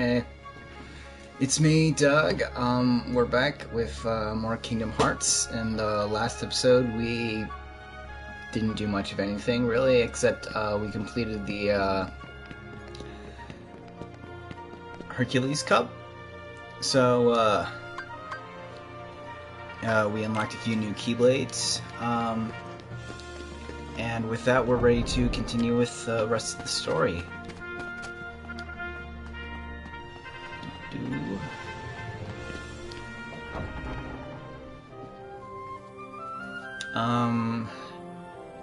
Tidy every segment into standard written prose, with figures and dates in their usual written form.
Hey, it's me, Doug. We're back with more Kingdom Hearts. In the last episode, we didn't do much of anything, really, except we completed the Hercules Cup. So, we unlocked a few new Keyblades. And with that, we're ready to continue with the rest of the story.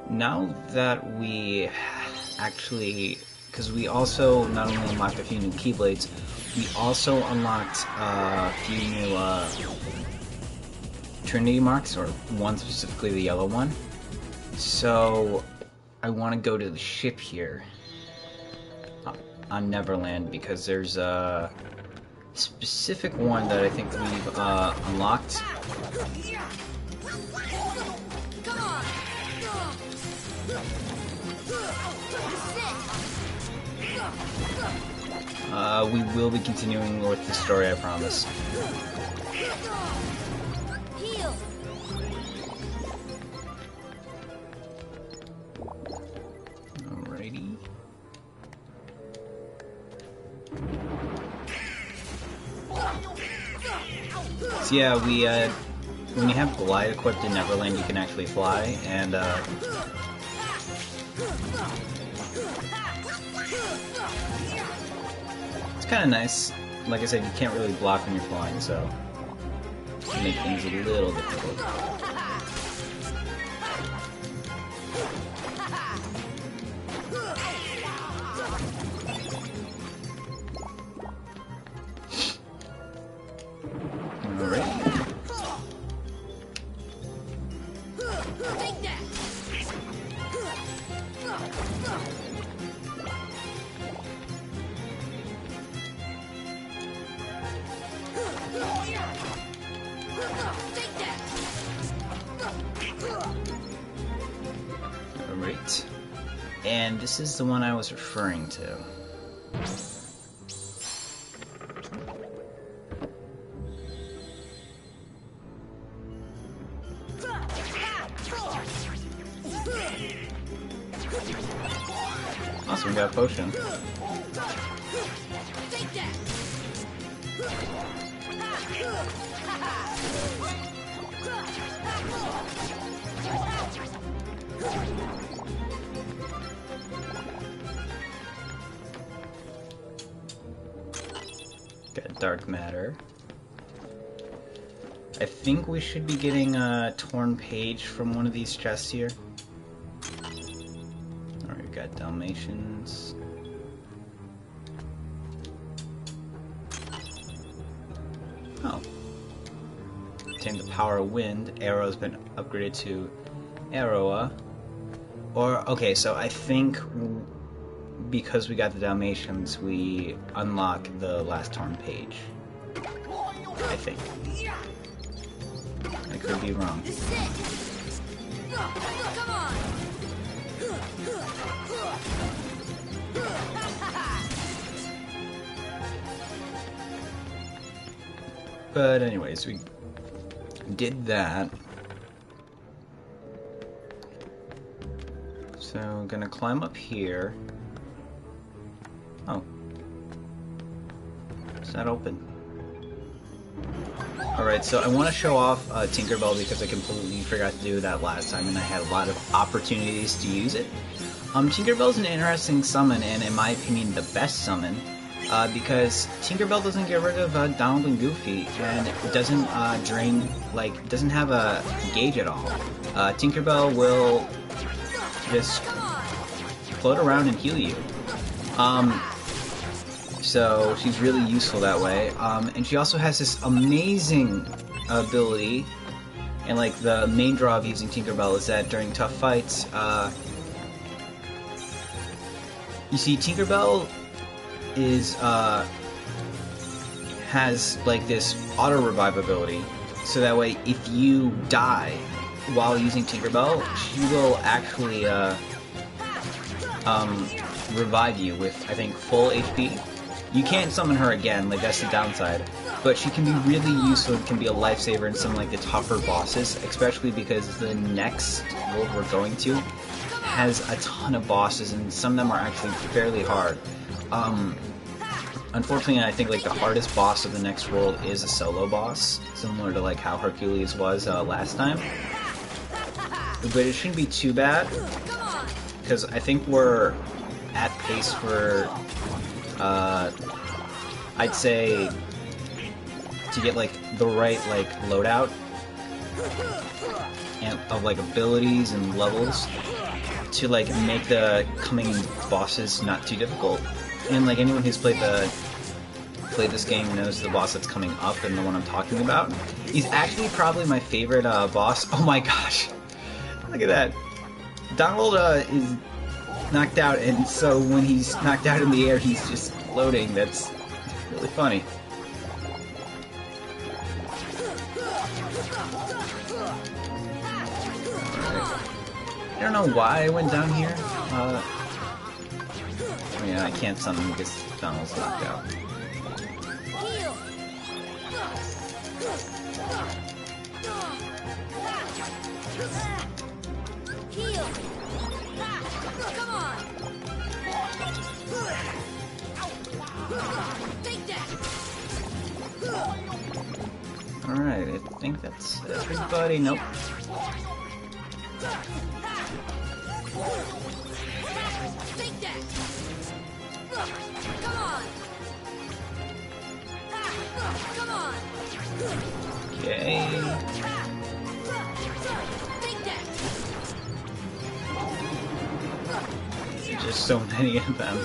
Now that we actually, because we also not only unlocked a few new Keyblades, we also unlocked a few new Trinity marks, or one specifically, the yellow one. So I want to go to the ship here on Neverland because there's a specific one that I think we've unlocked. We will be continuing with the story, I promise. Alrighty. So yeah, we when you have Glide equipped in Neverland, you can actually fly, and it's kind of nice. Like I said, you can't really block when you're flying, so it makes things a little difficult. Alright. And this is the one I was referring to. Awesome, we got a potion. Got dark matter. I think we should be getting a torn page from one of these chests here. Alright, we got Dalmatians. Oh. Obtain the power of wind. Arrow has been upgraded to Arrowa. Or, okay, so I think because we got the Dalmatians, we unlock the last torn page. I think. I could be wrong. But anyways, we did that. So I'm gonna climb up here. Oh. Is that open? Alright, so I want to show off Tinkerbell because I completely forgot to do that last time and I had a lot of opportunities to use it. Tinkerbell's an interesting summon and in my opinion the best summon because Tinkerbell doesn't get rid of Donald and Goofy and it doesn't drain, like, doesn't have a gauge at all. Tinkerbell will just float around and heal you. So she's really useful that way. And she also has this amazing ability, and like the main draw of using Tinkerbell is that during tough fights, you see Tinkerbell is has like this auto revive ability, so that way if you die while using Tinkerbell, she will actually revive you with, I think, full HP. You can't summon her again, like that's the downside. But she can be really useful and can be a lifesaver in some like the tougher bosses, especially because the next world we're going to has a ton of bosses and some of them are actually fairly hard. Unfortunately, I think like the hardest boss of the next world is a solo boss, similar to like how Hercules was last time. But it shouldn't be too bad, because I think we're at pace for, I'd say, to get like the right like loadout and of like abilities and levels to like make the coming bosses not too difficult. And like anyone who's played this game knows the boss that's coming up and the one I'm talking about. He's actually probably my favorite boss. Oh my gosh, look at that! Donald is knocked out, and so when he's knocked out in the air, he's just floating. That's really funny. I don't know why I went down here. Oh yeah, I can't summon because Donald's knocked out. Alright, I think that's everybody. Nope. Okay. There's just so many of them.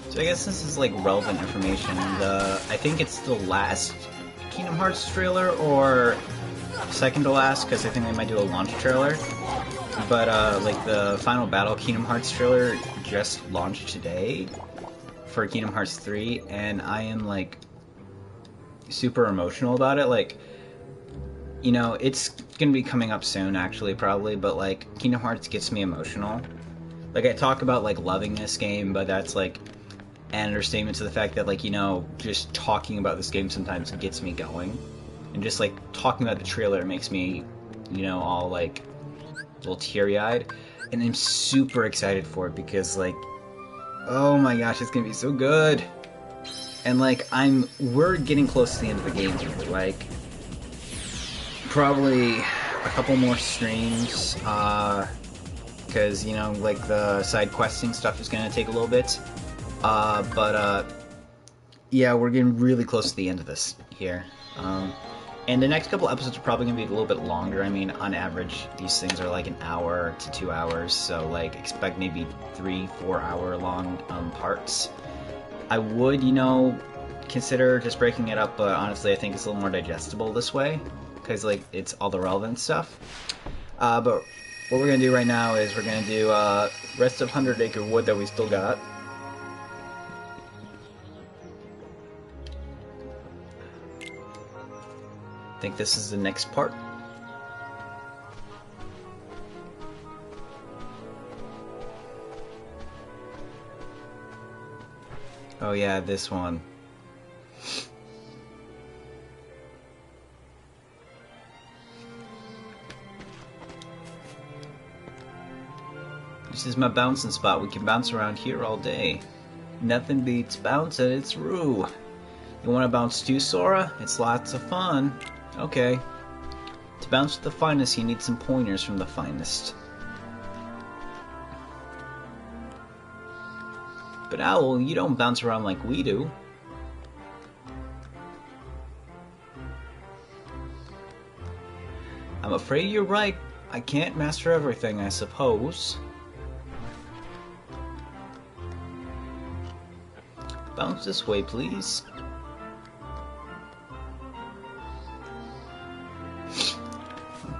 So I guess this is like relevant information, and I think it's the last Kingdom Hearts trailer, or second to last, because I think they might do a launch trailer. But like the Final Battle Kingdom Hearts trailer just launched today for Kingdom Hearts 3, and I am like super emotional about it. Like, you know, it's gonna be coming up soon actually, probably, but like Kingdom Hearts gets me emotional. Like, I talk about like loving this game, but that's like an understatement to the fact that, like, you know, just talking about this game sometimes gets me going. And just like talking about the trailer makes me, you know, all like a little teary-eyed. And I'm super excited for it because, like, oh my gosh, it's gonna be so good. And like we're getting close to the end of the game. Like, probably a couple more streams, because, you know, like the side questing stuff is gonna take a little bit. Yeah, we're getting really close to the end of this here. And the next couple episodes are probably going to be a little bit longer. I mean, on average, these things are like an hour to 2 hours, so like expect maybe 3-4 hour long parts. I would, you know, consider just breaking it up, but honestly I think it's a little more digestible this way, because like it's all the relevant stuff. But what we're going to do right now is we're going to do rest of 100 Acre Wood that we still got. I think this is the next part. Oh yeah, this one. This is my bouncing spot. We can bounce around here all day. Nothing beats bouncing, it's Roo. You want to bounce too, Sora? It's lots of fun. Okay. To bounce with the finest, you need some pointers from the finest. But Owl, you don't bounce around like we do. I'm afraid you're right. I can't master everything, I suppose. Bounce this way, please.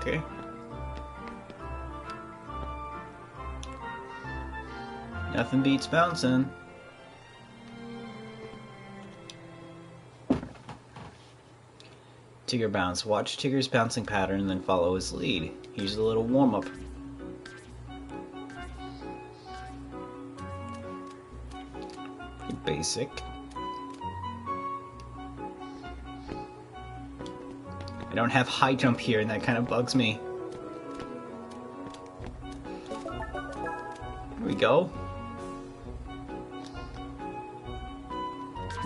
Okay. Nothing beats bouncing. Tigger bounce. Watch Tigger's bouncing pattern and then follow his lead. Here's a little warm-up. Basic. I don't have high jump here and that kind of bugs me. Here we go.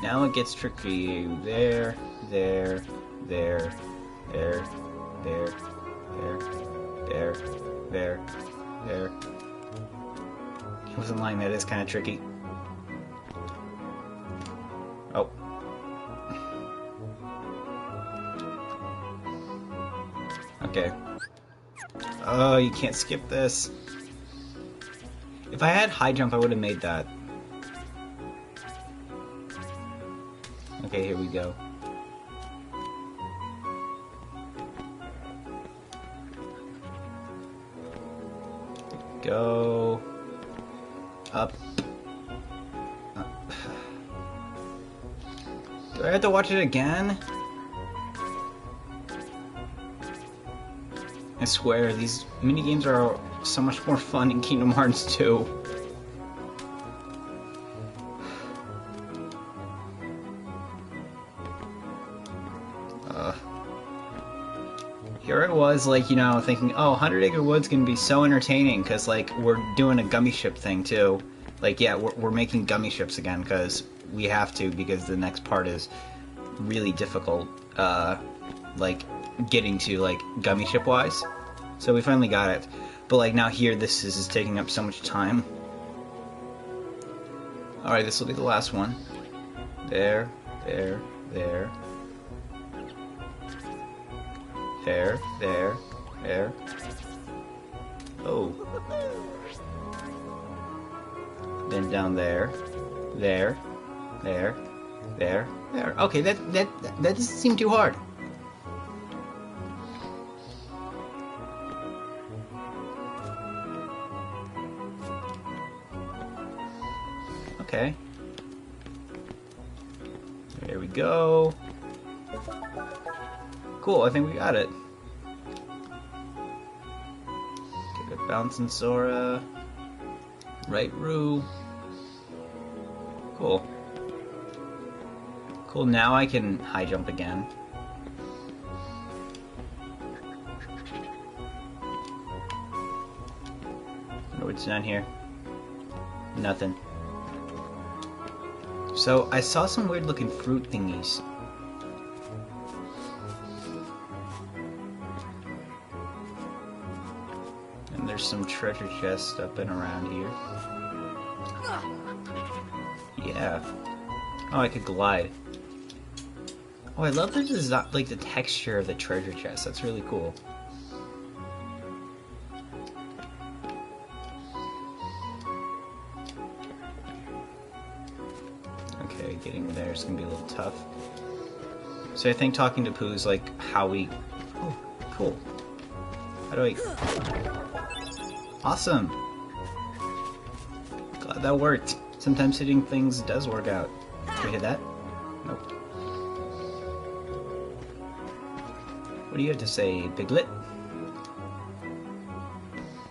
Now it gets tricky. There, there, there, there, there, there, there, there, there. He wasn't lying, that is kind of tricky. Oh. Okay. Oh, you can't skip this. If I had high jump, I would have made that. Okay, here we go. Go. Up. Do I have to watch it again? I swear, these minigames are so much more fun in Kingdom Hearts 2. Here I was, like, you know, thinking, oh, 100 Acre Wood's gonna be so entertaining, because, like, we're doing a gummy ship thing, too. Like, yeah, we're making gummy ships again, because we have to, because the next part is really difficult, like, getting to, like, gummy ship-wise. So we finally got it. But, like, now here, this is taking up so much time. Alright, this will be the last one. There, there, there. There, there, there. Oh. Then down there. There. There. There. There. Okay, that doesn't seem too hard. Okay. There we go. Cool, I think we got it. Get a bouncing Sora. Right Roo. Cool. Cool, now I can high jump again. Wonder what's down here. Nothing. So, I saw some weird looking fruit thingies. And there's some treasure chests up and around here. Yeah. Oh, I could glide. Oh, I love the design, like the texture of the treasure chest. That's really cool. Okay, getting there is gonna be a little tough. So I think talking to Pooh is like how we... Oh, cool. How do I... Awesome! Glad that worked. Sometimes hitting things does work out. Can we hit that? Nope. What do you have to say, Piglet?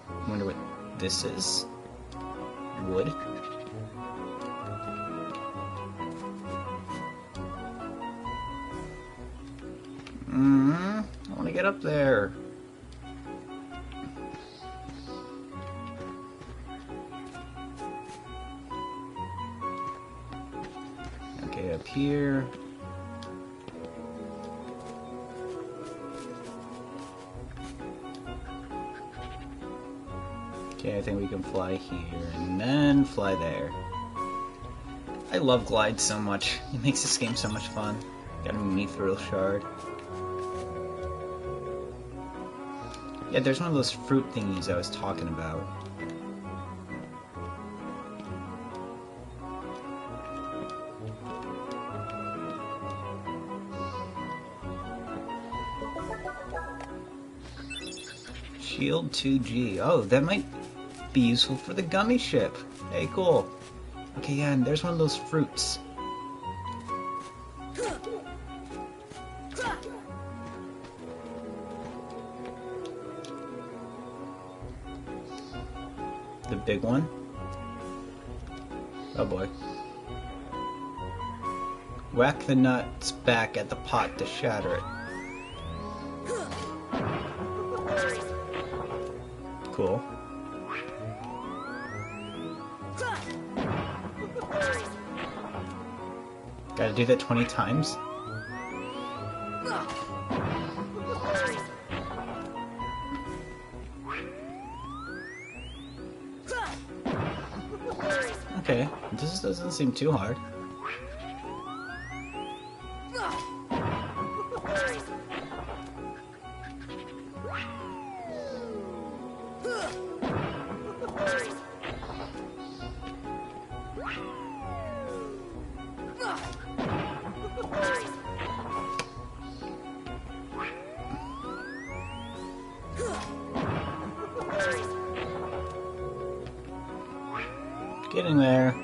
I wonder what this is. Wood. I want to get up there. Okay, up here. Okay, I think we can fly here and then fly there. I love Glide so much. It makes this game so much fun. Got a mini thrill shard. Yeah, there's one of those fruit thingies I was talking about. Shield 2G. Oh, that might be useful for the gummy ship. Hey, cool. Okay, yeah, and there's one of those fruits. The big one? Oh boy. Whack the nuts back at the pot to shatter it. Cool. Gotta do that 20 times? Okay, this doesn't seem too hard. Getting there.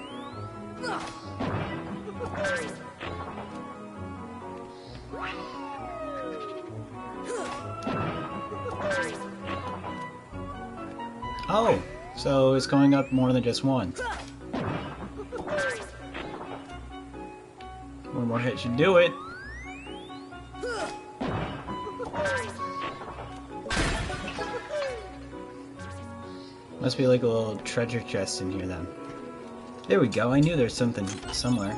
Oh, so it's going up more than just one. One more hit should do it. Must be like a little treasure chest in here then. There we go, I knew there's something somewhere.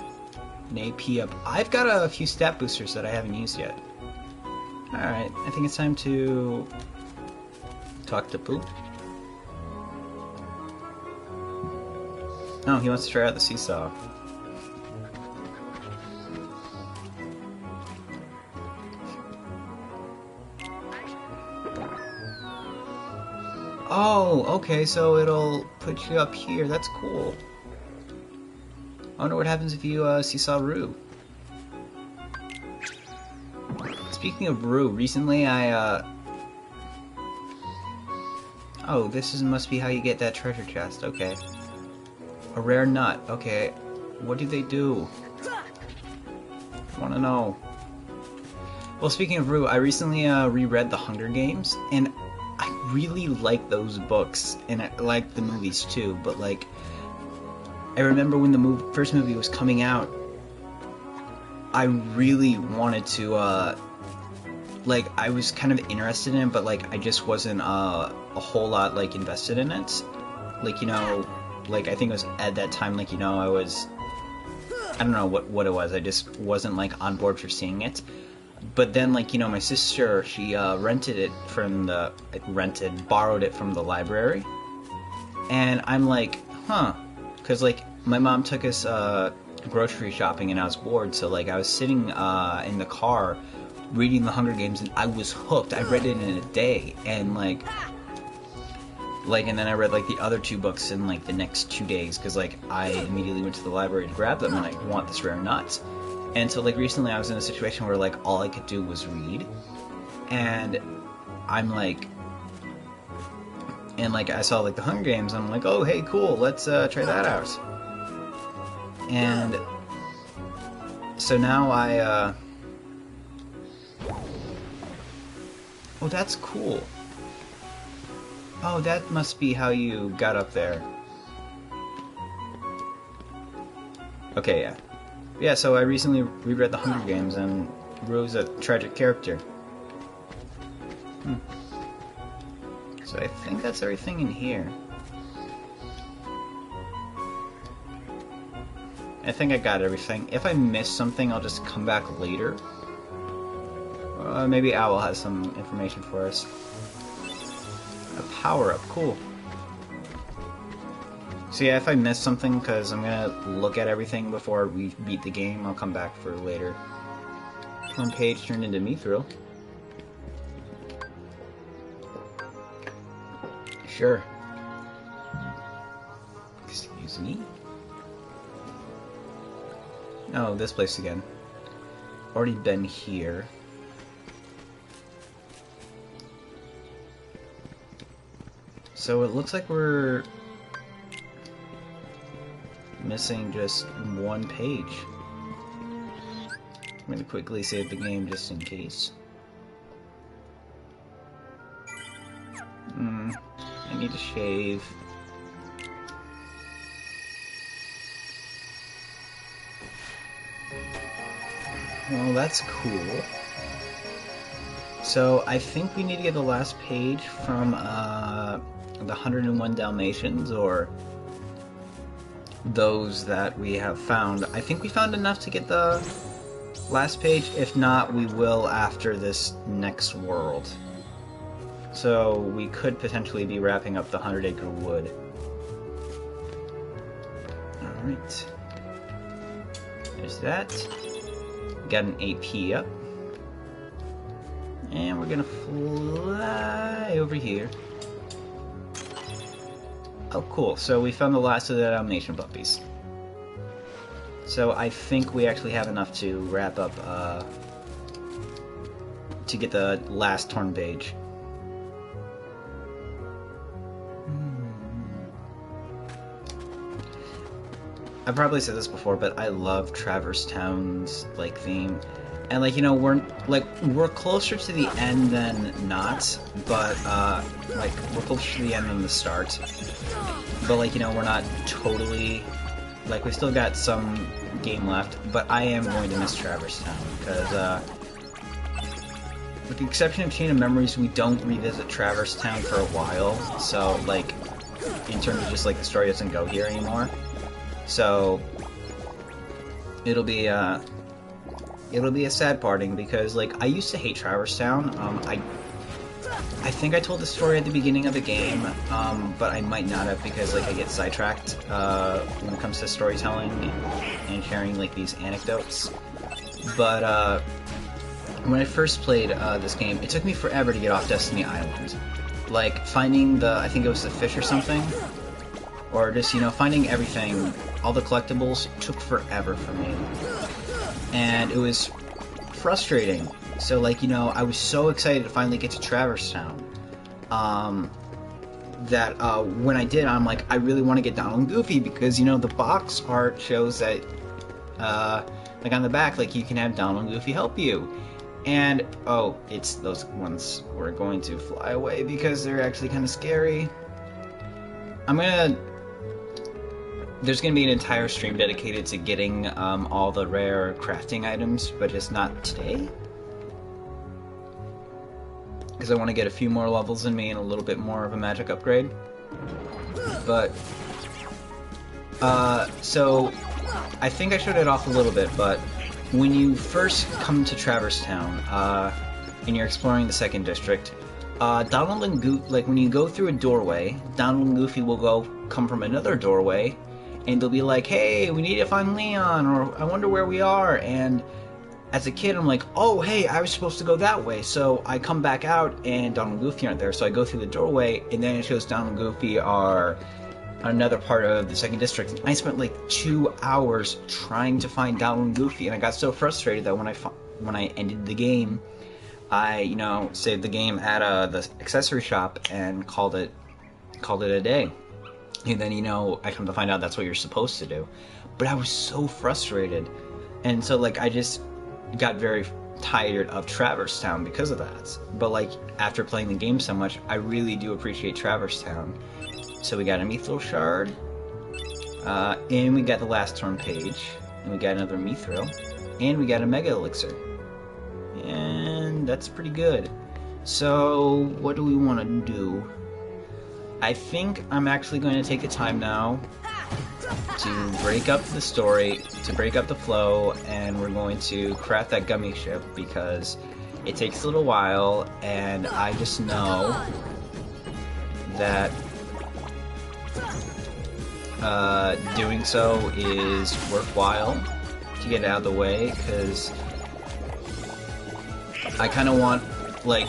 An AP up. I've got a few stat boosters that I haven't used yet. Alright, I think it's time to talk to Poop. Oh, he wants to try out the seesaw. Oh, okay, so it'll put you up here. That's cool. I wonder what happens if you seesaw Rue. Speaking of Rue, recently I oh, must be how you get that treasure chest. Okay. A rare nut. Okay. What do they do? I want to know. Well, speaking of Rue, I recently reread The Hunger Games, and I really like those books, and I like the movies too, but like, I remember when the first movie was coming out, I really wanted to, like, I was kind of interested in it, but like, I just wasn't a whole lot, like, invested in it. Like, you know, like, I think it was at that time, like, you know, I don't know what it was, I just wasn't, like, on board for seeing it. But then, like, you know, my sister, she rented it from the, borrowed it from the library. And I'm like, huh. Because, like, my mom took us grocery shopping and I was bored. So, like, I was sitting in the car reading The Hunger Games and I was hooked. I read it in a day. And, like, and then I read, like, the other two books in, like, the next 2 days. Because, like, I immediately went to the library to grab them and I want this rare nut. And so, like, recently I was in a situation where, like, all I could do was read. And I'm like... And, like, I saw, like, The Hunger Games, and I'm like, oh, hey, cool, let's try that out. And so now I, oh, that's cool. Oh, that must be how you got up there. Okay, yeah. Yeah, so I recently reread The Hunger Games, and Rue's a tragic character. So I think that's everything in here. I think I got everything. If I miss something, I'll just come back later. Maybe Owl has some information for us. A power-up, cool. So yeah, if I miss something, because I'm gonna look at everything before we beat the game, I'll come back for later. Home page turned into Mithril. Sure. Excuse me? Oh, this place again. Already been here. So it looks like we're missing just one page. I'm gonna quickly save the game just in case. I need to shave. Well, that's cool. So I think we need to get the last page from the 101 Dalmatians, or those that we have found. I think we found enough to get the last page. If not, we will after this next world. So we could potentially be wrapping up the 100-acre wood. Alright. There's that. Got an AP up. And we're gonna fly over here. Oh, cool. So we found the last of the Dalmatian puppies. So I think we actually have enough to wrap up, to get the last torn page. I've probably said this before, but I love Traverse Town's like theme, and like, you know, we're closer to the end than not, but like we're closer to the end than the start. But like, you know, we're not totally, like, we still got some game left. But I am going to miss Traverse Town because, with the exception of Chain of Memories, we don't revisit Traverse Town for a while. So like, in terms of just like the story doesn't go here anymore. So it'll be a sad parting because like I used to hate Traverse Town. I think I told the story at the beginning of the game, but I might not have because like I get sidetracked when it comes to storytelling and sharing like these anecdotes. But when I first played this game, it took me forever to get off Destiny Island. Like finding I think it was the fish or something. Or just, you know, finding everything, all the collectibles, took forever for me. And it was frustrating. So, like, you know, I was so excited to finally get to Traverse Town. That when I did, I'm like, I really want to get Donald and Goofy because, you know, the box art shows that, like, on the back, like, you can have Donald and Goofy help you. And, oh, it's those ones we're going to fly away because they're actually kind of scary. There's going to be an entire stream dedicated to getting all the rare crafting items, but just not today. Because I want to get a few more levels in me and a little bit more of a magic upgrade. But, so, I think I showed it off a little bit, but when you first come to Traverse Town, and you're exploring the 2nd District, Donald and Goofy, like when you go through a doorway, Donald and Goofy will come from another doorway, and they'll be like, hey, we need to find Leon, or I wonder where we are. And as a kid, I'm like, oh, hey, I was supposed to go that way. So I come back out, and Donald and Goofy aren't there. So I go through the doorway, and then it shows Donald and Goofy are another part of the 2nd District. And I spent like 2 hours trying to find Donald and Goofy, and I got so frustrated that when I ended the game, I, you know, saved the game at the accessory shop and called it a day. And then, you know, I come to find out that's what you're supposed to do. But I was so frustrated. And so, like, I just got very tired of Traverse Town because of that. But, like, after playing the game so much, I really do appreciate Traverse Town. So we got a Mithril Shard. And we got the last turn page. And we got another Mithril. And we got a Mega Elixir. And that's pretty good. So, what do we want to do? I think I'm actually going to take the time now to break up the story, to break up the flow, and we're going to craft that gummy ship because it takes a little while, and I just know that doing so is worthwhile to get it out of the way, because I kind of want, like,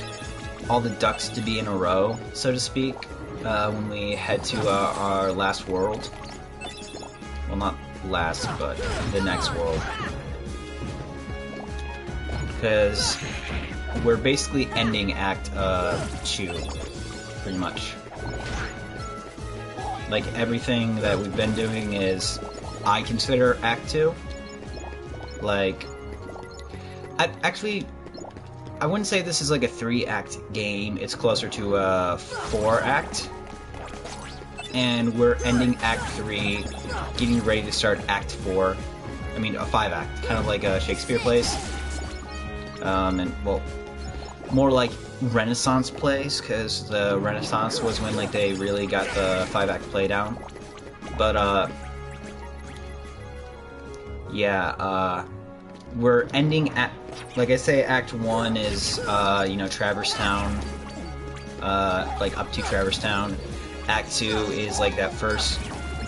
all the ducks to be in a row, so to speak, when we head to our last world. Well, not last, but the next world. Because we're basically ending Act 2, pretty much. Like, everything that we've been doing is, I consider Act 2. Like, I wouldn't say this is like a 3-act game. It's closer to a 4-act. And we're ending Act 3, getting ready to start Act 4. I mean, a 5-act, kind of like a Shakespeare plays. And, well, more like Renaissance plays, because the Renaissance was when, like, they really got the 5-act play down. But, yeah, we're ending at, like I say, Act 1 is, you know, Traverse Town, like, up to Traverse Town. Act 2 is, like, that first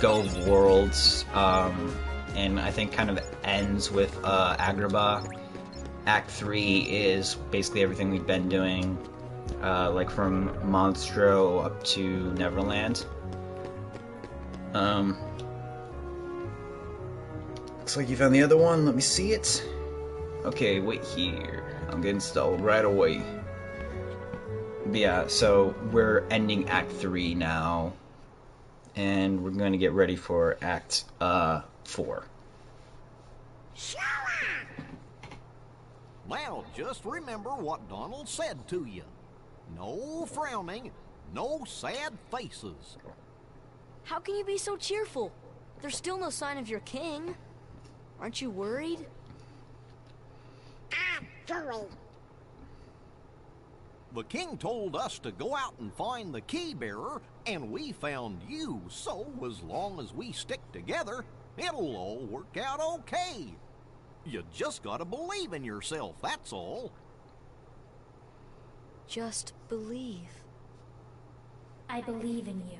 go of worlds, and I think kind of ends with, Agrabah. Act 3 is basically everything we've been doing, like, from Monstro up to Neverland. Looks like you found the other one. Let me see it. Okay, wait here. I'll get installed right away. But yeah, so we're ending Act 3 now. And we're going to get ready for Act 4. Sora! Now, just remember what Donald said to you. No frowning, no sad faces. How can you be so cheerful? There's still no sign of your king. Aren't you worried? Actually. The king told us to go out and find the key bearer, and we found you, so as long as we stick together, it'll all work out okay. You just gotta believe in yourself, that's all. Just believe. I believe in you.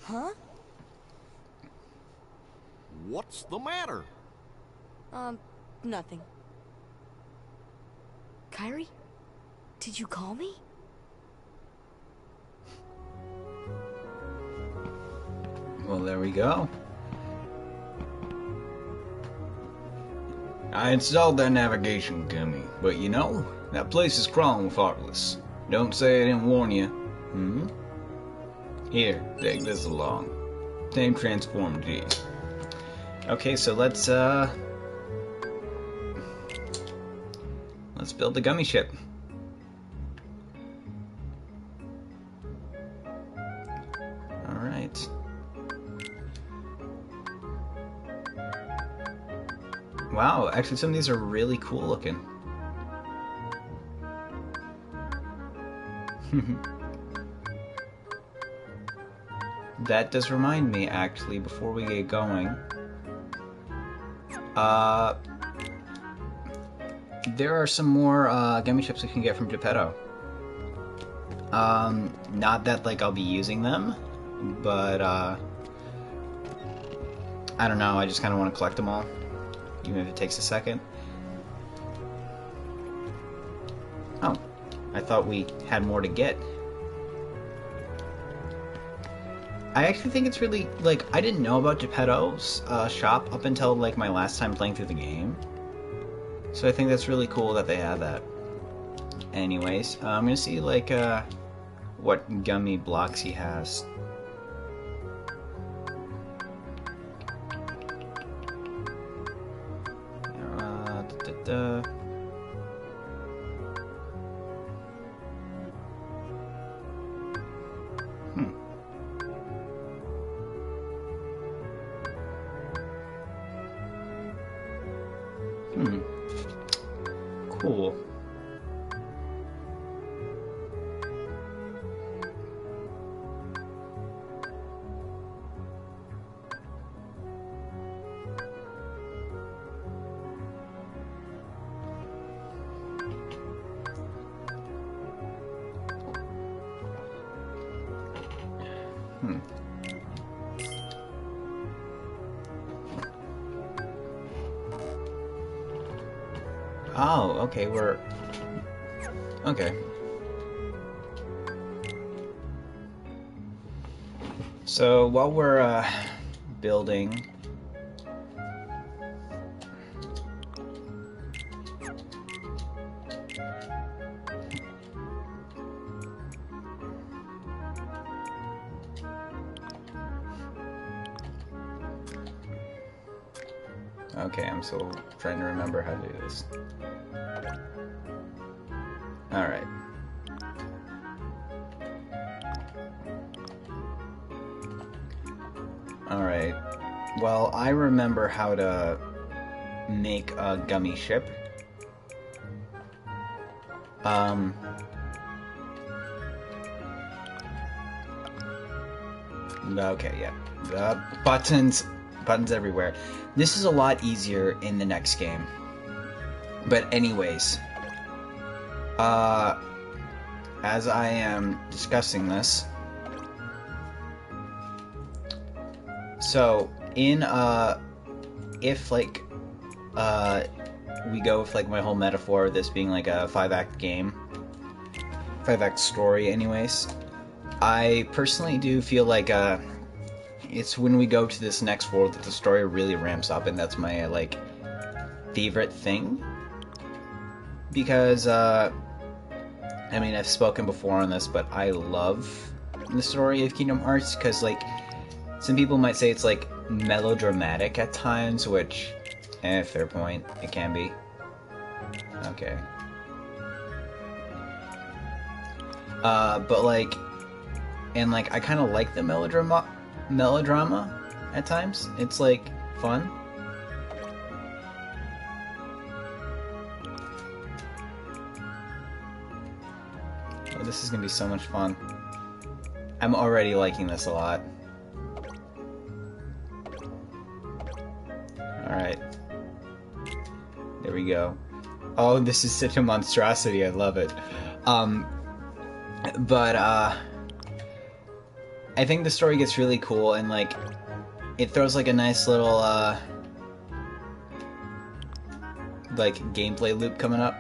Huh? What's the matter? Nothing. Kairi? Did you call me? Well, there we go. I installed that navigation gummy, but you know, that place is crawling with Heartless. Don't say I didn't warn you. Hmm? Here, take this along. Same transform G. Okay, so let's build the gummy ship. Alright. Wow, actually some of these are really cool looking. that does remind me, actually, before we get going, there are some more gummy ships we can get from Geppetto. Not that, like, I'll be using them, but, I don't know, I just kind of want to collect them all, even if it takes a second. Oh, I thought we had more to get. I actually think it's really, like, I didn't know about Geppetto's shop up until, like, my last time playing through the game. So I think that's really cool that they have that. Anyways, I'm gonna see, like, what gummy blocks he has. Cool. Oh, okay, we're... Okay. So, while we're, building... Okay, I'm still trying to remember how to do this. Alright. Alright. Well, I remember how to make a gummy ship. Okay, yeah. Buttons everywhere. This is a lot easier in the next game. But anyways, as I am discussing this, so in if like we go with like my whole metaphor of this being like a 5-act game, 5-act story anyways, I personally do feel like it's when we go to this next world that the story really ramps up, and that's my like favorite thing. Because I mean, I've spoken before on this, but I love the story of Kingdom Hearts because, like, some people might say it's like melodramatic at times, which, fair point, it can be. Okay. But like, and like, I kind of like the melodrama at times. It's like fun. Oh, this is gonna be so much fun. I'm already liking this a lot. Alright. There we go. Oh, this is such a monstrosity, I love it. But I think the story gets really cool, and like it throws like a nice little like gameplay loop coming up.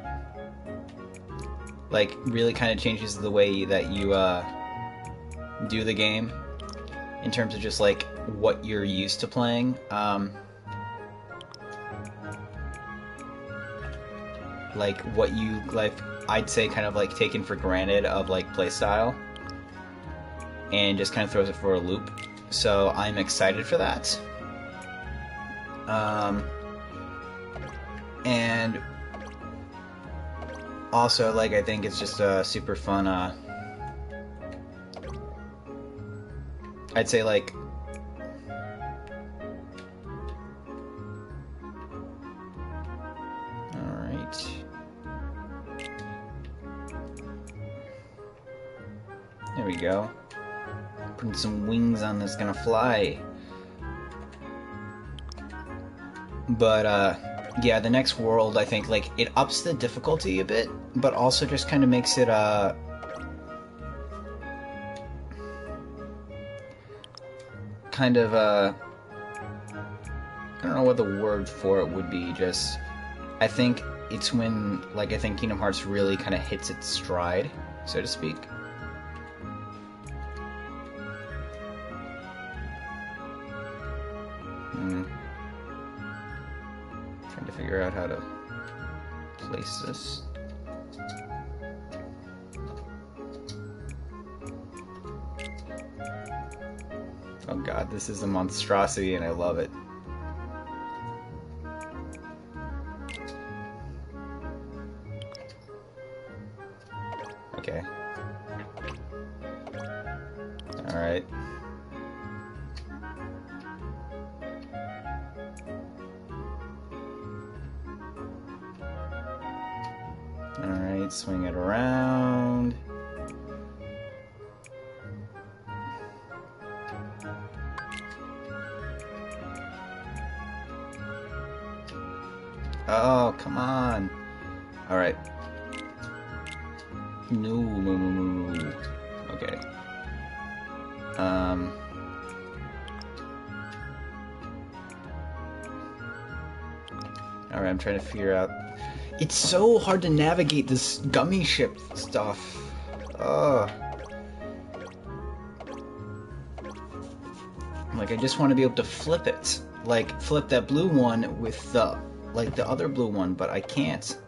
Like really kind of changes the way that you do the game in terms of just like what you're used to playing. Like what you like, I'd say kind of like taken for granted of like playstyle, and just kind of throws it for a loop. So I'm excited for that. And also, like, I think it's just a super fun, I'd say, like, alright. There we go. Putting some wings on that's gonna fly. But, yeah, the next world, I think, like, it ups the difficulty a bit, but also just kind of makes it, kind of, I don't know what the word for it would be, just, I think it's when, like, I think Kingdom Hearts really kind of hits its stride, so to speak. Trying to figure out how to place this. Oh god, this is a monstrosity and I love it. Okay. Alright. Alright, swing it around. Oh, come on. Alright. No. Okay. Alright, I'm trying to figure out... It's so hard to navigate this gummy ship stuff. Ugh. Like, I just want to be able to flip it. Like, flip that blue one with the... like the other blue one, but I can't.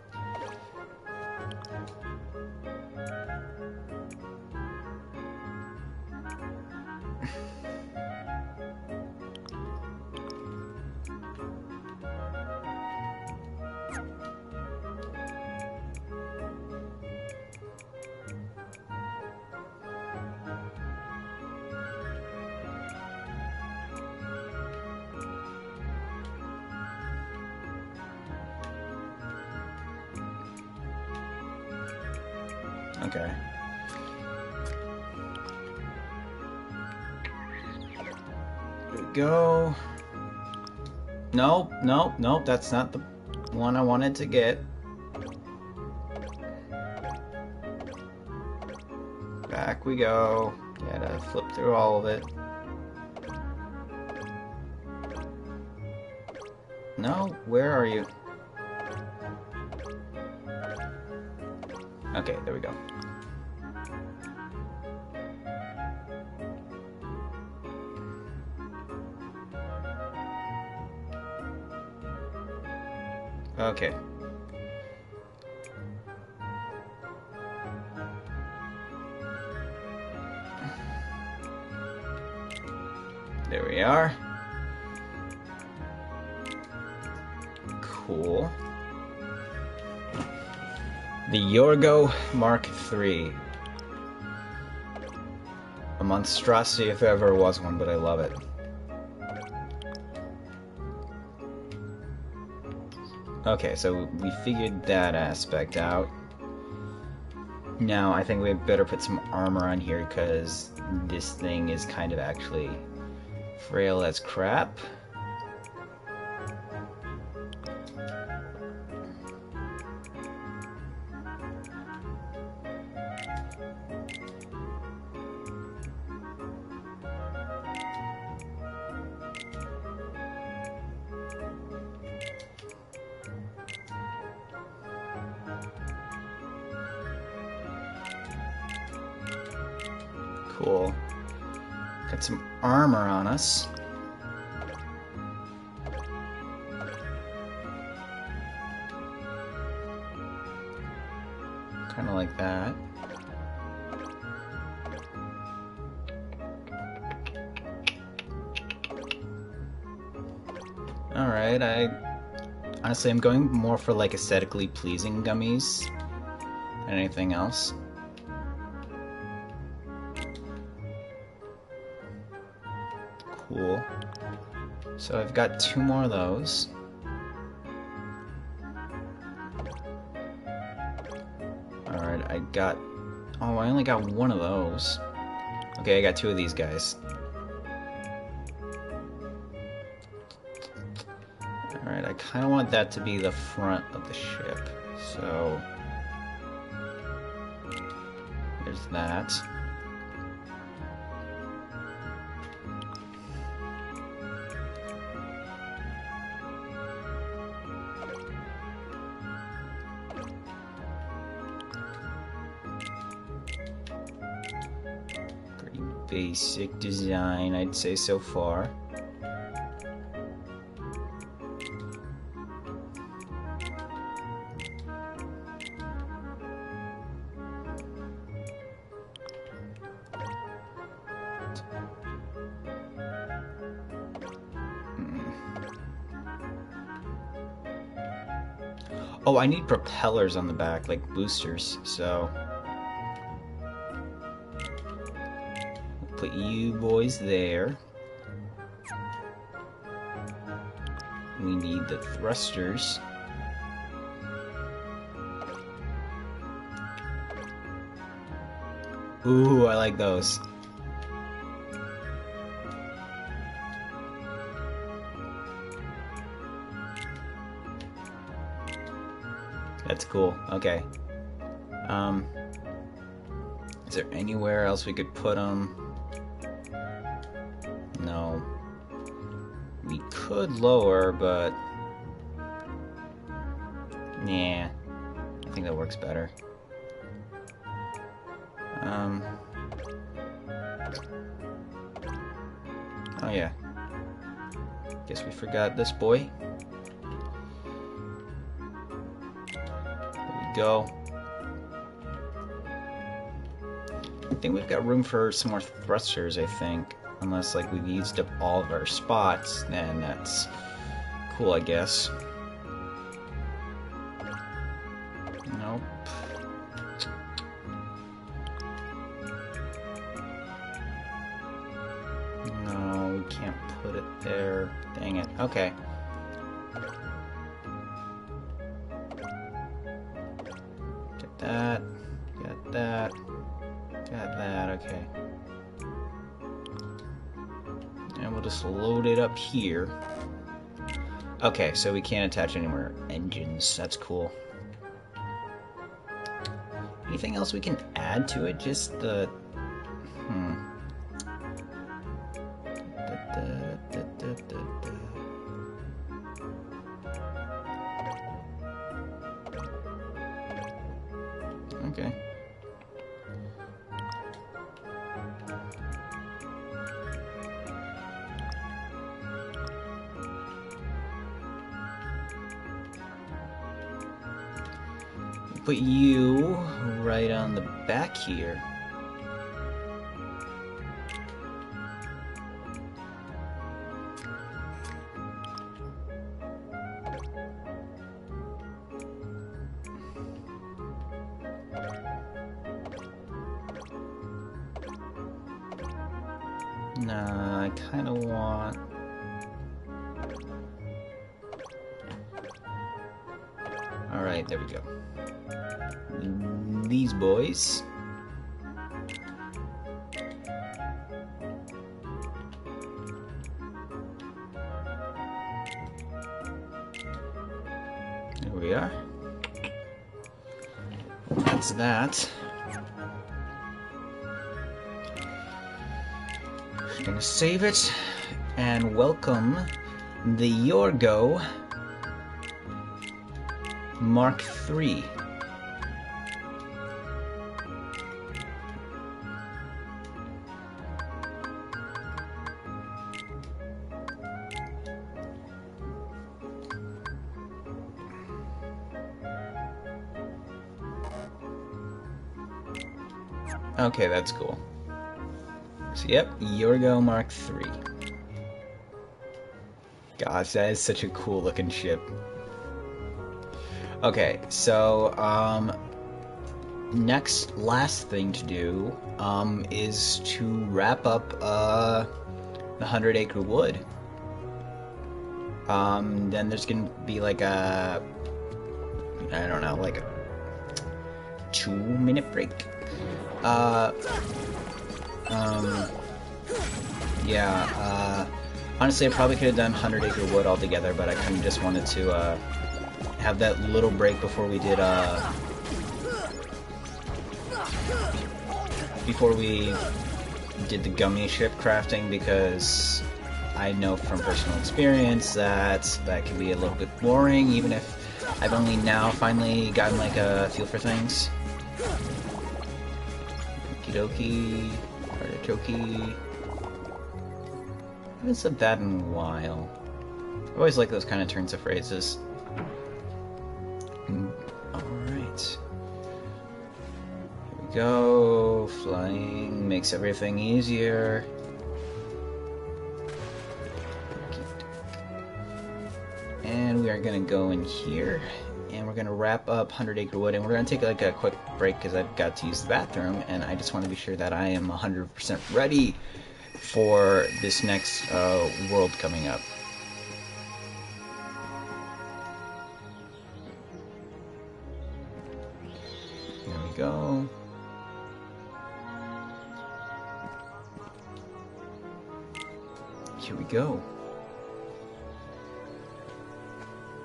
Okay. Here we go. Nope, that's not the one I wanted to get. Back we go. Gotta flip through all of it. No, where are you? Okay, there we go. Okay. There we are. Cool. The Yorgo Mark III. A monstrosity if there ever was one, but I love it. Okay, so we figured that aspect out. Now, I think we better put some armor on here, because this thing is kind of actually frail as crap. Cool. Got some armor on us. Kind of like that. Alright, honestly, I'm going more for like aesthetically pleasing gummies than anything else. Cool. So I've got 2 more of those. Alright, I only got 1 of those. Okay, I got 2 of these guys. Alright, I kind of want that to be the front of the ship. So... there's that. Pretty basic design, I'd say so far. Oh, I need propellers on the back, like boosters, so... we'll put you boys there. We need the thrusters. Ooh, I like those. That's cool. Okay. Is there anywhere else we could put them? No. We could lower, but... yeah. I think that works better. Oh yeah. Guess we forgot this boy. Go. I think we've got room for some more thrusters, I think. Unless, like, we've used up all of our spots, then that's cool, I guess. Nope. No, we can't put it there. Dang it. Okay. That, got that, got that, okay. And we'll just load it up here. Okay, so we can't attach any more engines, that's cool. Anything else we can add to it? Just the... Okay. Put you right on the back here. Nah, I kind of want... Alright, there we go. These boys. There we are. That's that. Gonna save it and welcome the Yorgo Mark III. Okay, that's cool. So, yep, Yorgo Mark III. Gosh, that is such a cool looking ship. Okay, so, last thing to do, is to wrap up, the 100 Acre Wood. Then there's gonna be like a, I don't know, like a 2-minute break. Yeah, honestly, I probably could have done 100 Acre Wood altogether, but I kind of just wanted to, have that little break before we did, the gummy ship crafting, because I know from personal experience that that can be a little bit boring, even if I've only now finally gotten, like, a feel for things. Okie dokie, artichoke. I haven't said that in a while. I always like those kind of turns of phrases. Alright. Here we go. Flying makes everything easier. And we are gonna go in here, and we're gonna wrap up 100 Acre Wood, and we're gonna take like a quick break because I've got to use the bathroom, and I just want to be sure that I am 100% ready for this next world coming up. There we go. Here we go.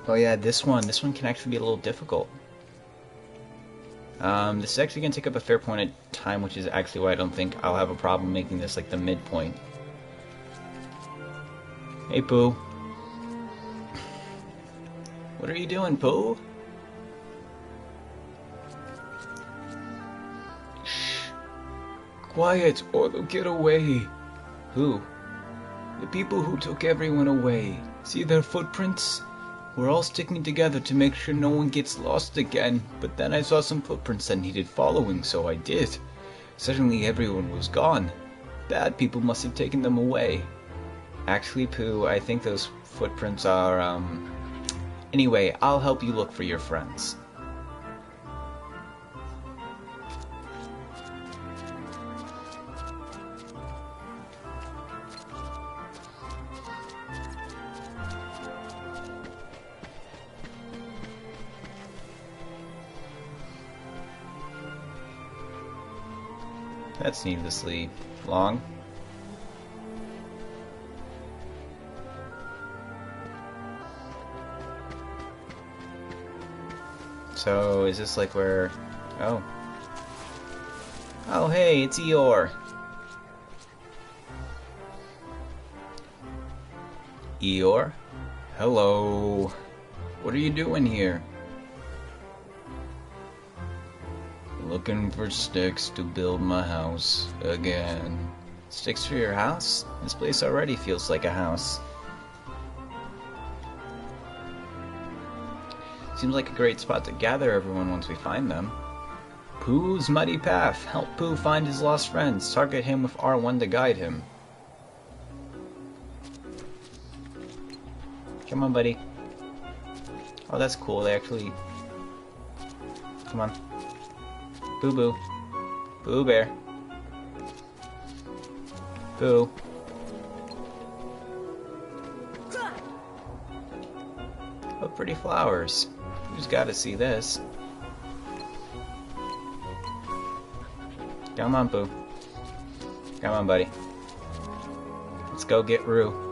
Oh yeah, this one can actually be a little difficult. This is actually going to take up a fair point of time, which is actually why I don't think I'll have a problem making this like the midpoint. Hey, Pooh. What are you doing, Pooh? Shh. Quiet, or they'll get away. Who? The people who took everyone away. See their footprints? We're all sticking together to make sure no one gets lost again, but then I saw some footprints that needed following, so I did. Suddenly everyone was gone. Bad people must have taken them away. Actually, Pooh, I think those footprints are, Anyway, I'll help you look for your friends. That's needlessly long. So, is this like where... Oh. Oh, hey, it's Eeyore. Eeyore? Hello. What are you doing here? Looking for sticks to build my house again. Sticks for your house? This place already feels like a house. Seems like a great spot to gather everyone once we find them. Pooh's Muddy Path. Help Pooh find his lost friends. Target him with R1 to guide him. Come on, buddy. Oh, that's cool. They actually... Come on. Boo Boo. Boo Bear. Boo. What pretty flowers. Who's gotta see this? Come on, Boo. Come on, buddy. Let's go get Roo.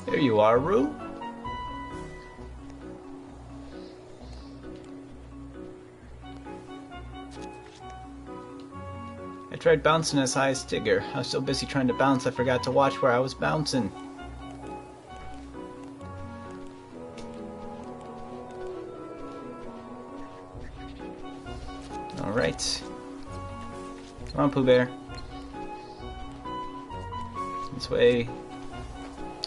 There you are, Roo. I tried bouncing as high as Tigger. I was so busy trying to bounce I forgot to watch where I was bouncing. Alright. Come on, Pooh Bear. This way.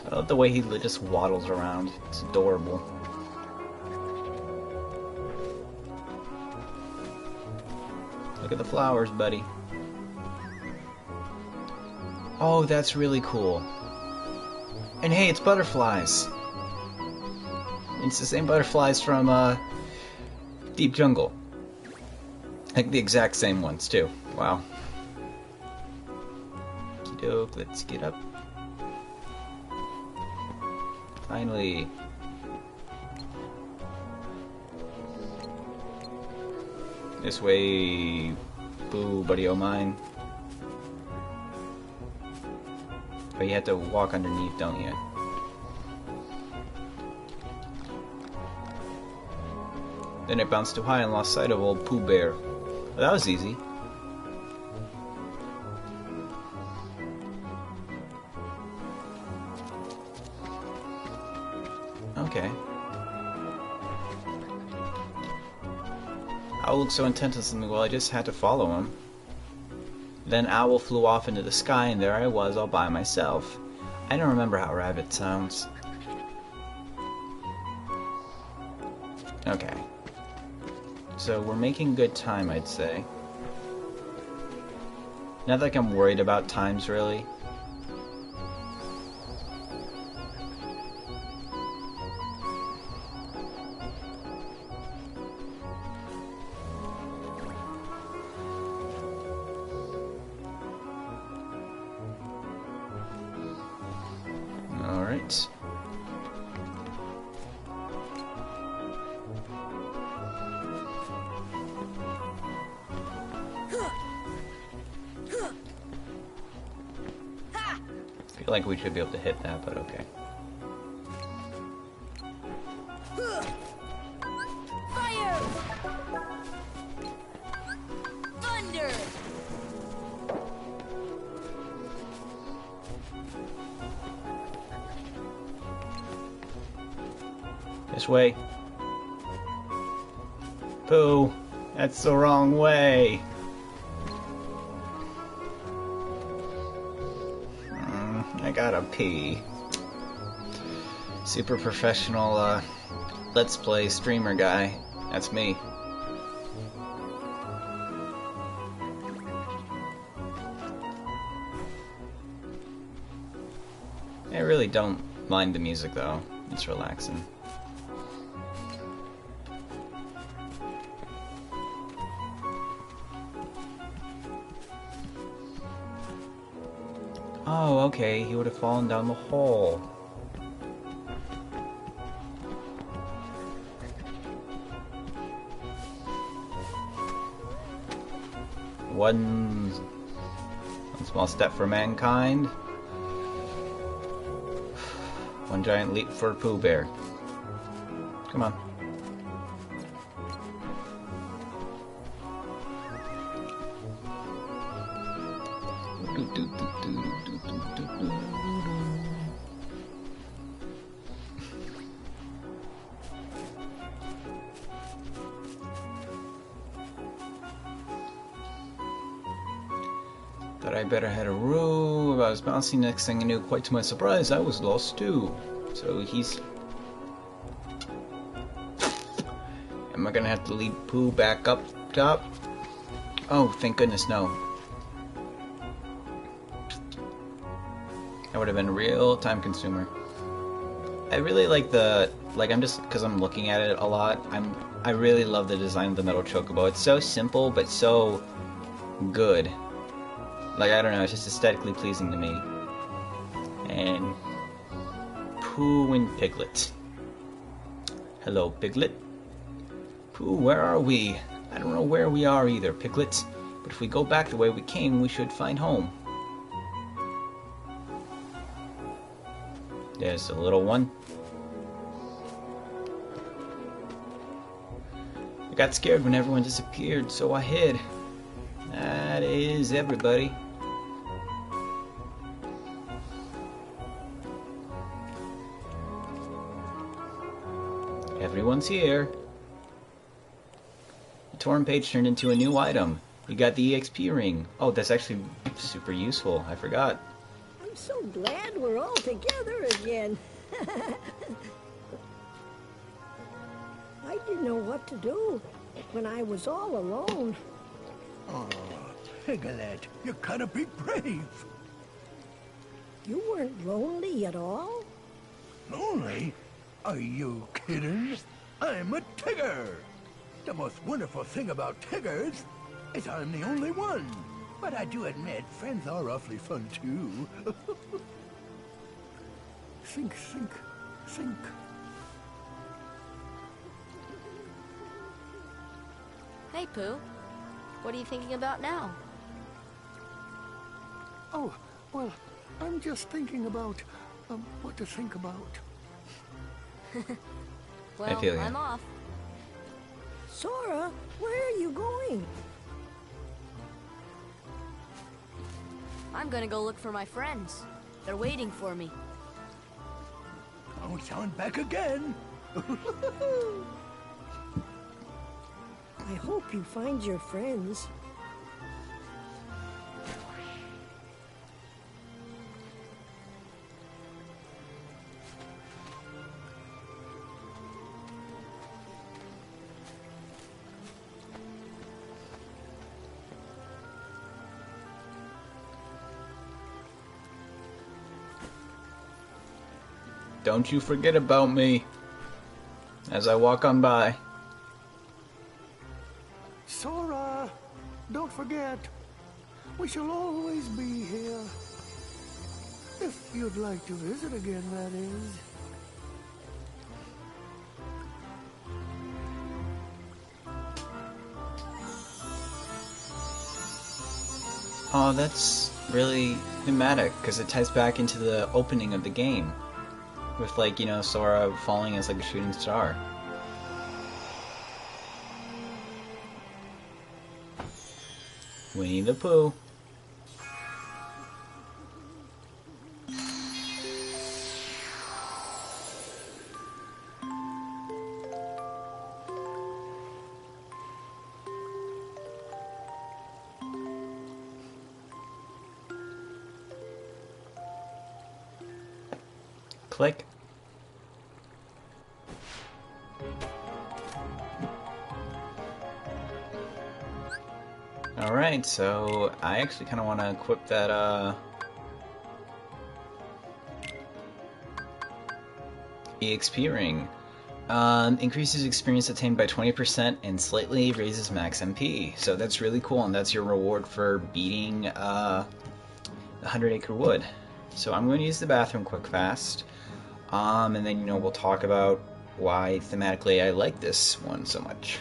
I love the way he just waddles around. It's adorable. Look at the flowers, buddy. Oh, that's really cool. And hey, it's butterflies. It's the same butterflies from Deep Jungle. Like the exact same ones too. Wow. Okey-doke, let's get up. Finally. This way, boo, buddy o' mine. But you have to walk underneath, don't you? Then it bounced too high and lost sight of old Pooh Bear. Well, that was easy. Okay. Owl looked so intent on something, well, I just had to follow him. Then Owl flew off into the sky, and there I was all by myself. I don't remember how rabbit sounds. Okay. So we're making good time, I'd say. Not like I'm worried about times, really. Alright. I feel like we should be able to hit that, but okay. Fire! Thunder! This way. Pooh, that's the wrong way. I gotta pee. Super professional, Let's Play streamer guy. That's me. I really don't mind the music though. It's relaxing. Oh, okay, he would have fallen down the hole. One small step for mankind. One giant leap for Pooh Bear. Come on. Thought I better had a room. I was bouncing, next thing I knew, quite to my surprise, I was lost too. So he's... Am I gonna have to lead Pooh back up top? Oh, thank goodness, no. That would have been a real time consumer. I really like the... I'm just... Because I'm looking at it a lot, I really love the design of the metal chocobo. It's so simple, but so good. I don't know, it's just aesthetically pleasing to me. And Pooh and Piglet. Hello, Piglet. Pooh, where are we? I don't know where we are either, Piglet. But if we go back the way we came, we should find home. There's the little one. I got scared when everyone disappeared, so I hid. That is everybody. Everyone's here. The torn page turned into a new item. You got the EXP ring. Oh, that's actually super useful. I forgot. I'm so glad we're all together again. I didn't know what to do when I was all alone. Oh, Piglet, you gotta be brave. You weren't lonely at all? Lonely? Are you kidding? I'm a Tigger. The most wonderful thing about Tiggers is I'm the only one. But I do admit, friends are awfully fun too. Think, think. think. Hey, Pooh. What are you thinking about now? Oh, well, I'm just thinking about what to think about. Well, feel ya. I'm off. Sora, where are you going? I'm gonna go look for my friends. They're waiting for me. Don't sound back again. I hope you find your friends. Don't you forget about me as I walk on by. Sora, don't forget. We shall always be here. If you'd like to visit again, that is. Oh, that's really thematic, because it ties back into the opening of the game. With, like, you know, Sora falling as, like, a shooting star. Winnie the Pooh. Click. Alright, so I actually kind of want to equip that, EXP ring. Increases experience attained by 20% and slightly raises max MP. So that's really cool, and that's your reward for beating, the 100 Acre Wood. So I'm going to use the bathroom quick fast. And then, you know, we'll talk about why thematically I like this one so much.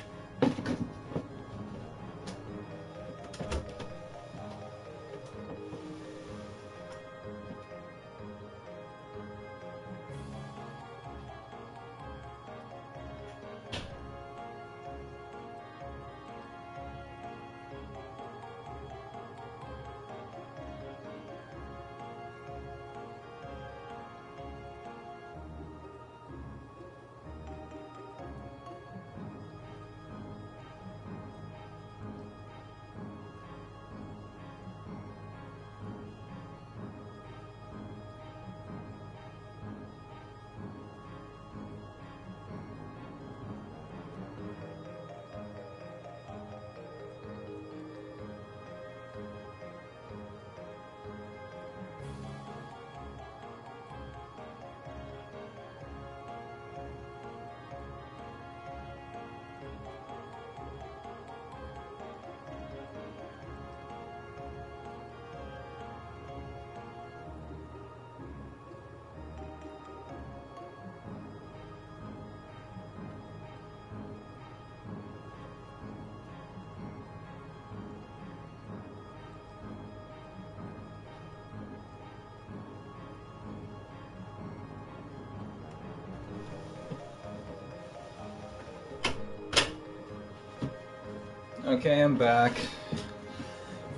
Okay, I'm back.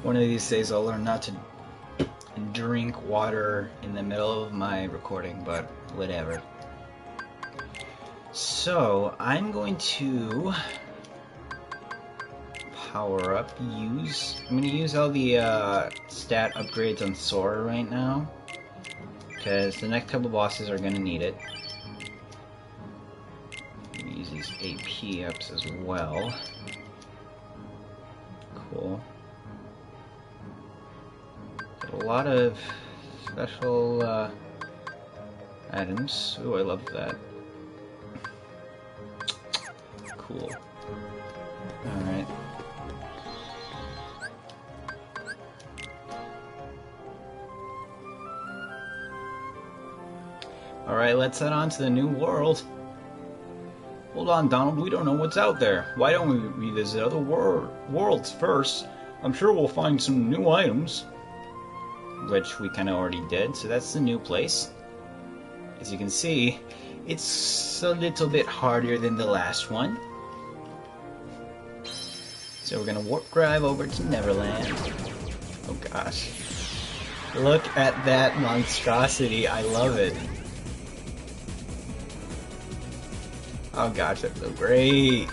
One of these days I'll learn not to drink water in the middle of my recording, but whatever. So, I'm going to power up, I'm going to use all the stat upgrades on Sora right now, because the next couple bosses are going to need it. I'm going to use these AP ups as well. Cool. Got a lot of special items. Ooh, I love that. Cool. Alright. Alright, let's head on to the new world. Hold on, Donald, we don't know what's out there. Why don't we revisit other worlds first? I'm sure we'll find some new items. Which we kind of already did, so that's the new place. As you can see, it's a little bit harder than the last one. So we're gonna warp drive over to Neverland. Oh gosh. Look at that monstrosity, I love it. Oh gosh, that's so great.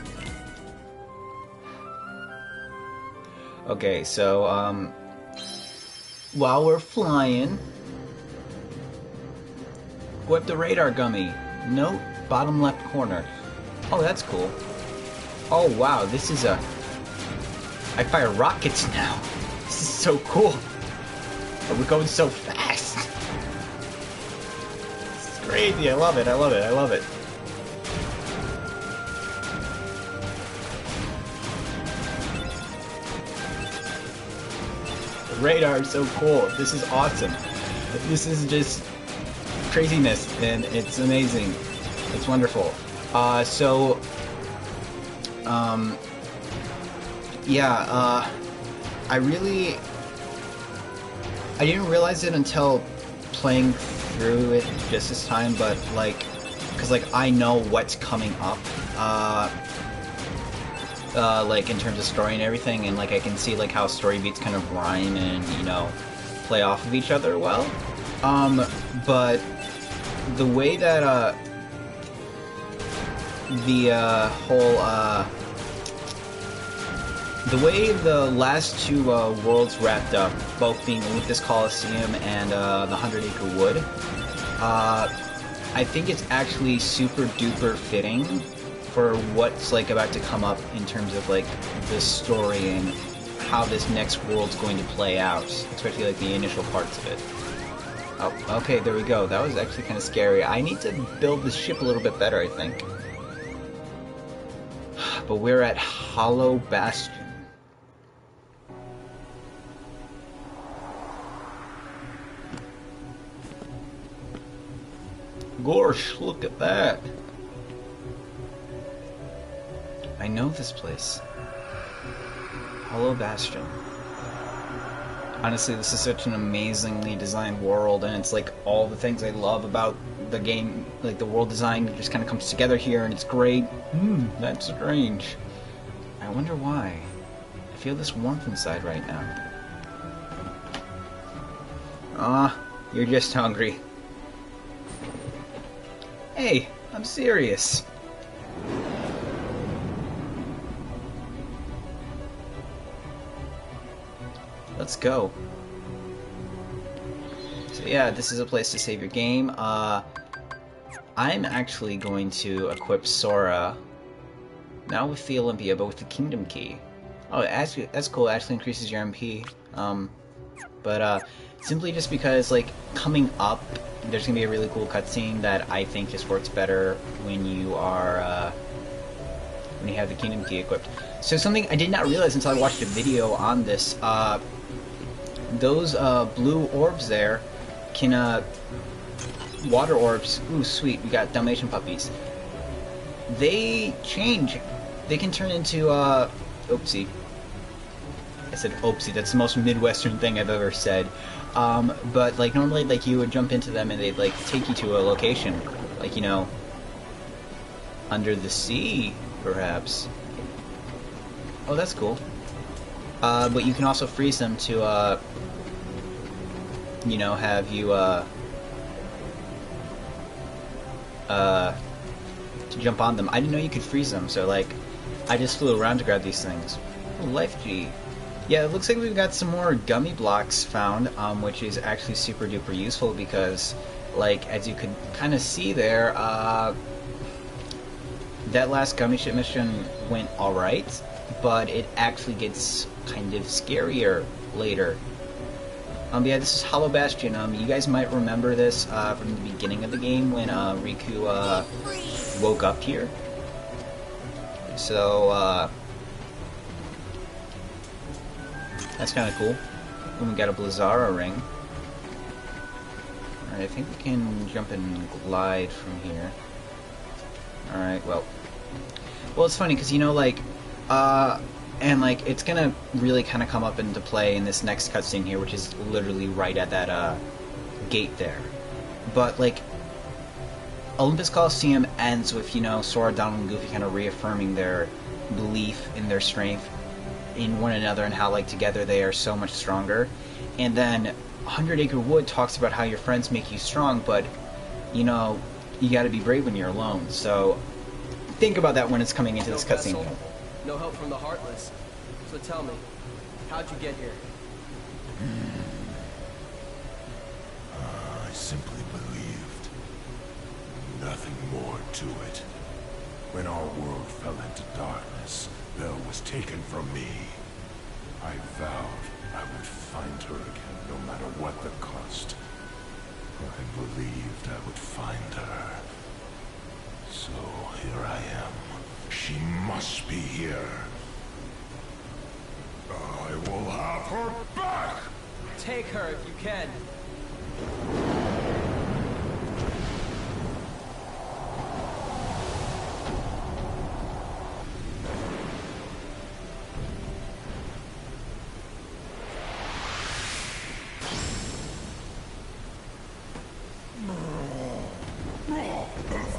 Okay, so, while we're flying, equip the radar gummy. Note, bottom left corner. Oh, that's cool. Oh wow, this is a... I fire rockets now. This is so cool. Oh, we're going so fast. This is crazy, I love it, I love it, I love it. Radar is so cool. This is awesome. This is just craziness, and it's amazing. It's wonderful. Yeah, I didn't realize it until playing through it just this time, but like, because like I know what's coming up, like in terms of story and everything, and like I can see like how story beats kind of rhyme and, you know, play off of each other well. But the way that the way the last two worlds wrapped up, both being Olympus Coliseum and the 100 Acre Wood, I think it's actually super duper fitting for what's like about to come up in terms of like the story and how this next world's going to play out, especially like the initial parts of it. Oh, okay, there we go. That was actually kind of scary. I need to build the ship a little bit better, I think. But we're at Hollow Bastion. Gosh, look at that. I know this place. Hollow Bastion. Honestly, this is such an amazingly designed world, and it's like all the things I love about the game, like the world design just kind of comes together here, and it's great. That's strange. I wonder why. I feel this warmth inside right now. You're just hungry. Hey, I'm serious. Let's go. So yeah, this is a place to save your game. I'm actually going to equip Sora, not with the Olympia, but with the Kingdom Key. Oh, actually, that's cool. It actually increases your MP. Simply just because, like, coming up, there's gonna be a really cool cutscene that I think just works better when you are, when you have the Kingdom Key equipped. So something I did not realize until I watched a video on this, those blue orbs there can, water orbs, ooh sweet, we got Dalmatian puppies. They change. They can turn into, oopsie. I said oopsie, that's the most Midwestern thing I've ever said. But like normally like you would jump into them and they'd like take you to a location, like, you know, under the sea, perhaps. Oh, that's cool. But you can also freeze them to, you know, have you, to jump on them. I didn't know you could freeze them, so like, I just flew around to grab these things. Oh, Life G. Yeah, it looks like we've got some more gummy blocks found, which is actually super duper useful because, like, as you could kind of see there, that last gummy ship mission went alright, but it actually gets kind of scarier later. Yeah, this is Hollow Bastion. You guys might remember this from the beginning of the game when Riku woke up here. So, that's kind of cool. And we got a Blizzara ring. I think we can jump and glide from here. Alright, well, it's funny, because, you know, like, and, like, it's gonna really kind of come up into play in this next cutscene here, which is literally right at that, gate there. But, like, Olympus Coliseum ends with, you know, Sora, Donald, and Goofy kind of reaffirming their belief in their strength in one another and how, like, together they are so much stronger. And then 100 Acre Wood talks about how your friends make you strong, but, you know, you gotta be brave when you're alone. So, think about that when it's coming into this cutscene. No help from the Heartless. So tell me, how'd you get here? I simply believed. Nothing more to it. When our world fell into darkness, Belle was taken from me. I vowed I would find her again, no matter what the cost. I believed I would find her. So here I am. She must be here. I will have her back! Take her if you can.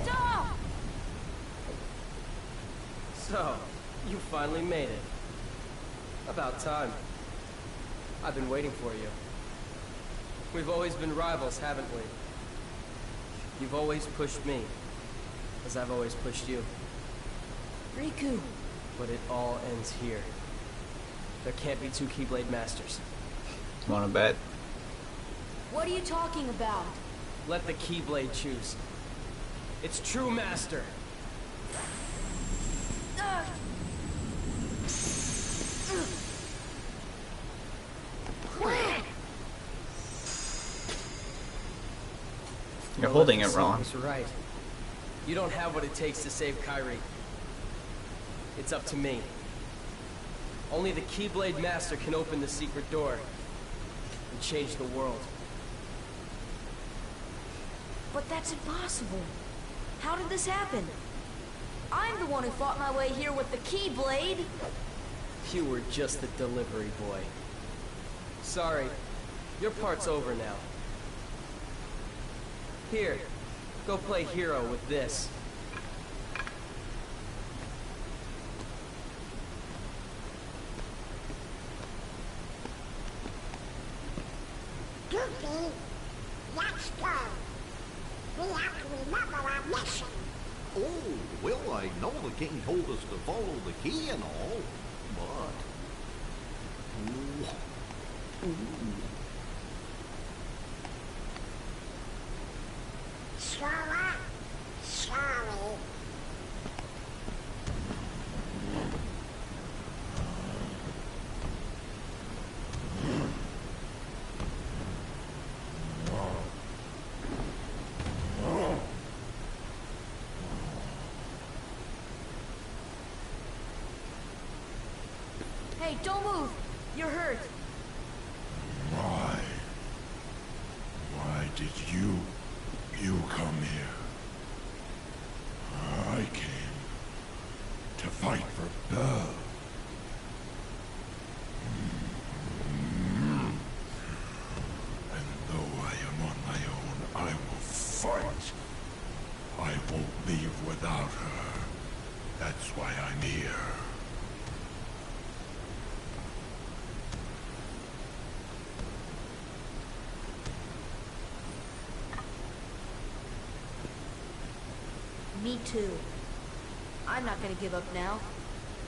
Stop! So, you finally made it. About time. I've been waiting for you. We've always been rivals, haven't we? You've always pushed me, as I've always pushed you. Riku. But it all ends here. There can't be two Keyblade Masters. Wanna bet? What are you talking about? Let the Keyblade choose. Its true master. Ugh. You're holding it wrong. Was right. You don't have what it takes to save Kairi. It's up to me. Only the Keyblade Master can open the secret door and change the world. But that's impossible. How did this happen? I'm the one who fought my way here with the Keyblade. You were just the delivery boy. Sorry, your part's over now. Here, go play hero with this. Goofy, let's go. We have to remember our mission. Oh, well, I know the king told us to follow the key and all, but... Sora, sorry. Hey, don't move. You're hurt. Why? Why did you come here? I came to fight for Belle. And though I am on my own, I will fight. I won't leave without her. That's why I'm here. Me too. I'm not gonna give up now.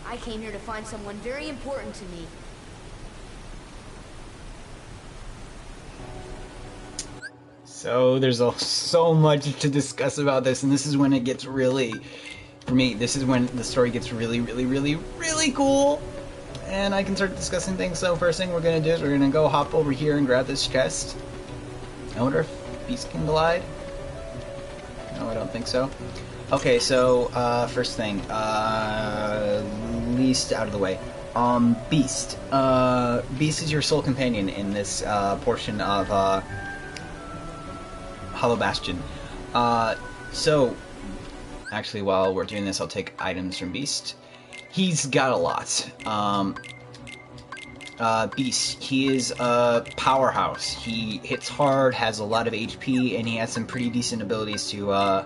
I came here to find someone very important to me. So there's so much to discuss about this, and this is when it gets really, for me, this is when the story gets really, really, really, really cool, and I can start discussing things. So first thing we're gonna do is we're gonna go hop over here and grab this chest. I wonder if Beast can glide. No, I don't think so. Okay, so first thing, least out of the way. Beast. Beast is your sole companion in this portion of Hollow Bastion. So, actually, while we're doing this, I'll take items from Beast. He's got a lot. Beast, he is a powerhouse. He hits hard, has a lot of HP, and he has some pretty decent abilities to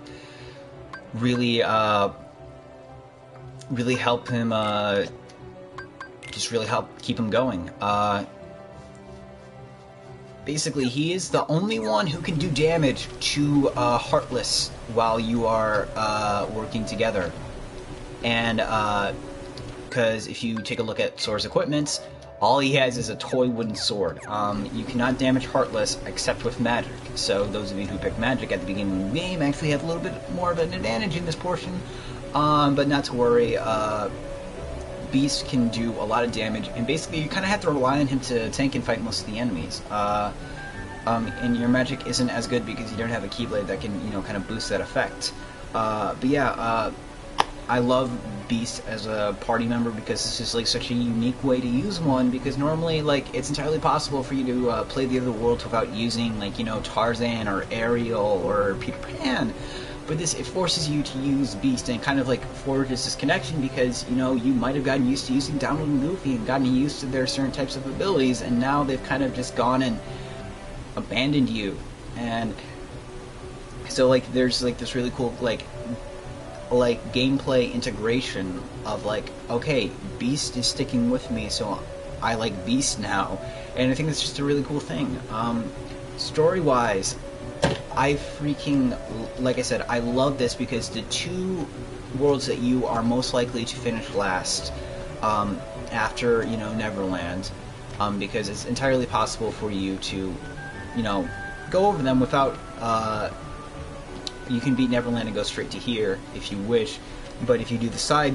really help him, just really help keep him going. Basically, he is the only one who can do damage to Heartless while you are working together. And, because if you take a look at Sora's equipment, all he has is a toy wooden sword. You cannot damage Heartless except with magic. So those of you who picked magic at the beginning of the game actually have a little bit more of an advantage in this portion. But not to worry, Beast can do a lot of damage, and basically you kind of have to rely on him to tank and fight most of the enemies. And your magic isn't as good because you don't have a Keyblade that can, you know, kind of boost that effect. But yeah, I love Beast as a party member because this is like such a unique way to use one, because normally like it's entirely possible for you to play the other worlds without using, like, you know, Tarzan or Ariel or Peter Pan. But this, it forces you to use Beast, and kind of like forges this connection because, you know, you might have gotten used to using Donald and Goofy and gotten used to their certain types of abilities, and now they've kind of just gone and abandoned you. And so like there's like this really cool like gameplay integration of like, okay, Beast is sticking with me, so I like Beast now, and I think that's just a really cool thing. Story-wise, I freaking, like I said, I love this because the two worlds that you are most likely to finish last after, you know, Neverland, because it's entirely possible for you to, you know, go over them without, you can beat Neverland and go straight to here if you wish, but if you do the side,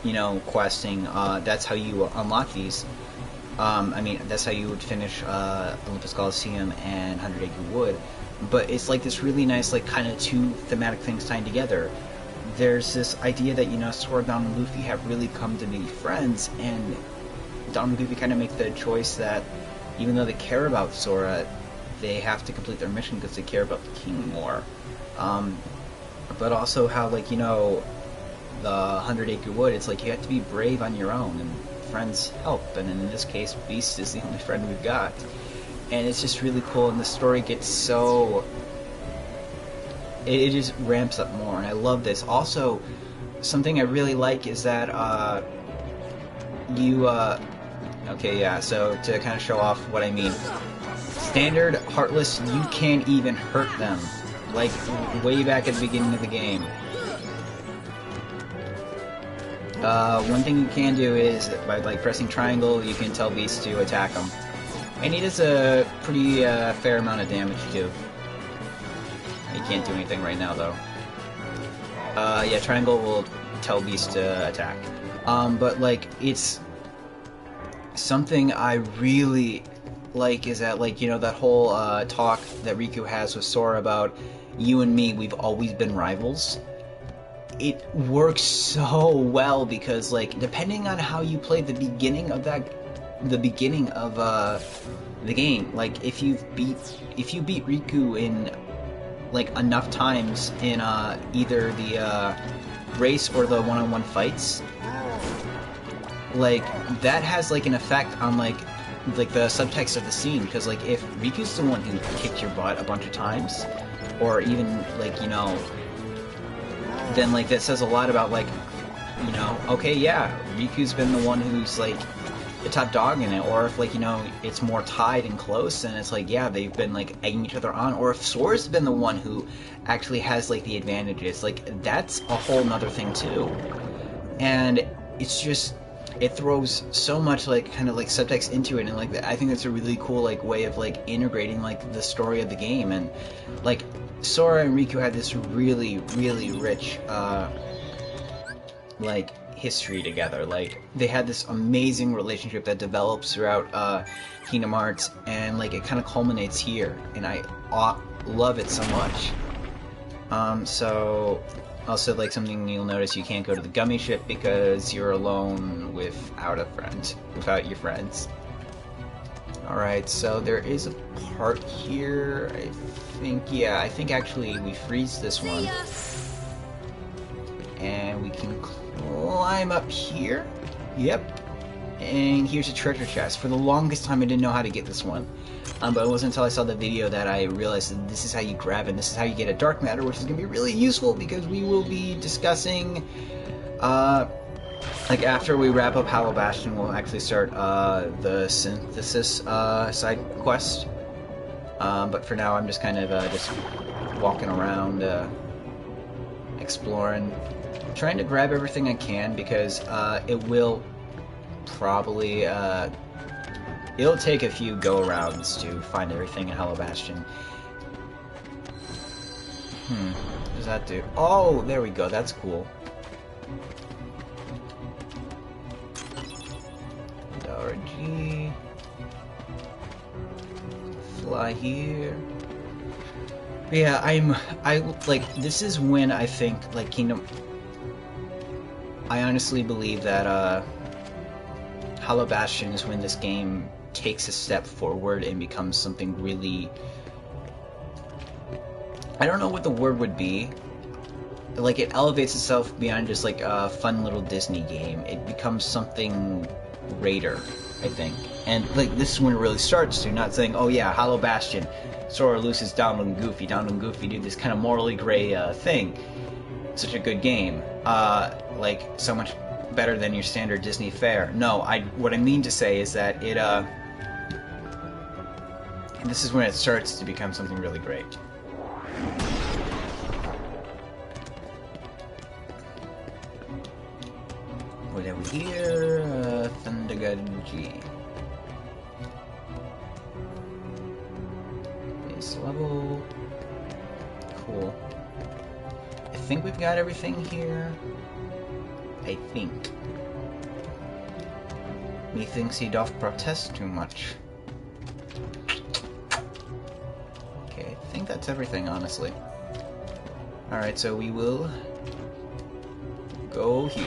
you know, questing, that's how you unlock these. I mean, that's how you would finish Olympus Coliseum and 100 Acre Wood. But it's like this really nice, like, kind of two thematic things tied together. There's this idea that, you know, Sora, Donald, and Luffy have really come to be friends, and Donald and Goofy kind of make the choice that even though they care about Sora, they have to complete their mission because they care about the king more. But also how, like, you know, the 100 Acre Wood, it's like you have to be brave on your own, and friends help, and in this case, Beast is the only friend we've got. And it's just really cool, and the story gets so... It just ramps up more, and I love this. Also, something I really like is that, okay, yeah, so to kind of show off what I mean. Standard Heartless, you can't even hurt them. Like, way back at the beginning of the game. One thing you can do is, by, like, pressing triangle, you can tell Beast to attack them. And he does a pretty fair amount of damage, too. He can't do anything right now, though. Yeah, triangle will tell Beast to attack. But, like, it's... Something I really like is that, like, you know, that whole talk that Riku has with Sora about you and me, we've always been rivals. It works so well because, like, depending on how you play the beginning of the game, like, if you beat Riku in, like, enough times in either the race or the one-on-one fights, like, that has, like, an effect on, like the subtext of the scene, because, like, if Riku's the one who kicked your butt a bunch of times, or even, like, you know, then, like, that says a lot about, like, you know, okay, yeah, Riku's been the one who's, like, the top dog in it. Or if, like, you know, it's more tied and close, and it's like, yeah, they've been, like, egging each other on. Or if Sora's been the one who actually has, like, the advantages, like, that's a whole nother thing too. And it's just, it throws so much, like, kind of, like, subtext into it, and, like, I think that's a really cool, like, way of, like, integrating, like, the story of the game. And, like, Sora and Riku had this really, really rich, like, history together. Like, they had this amazing relationship that develops throughout Kingdom Hearts, and, like, it kind of culminates here, and I love it so much. So also, like, something you'll notice, you can't go to the gummy ship because you're alone without your friends. Alright, so there is a part here, I think actually we freeze this one. And we can climb up here. Yep. And here's a treasure chest. For the longest time I didn't know how to get this one. But it wasn't until I saw the video that I realized that this is how you grab and this is how you get a dark matter, which is going to be really useful because we will be discussing, like after we wrap up Hollow Bastion, we'll actually start the synthesis side quest. But for now I'm just kind of just walking around, exploring, trying to grab everything I can because it will probably it'll take a few go-arounds to find everything in Hollow Bastion. What does that do? Oh, there we go. That's cool. RG. Fly here. But yeah, I like, this is when I think, like, Kingdom... I honestly believe that, Hollow Bastion is when this game takes a step forward and becomes something really... I don't know what the word would be. Like, it elevates itself beyond just, like, a fun little Disney game. It becomes something greater, I think. And, like, this is when it really starts to, not saying, oh yeah, Hollow Bastion, Sora loses Donald and Goofy do this kind of morally gray thing. Such a good game. Like, so much better than your standard Disney fare. No, what I mean to say is that it, this is when it starts to become something really great. What have we here? Thundergudgy. Base level. Cool. I think we've got everything here. I think. Methinks he doth protest too much. Okay, I think that's everything, honestly. Alright, so we will go here.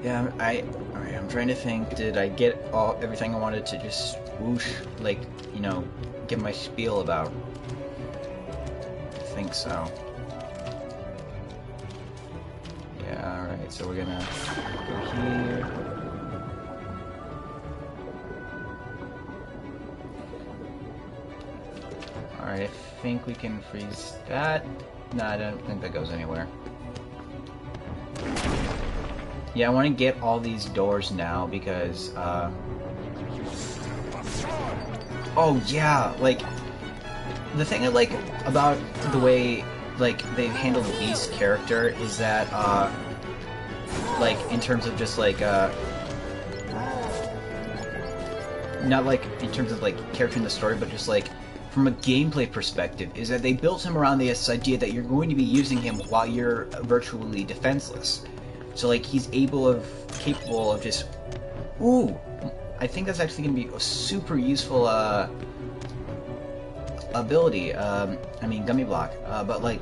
Yeah, I'm trying to think, did I get everything I wanted to just whoosh, like, you know, give my spiel about? I think so. Yeah, alright, so we're gonna go here. Alright, I think we can freeze that. No, I don't think that goes anywhere. Yeah, I want to get all these doors now because, oh yeah, like, the thing I like about the way, like, they handle the Beast character is that, like, in terms of just, like, not, like, in terms of, like, character in the story, but just, like, from a gameplay perspective, is that they built him around this idea that you're going to be using him while you're virtually defenseless. So, like, he's capable of just... Ooh! I think that's actually going to be a super useful, ability. I mean, Gummy Block. But, like,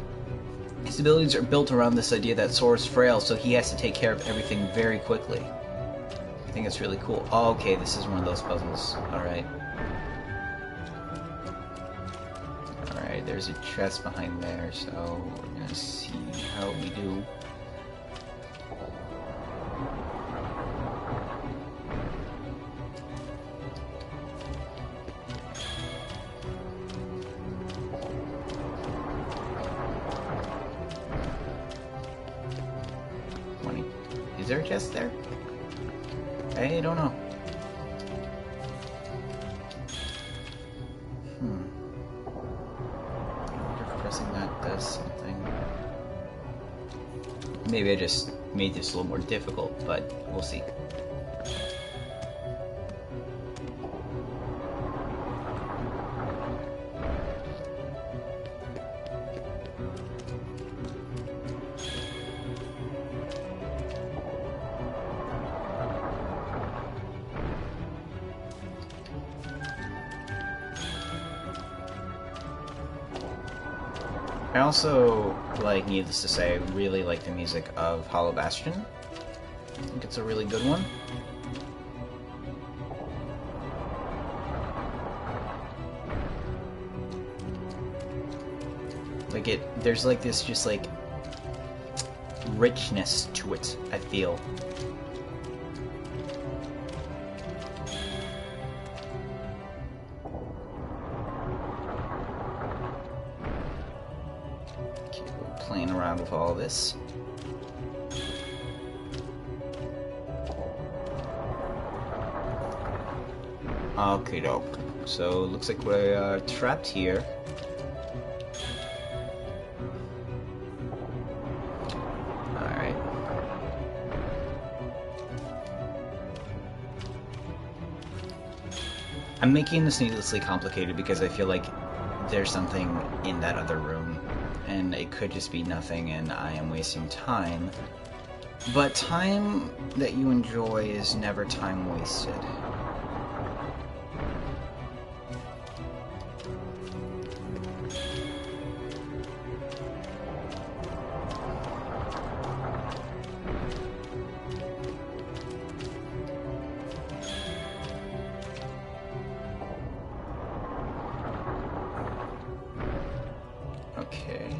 his abilities are built around this idea that Sora's frail, so he has to take care of everything very quickly. I think it's really cool. Oh, okay, this is one of those puzzles. Alright. Alright, there's a chest behind there, so we're gonna see how we do. Is there a chest there? I don't know. I wonder if pressing that does something. Maybe I just made this a little more difficult, but we'll see. I also, like, needless to say, really like the music of Hollow Bastion. I think it's a really good one. Like there's like this just like richness to it, I feel. Okay, we're playing around with all this. Okay, dope. So looks like we're trapped here. Alright. I'm making this needlessly complicated because I feel like there's something in that other room, and it could just be nothing, and I am wasting time. But time that you enjoy is never time wasted. Okay.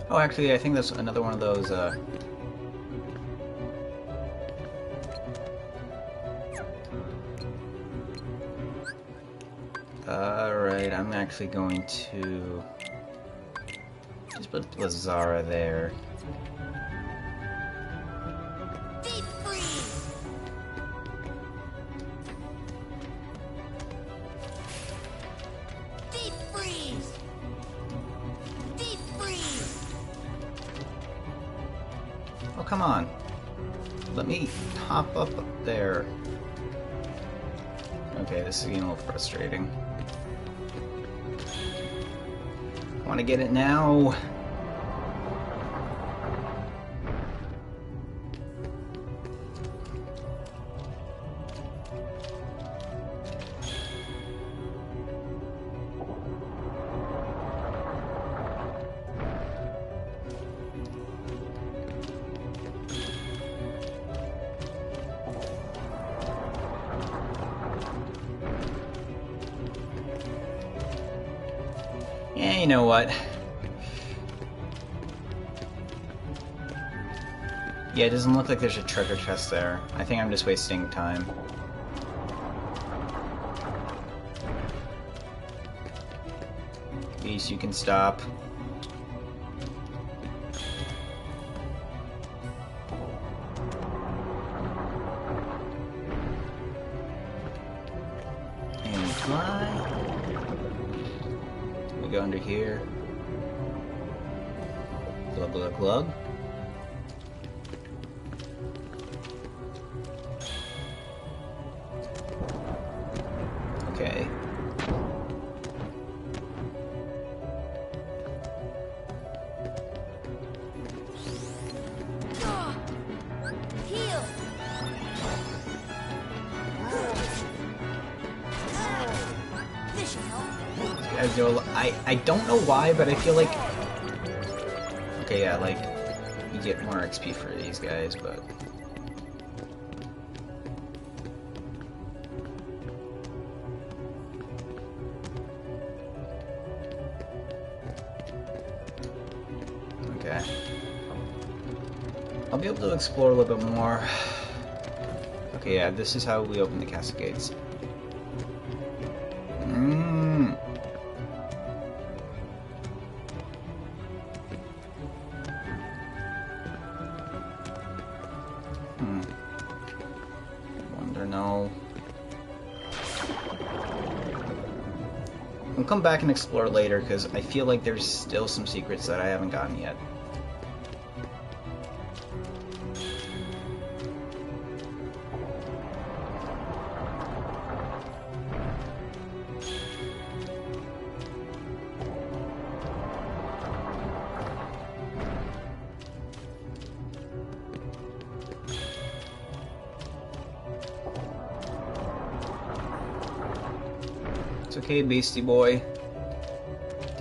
Oh, actually, I think that's another one of those, Alright, I'm actually going to just put Lazara there. Deep freeze! Deep freeze! Deep freeze! Oh, come on. Let me hop up there. Okay, this is getting a little frustrating. I want to get it now. Yeah, you know what? Yeah, it doesn't look like there's a treasure chest there. I think I'm just wasting time. Please, you can stop. And fly. We go under here. Glug, glug, glug. Okay. Heal! This should help. I don't know why, but I feel like... Okay, yeah, like, you get more XP for these guys, but... Okay. I'll be able to explore a little bit more. Okay, yeah, this is how we open the castle gates. Wonder, no. We'll come back and explore later, because I feel like there's still some secrets that I haven't gotten yet. It's okay, Beastie Boy.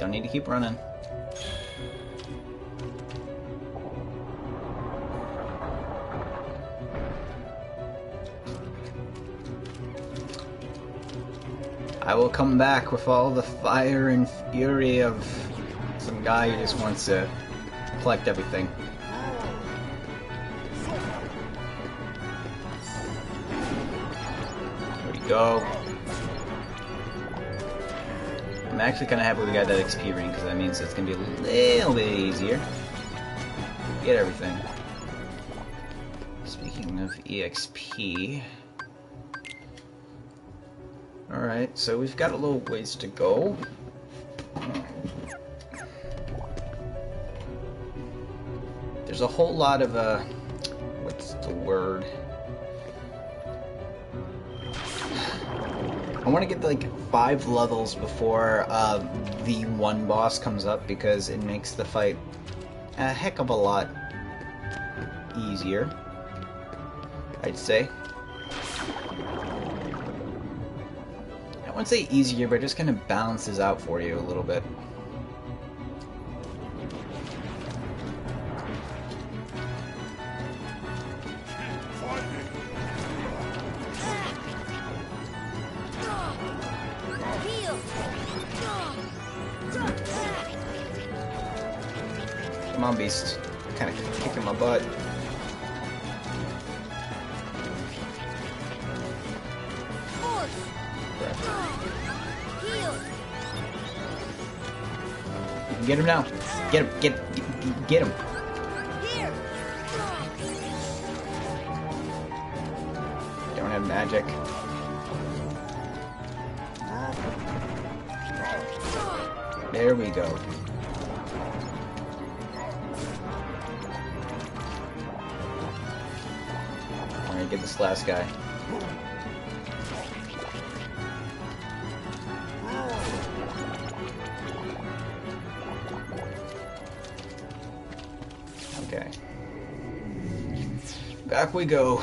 Don't need to keep running. I will come back with all the fire and fury of some guy who just wants to collect everything. There we go. I'm actually kind of happy we got that XP ring, because that means it's going to be a little bit easier. Get everything. Speaking of EXP... Alright, so we've got a little ways to go. There's a whole lot of, what's the word? I want to get like 5 levels before the one boss comes up, because it makes the fight a heck of a lot easier, I'd say. I wouldn't say easier, but it just kind of balances out for you a little bit. Come on, beast. Kind of kicking my butt. Get him now. Get him. Get him. Don't have magic. There we go. Alright, get this last guy. Okay. Back we go.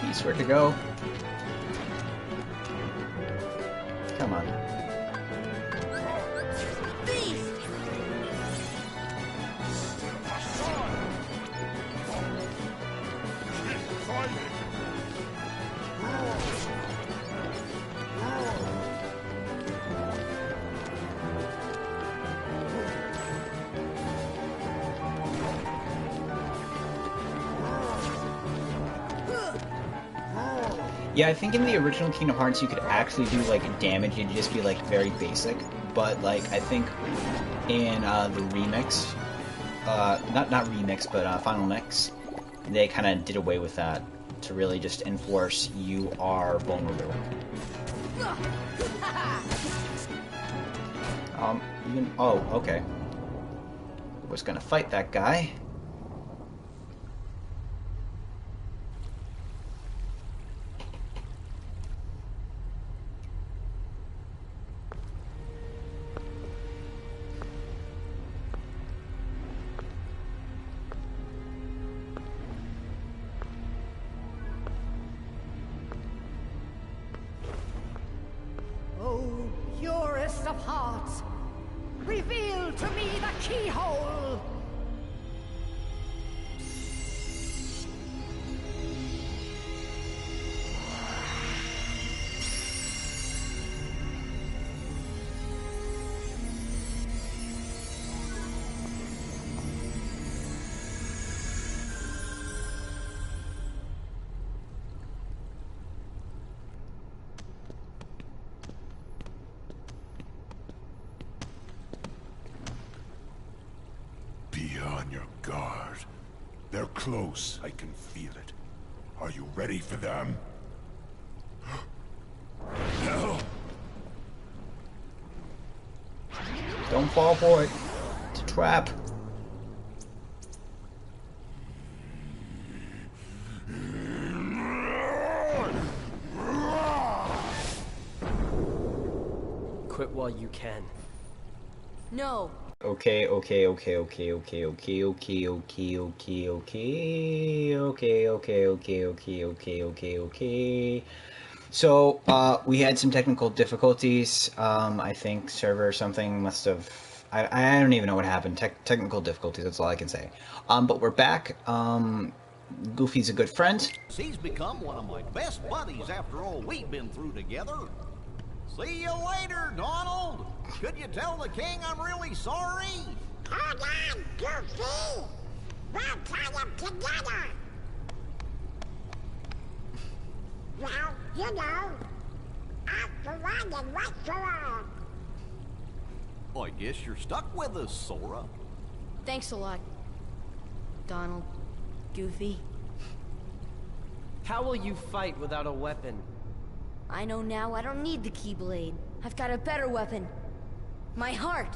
He's where to go. Come on. Yeah, I think in the original Kingdom Hearts you could actually do like damage, it'd just be like very basic. But like I think in the remix, not remix, but Final Mix, they kind of did away with that to really just enforce you are vulnerable. Oh, okay. Was gonna fight that guy. Oh, purest of hearts, reveal to me the keyhole! Be on your guard. They're close. I can feel it. Are you ready for them? No. Don't fall for it. It's a trap. quit while you can. No. Okay, okay, okay, okay, okay, okay, okay, okay, okay, okay, okay, okay, okay, okay, okay, okay, okay. So, we had some technical difficulties. I think server or something must have... I don't even know what happened. Technical difficulties, that's all I can say. But we're back. Goofy's a good friend. He's become one of my best buddies after all we've been through together. See you later, Donald. Could you tell the king I'm really sorry? Hold on, Goofy! We'll tie them together! Well, you know, out for one and right for all. I guess you're stuck with us, Sora. Thanks a lot, Donald. Goofy. How will you fight without a weapon? I know now I don't need the Keyblade. I've got a better weapon. My heart.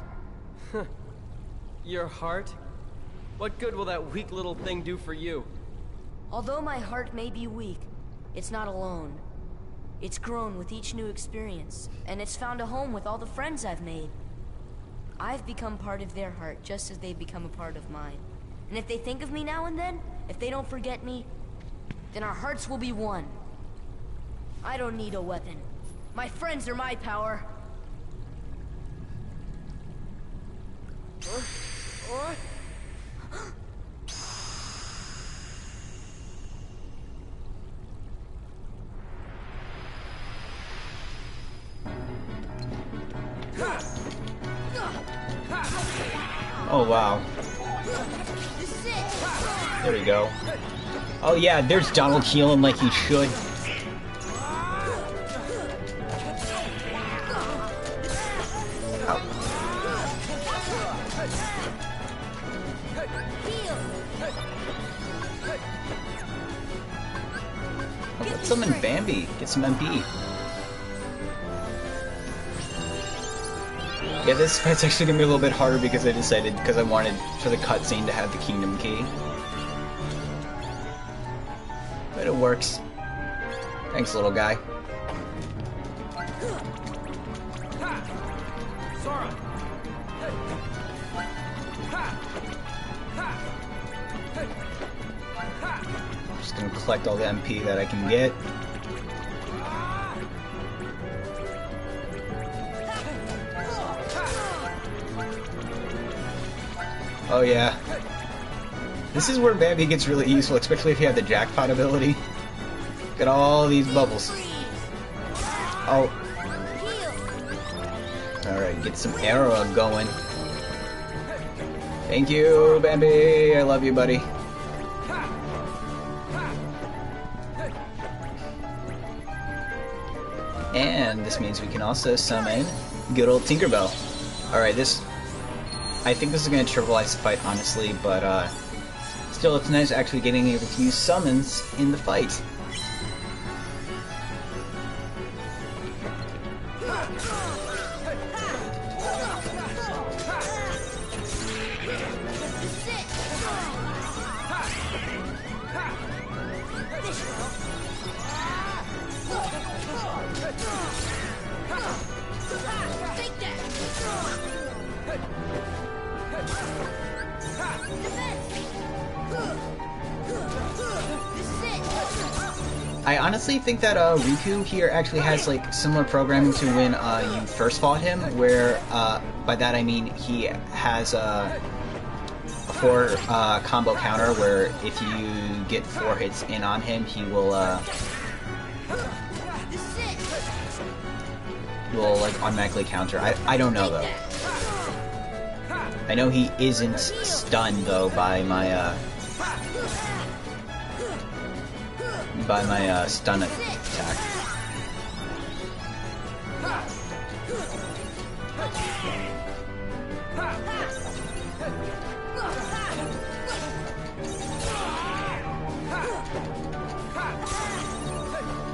Your heart? What good will that weak little thing do for you? Although my heart may be weak, it's not alone. It's grown with each new experience, and it's found a home with all the friends I've made. I've become part of their heart just as they've become a part of mine. And if they think of me now and then, if they don't forget me, then our hearts will be one. I don't need a weapon. My friends are my power. Oh, wow. There we go. Oh yeah, there's Donald healing like he should. Let's summon Bambi. Get some MP. Yeah, this fight's actually gonna be a little bit harder because I decided, because I wanted for the cutscene to have the Kingdom Key. But it works. Thanks, little guy. Sora! Just gonna collect all the MP that I can get. Oh yeah. This is where Bambi gets really useful, especially if you have the jackpot ability. Look at all these bubbles. Oh. Alright, get some arrow going. Thank you, Bambi. I love you, buddy. And this means we can also summon good old Tinkerbell. Alright, I think this is going to trivialize the fight, honestly, but still, it's nice actually getting able to use summons in the fight. I honestly think that Riku here actually has like similar programming to when you first fought him, where by that I mean he has a 4 combo counter where if you get 4 hits in on him, he will like automatically counter. I don't know though. I know he isn't stunned though by my stun attack.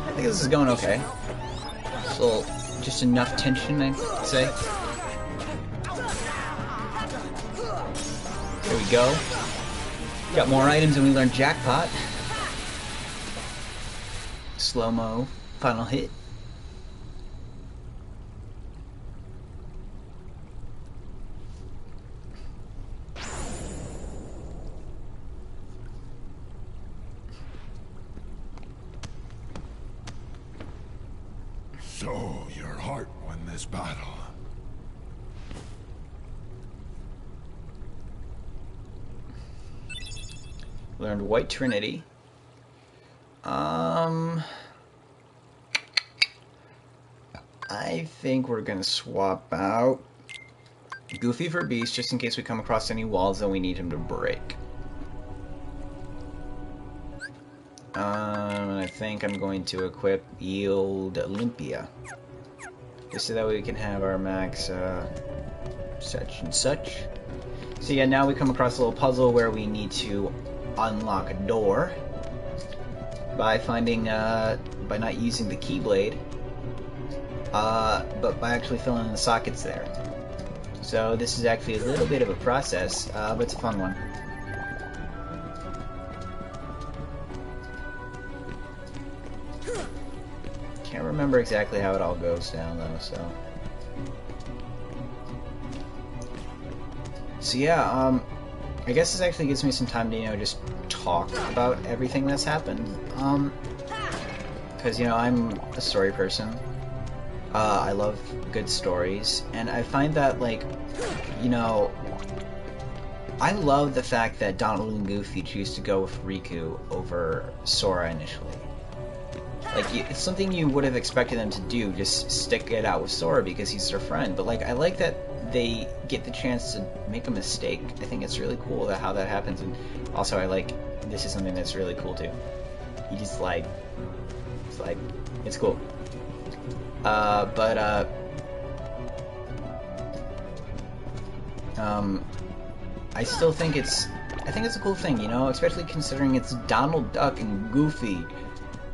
I think this is going okay. So just enough tension, I'd say. There we go. Got more items and we learned jackpot. Slow-mo, final hit. heart won this battle. Learned White Trinity. I think we're gonna swap out Goofy for Beast, just in case we come across any walls that we need him to break. And I think I'm going to equip Yield Olympia, just so that we can have our max such and such. So yeah, now we come across a little puzzle where we need to unlock a door by finding, by not using the Keyblade, but by actually filling in the sockets there. So this is actually a little bit of a process, but it's a fun one. Can't remember exactly how it all goes down though, so. So yeah, I guess this actually gives me some time to, you know, just talk about everything that's happened. Because, you know, I'm a story person. I love good stories, and I find that, like, you know, I love the fact that Donald and Goofy choose to go with Riku over Sora initially. Like, it's something you would have expected them to do, just stick it out with Sora because he's their friend, but, like, I like that they get the chance to make a mistake. I think it's really cool that how that happens, and also I like, this is something that's really cool too. You just, like, it's like, it's cool. I still think I think it's a cool thing, you know, especially considering it's Donald Duck and Goofy,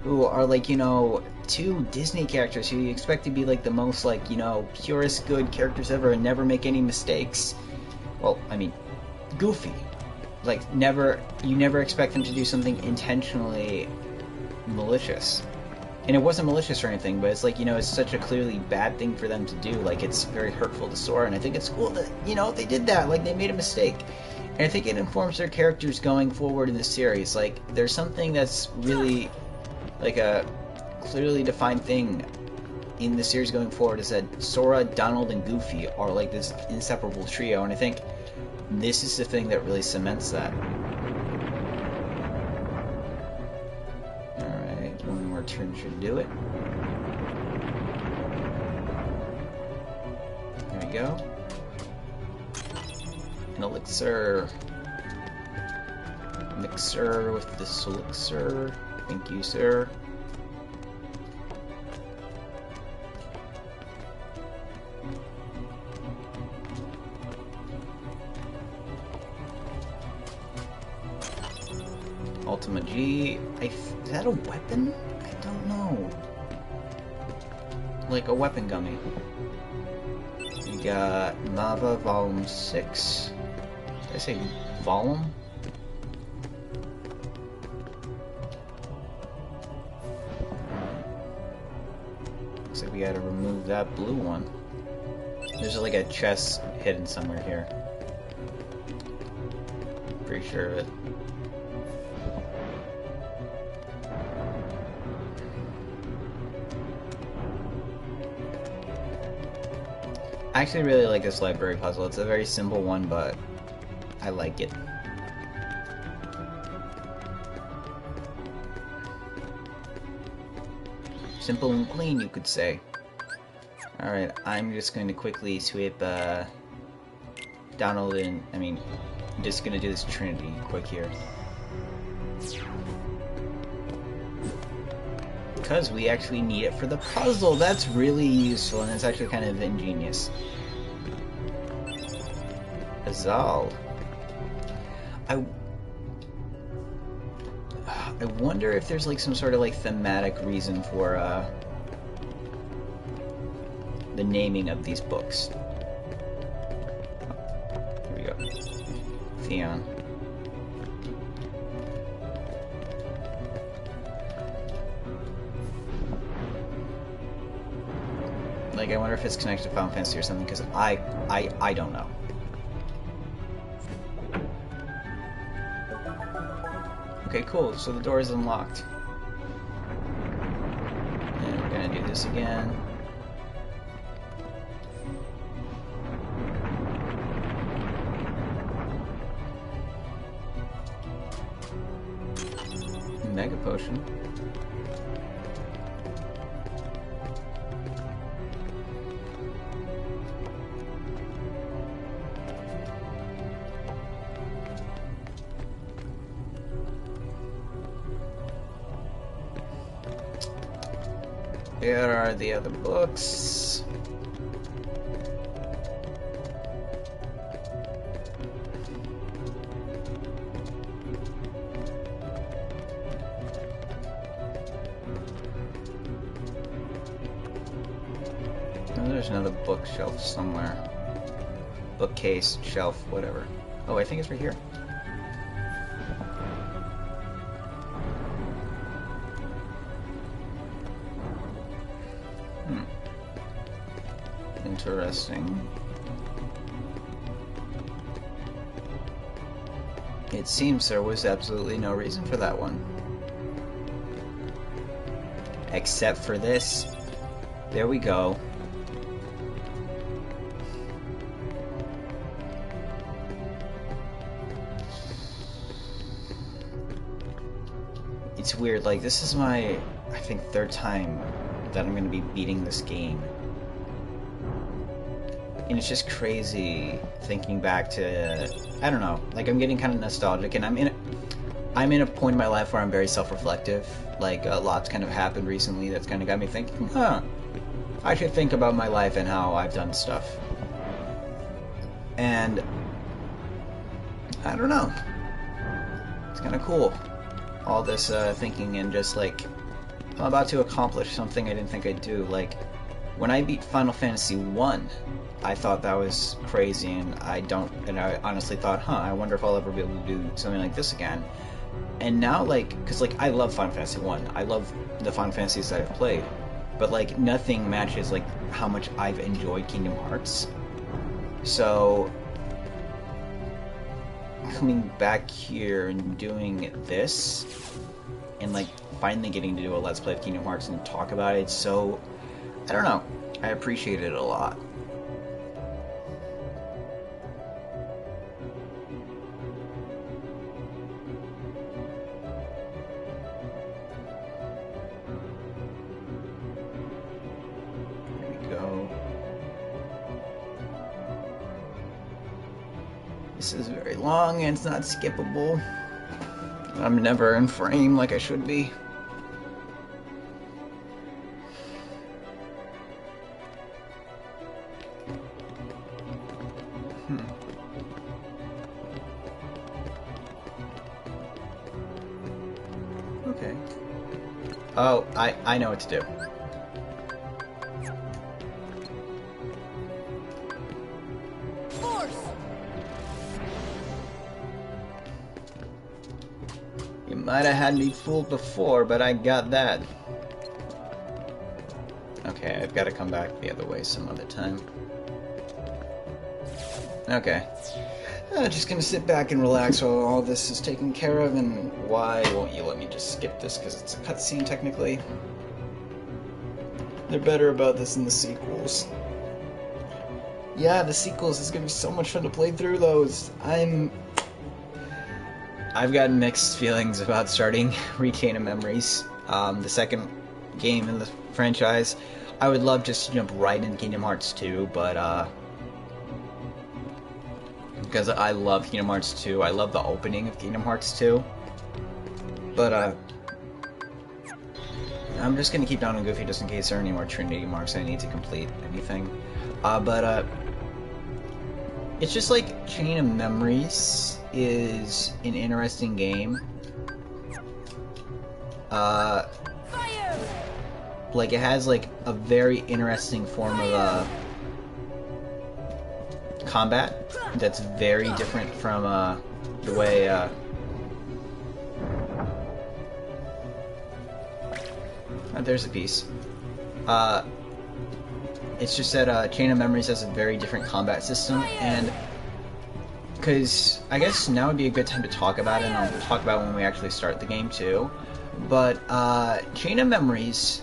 who are, like, you know, two Disney characters who you expect to be, like, the most, like, you know, purest good characters ever and never make any mistakes. Well, I mean, Goofy. Like, you never expect him to do something intentionally malicious. And it wasn't malicious or anything, but it's like, you know, it's such a clearly bad thing for them to do. Like, it's very hurtful to Sora, and I think it's cool that, you know, they did that. Like, they made a mistake. And I think it informs their characters going forward in the series. Like, there's something that's really, like, a clearly defined thing in the series going forward, is that Sora, Donald, and Goofy are, like, this inseparable trio, and I think this is the thing that really cements that. One more turn should do it. There we go. An elixir. Mixer with this elixir. Thank you, sir. Ultima G. Is that a weapon? I don't know. Like a weapon gummy. We got Nava Volume 6. Did I say volume? Looks like we gotta remove that blue one. There's like a chest hidden somewhere here. Pretty sure of it. I actually really like this library puzzle. It's a very simple one, but I like it. Simple and clean, you could say. Alright, I'm just going to quickly sweep Donald in. I'm just going to do this Trinity quick here. Because we actually need it for the puzzle. That's really useful, and it's actually kind of ingenious. Azal. I wonder if there's like some sort of like thematic reason for the naming of these books. Here we go. Theon. Like, I wonder if it's connected to Final Fantasy or something, because I don't know. Okay, cool, so the door is unlocked. And we're gonna do this again. Mega Potion. Here are the other books. Oh, there's another bookshelf somewhere. Bookcase, shelf, whatever. Oh, I think it's right here. Interesting. It seems there was absolutely no reason for that one. Except for this. There we go. It's weird, like, this is my, I think, third time that I'm going to be beating this game. And it's just crazy thinking back to, I don't know, like, I'm getting kind of nostalgic, and I'm in a point in my life where I'm very self-reflective. Like, a lot's kind of happened recently that's kind of got me thinking, I should think about my life and how I've done stuff. And I don't know. It's kind of cool. All this thinking and just like, I'm about to accomplish something I didn't think I'd do. Like, when I beat Final Fantasy 1, I thought that was crazy, and I honestly thought, I wonder if I'll ever be able to do something like this again. And now, like, because, like, I love Final Fantasy 1. I love the Final Fantasies that I've played. But, like, nothing matches, like, how much I've enjoyed Kingdom Hearts. So, coming back here and doing this, and, like, finally getting to do a Let's Play of Kingdom Hearts and talk about it, so, I don't know. I appreciate it a lot. This is very long and it's not skippable. I'm never in frame like I should be. Okay. Oh, I know what to do. Might have had me fooled before, but I got that. Okay, I've got to come back the other way some other time. Okay. Just gonna sit back and relax while all this is taken care of, and why won't you let me just skip this, because it's a cutscene technically? They're better about this in the sequels. Yeah, the sequels is gonna be so much fun to play through those. I've got mixed feelings about starting Chain of Memories, the second game in the franchise. I would love just to jump right into Kingdom Hearts 2, but because I love Kingdom Hearts 2, I love the opening of Kingdom Hearts 2. But I'm just gonna keep down on Goofy just in case there are any more Trinity marks I need to complete anything. It's just like Chain of Memories is an interesting game. Like, it has like a very interesting form of combat that's very different from the way there's a piece. It's just that Chain of Memories has a very different combat system, and because I guess now would be a good time to talk about it, and I'll talk about it when we actually start the game too. But Chain of Memories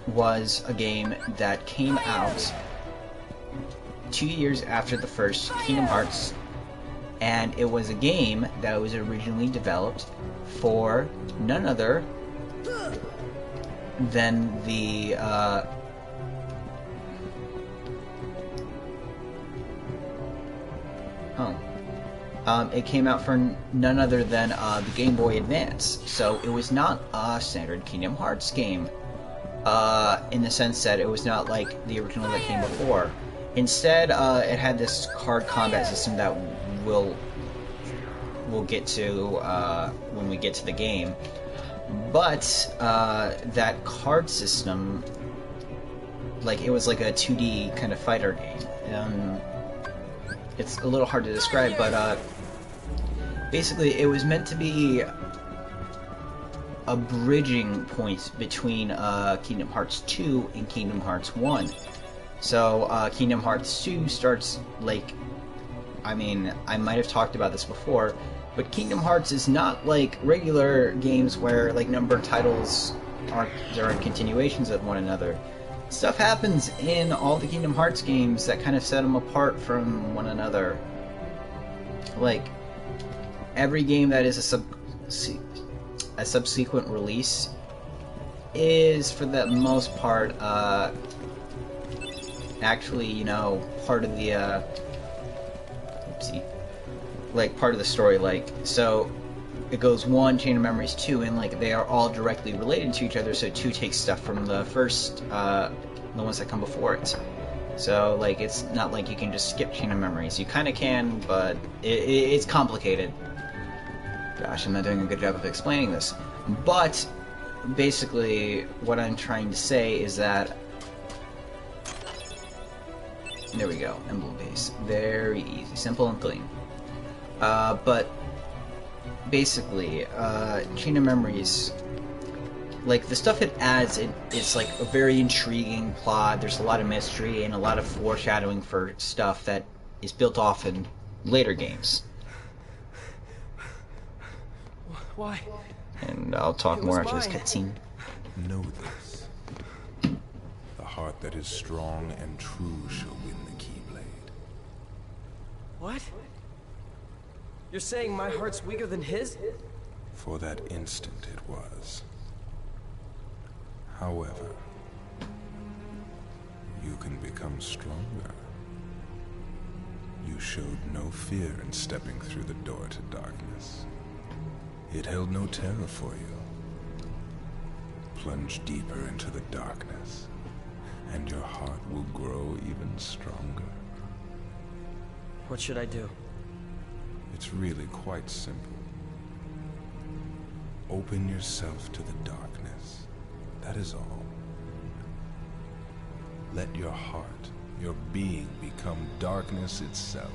was a game that came out 2 years after the first Kingdom Hearts and it was a game that was originally developed for none other than the it came out for none other than the Game Boy Advance. So it was not a standard Kingdom Hearts game, in the sense that it was not like the original that came before. Instead, it had this card combat system that we'll get to when we get to the game. But that card system, like, it was like a 2D kind of fighter game. It's a little hard to describe, but basically it was meant to be a bridging point between Kingdom Hearts 2 and Kingdom Hearts 1. So Kingdom Hearts 2 starts, like, I mean, I might have talked about this before, but Kingdom Hearts is not like regular games where, like, numbered titles aren't continuations of one another. Stuff happens in all the Kingdom Hearts games that kind of set them apart from one another. Like, every game that is a subsequent release is, for the most part, actually, you know, part of the, part of the story. Like, so it goes 1, Chain of Memories 2, and, like, they are all directly related to each other, so 2 takes stuff from the first, the ones that come before it. So, like, it's not like you can just skip Chain of Memories. You kind of can, but it's complicated. Gosh, I'm not doing a good job of explaining this. But, basically, what I'm trying to say is that... There we go, emblem base. Very easy, simple and clean. But basically, Chain of Memories, like, the stuff it adds, it's like a very intriguing plot. There's a lot of mystery and a lot of foreshadowing for stuff that is built off in later games. Why? And I'll talk more after this cutscene. Know this. The heart that is strong and true shall win the Keyblade. What? You're saying my heart's weaker than his? For that instant it was. However, you can become stronger. You showed no fear in stepping through the door to darkness. It held no terror for you. Plunge deeper into the darkness, and your heart will grow even stronger. What should I do? It's really quite simple. Open yourself to the darkness. That is all. Let your heart, your being, become darkness itself.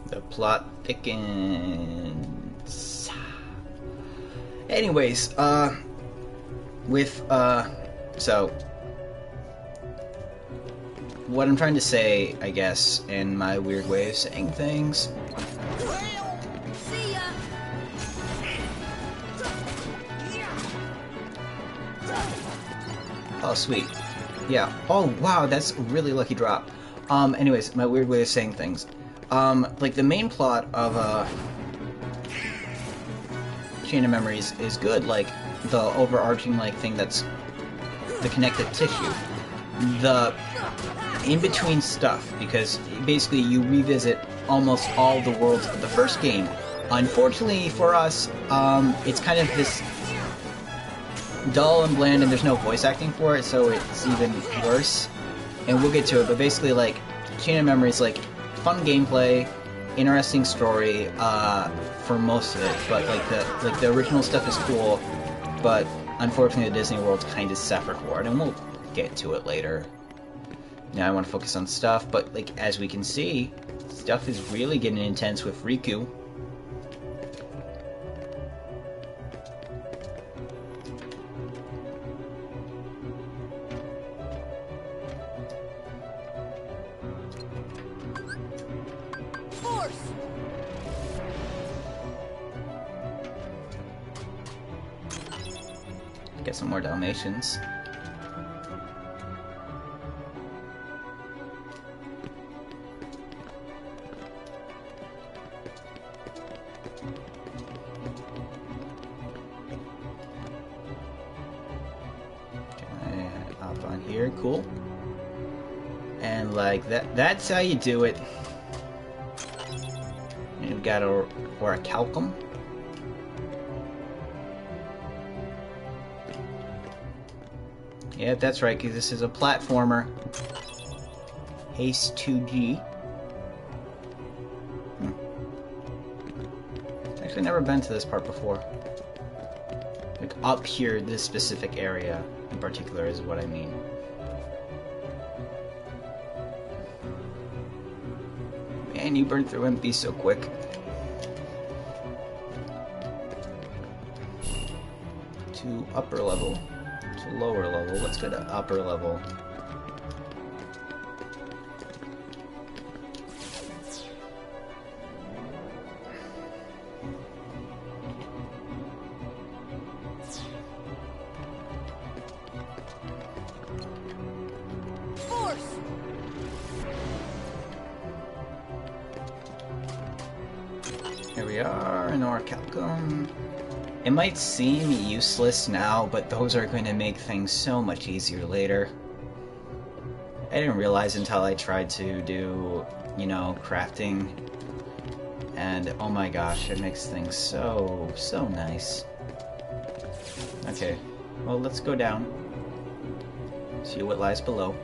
The plot thickens. Anyways, so what I'm trying to say, I guess, in my weird way of saying things. Well, see ya. Oh, sweet. Yeah. Oh, wow, that's a really lucky drop. Anyways, my weird way of saying things. Like, the main plot of, Chain of Memories is good, like, the overarching, like, thing that's the connective tissue. The in-between stuff, because basically you revisit almost all the worlds of the first game. Unfortunately for us, it's kind of this dull and bland, and there's no voice acting for it, so it's even worse. And we'll get to it, but basically, like, Chain of Memories, like, fun gameplay, interesting story, for most of it, but like the original stuff is cool, but unfortunately the Disney World's kind of suffered for it, and we'll get to it later. Now I want to focus on stuff, but, like, as we can see, stuff is really getting intense with Riku. Get some more Dalmatians. Okay, hop on here, cool. And like that's how you do it. You've got a orichalcum. Yeah, that's right, because this is a platformer. Haste 2G. Actually, never been to this part before. Like, up here, this specific area in particular is what I mean. Man, you burn through MP so quick. To upper level. To lower level. Let's go to upper level. Here we are, an orichalcum. It might seem useless now, but those are going to make things so much easier later. I didn't realize until I tried to do, you know, crafting. And oh my gosh, it makes things so nice. Okay, well, let's go down. See what lies below.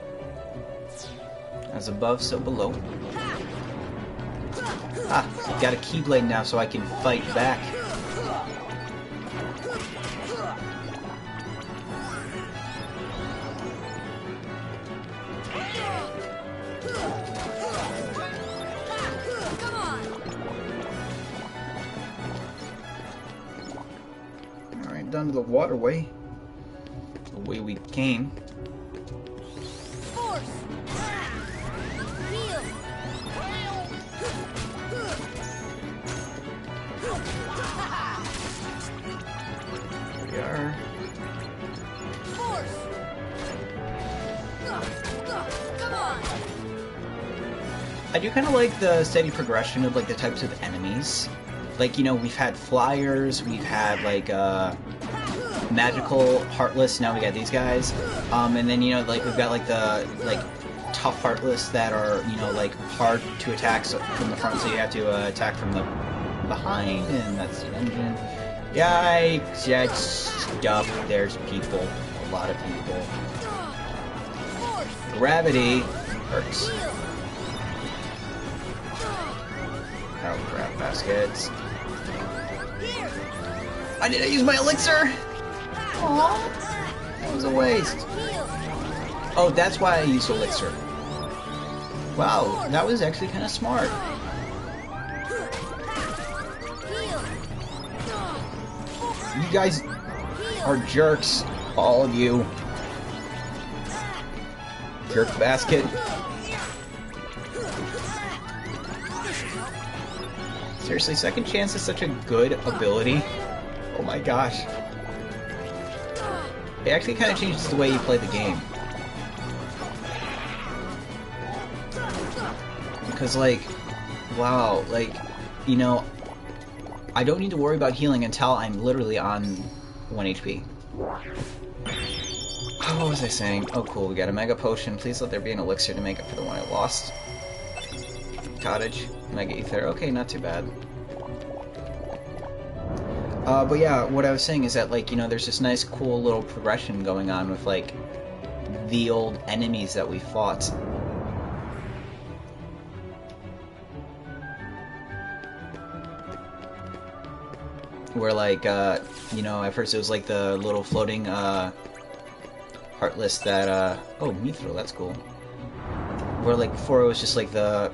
As above, so below. Ah, got a keyblade now so I can fight back. Alright, down to the waterway. The way we came. I do kind of like the steady progression of like the types of enemies. Like, you know, we've had flyers, we've had like magical heartless, now we got these guys. And then, you know, like we've got like the tough heartless that are, you know, like hard to attack from the front, so you have to attack from the behind, and that's the engine. Yikes, that's stuff. There's people, a lot of people. Gravity hurts. Oh crap, baskets. I didn't use my elixir! Aww, that was a waste. Oh, that's why I used elixir. Wow, that was actually kind of smart. You guys are jerks, all of you. Jerk basket. Seriously, second chance is such a good ability. Oh my gosh. It actually kind of changes the way you play the game. Because, like, wow, like, you know, I don't need to worry about healing until I'm literally on 1 HP. Oh, what was I saying? Oh, cool, we got a Mega Potion. Please let there be an elixir to make up for the one I lost. Cottage. Mega Ether. Okay, not too bad. But yeah, what I was saying is that, like, you know, there's this nice, cool little progression going on with, like, the old enemies that we fought. Where, like, you know, at first it was, like, the little floating, Heartless that, oh, Mithril, that's cool. Where, like, before it was just, like, the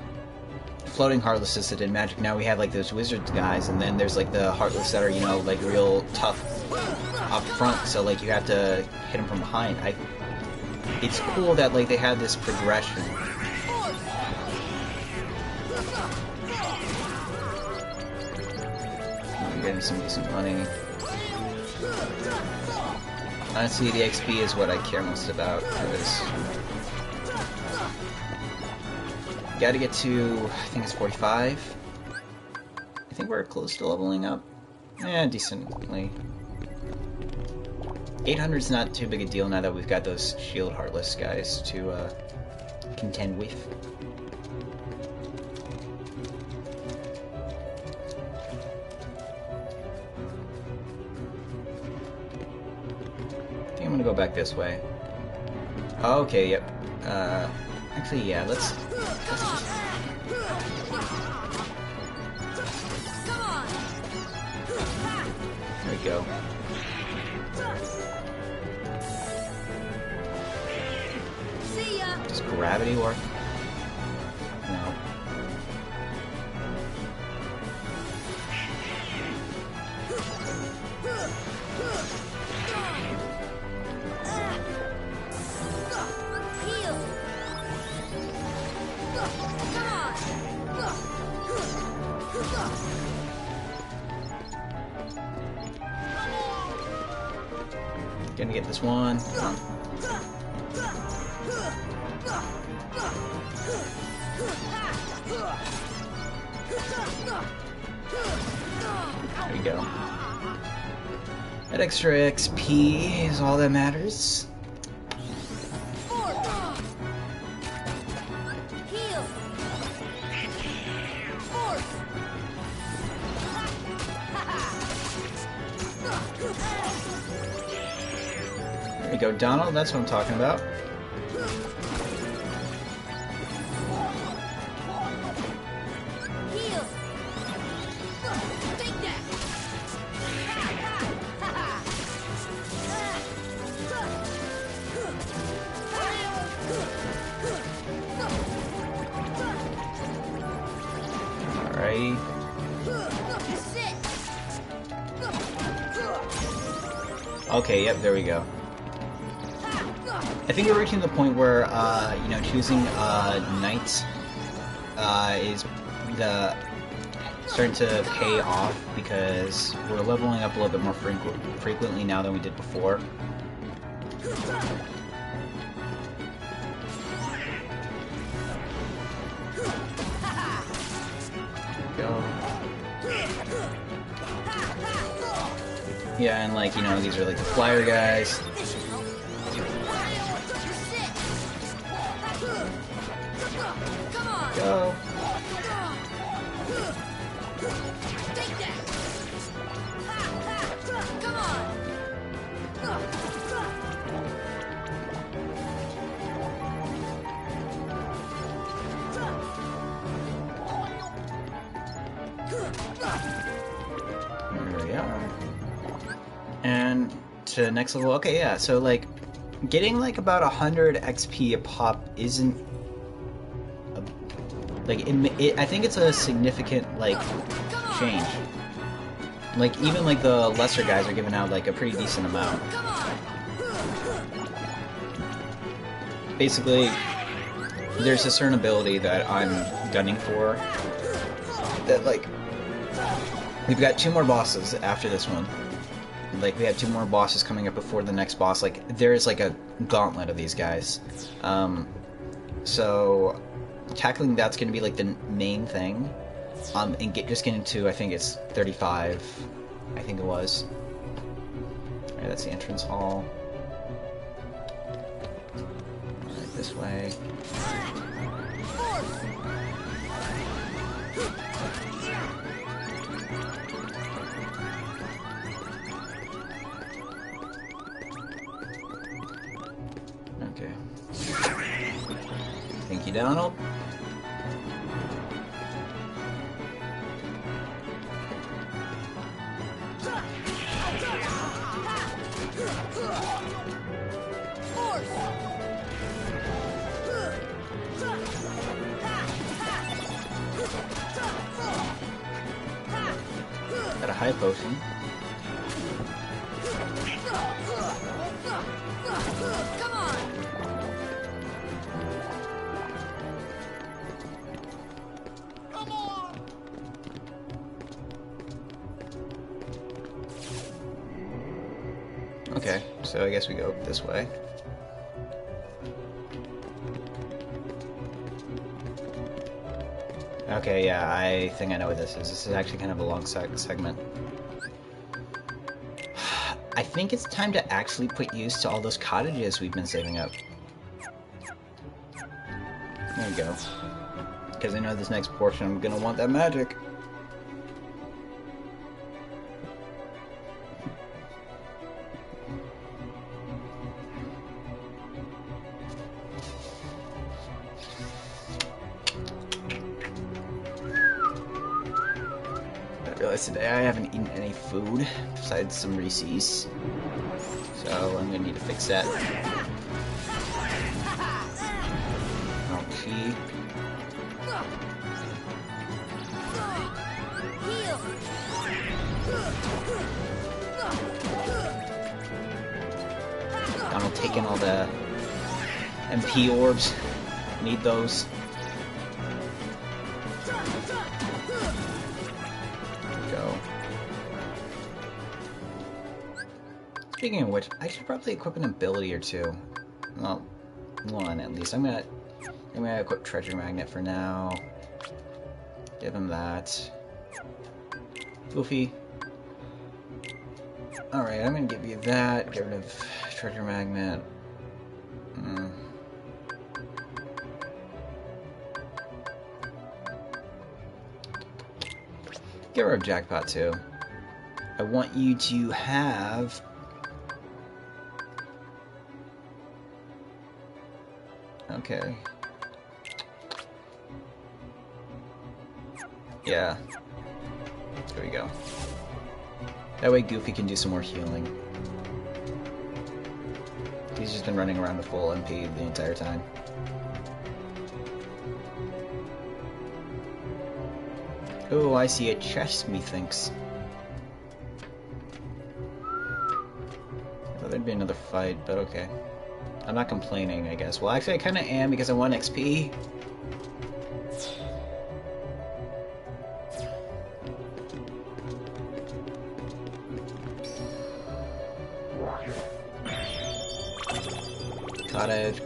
floating Heartlesses that did magic. Now we have, like, those wizards guys, and then there's, like, the Heartless that are, you know, like, real tough up front, so, like, you have to hit them from behind. It's cool that, like, they had this progression. I'm getting some decent money. Honestly, the XP is what I care most about, because gotta get to, I think it's 45. I think we're close to leveling up. Yeah, decently. 800's not too big a deal now that we've got those shield heartless guys to contend with. I think I'm gonna go back this way. Oh, okay, yep. Actually, yeah, let's there we go. Does gravity work? No. Gonna get this one. Come on. There we go. That extra XP is all that matters. There we go, Donald, that's what I'm talking about. Alright. Okay, yep, there we go. I think we're reaching the point where, you know, choosing knights is starting to pay off, because we're leveling up a little bit more frequently now than we did before. Go. Yeah, and like, you know, these are like the flyer guys. Go. There we are. And to the next level. Okay, yeah, so like getting like about 100 XP a pop isn't like I think it's a significant like change. Like even like the lesser guys are giving out like a pretty decent amount. Basically, there's a certain ability that I'm gunning for. That like we've got 2 more bosses after this one. Like we have 2 more bosses coming up before the next boss. Like there is like a gauntlet of these guys. So tackling that's going to be like the main thing, and just getting to, I think it's 35, I think it was. Alright, that's the entrance hall. Alright, this way. Okay. Thank you, Donald. Got a high potion. Okay, so I guess we go this way. Okay, yeah, I think I know what this is. This is actually kind of a long segment. I think it's time to actually put use to all those cottages we've been saving up. There we go. Because I know this next portion I'm gonna want that magic. I realized today I haven't eaten any food besides some Reese's. So I'm gonna need to fix that. Ouchie. Donald taking all the MP orbs. Need those. There we go. Speaking of which, I should probably equip an ability or two. Well, one at least. I'm gonna equip Treasure Magnet for now. Give him that. Goofy. Alright, I'm gonna give you that. Get rid of Treasure Magnet. Get rid of Jackpot too. I want you to have... Okay. Yeah. There we go. That way Goofy can do some more healing. He's just been running around with full MP the entire time. Oh, I see a chest, methinks. I thought there'd be another fight, but okay. I'm not complaining, I guess. Well, actually, I kind of am because I want XP.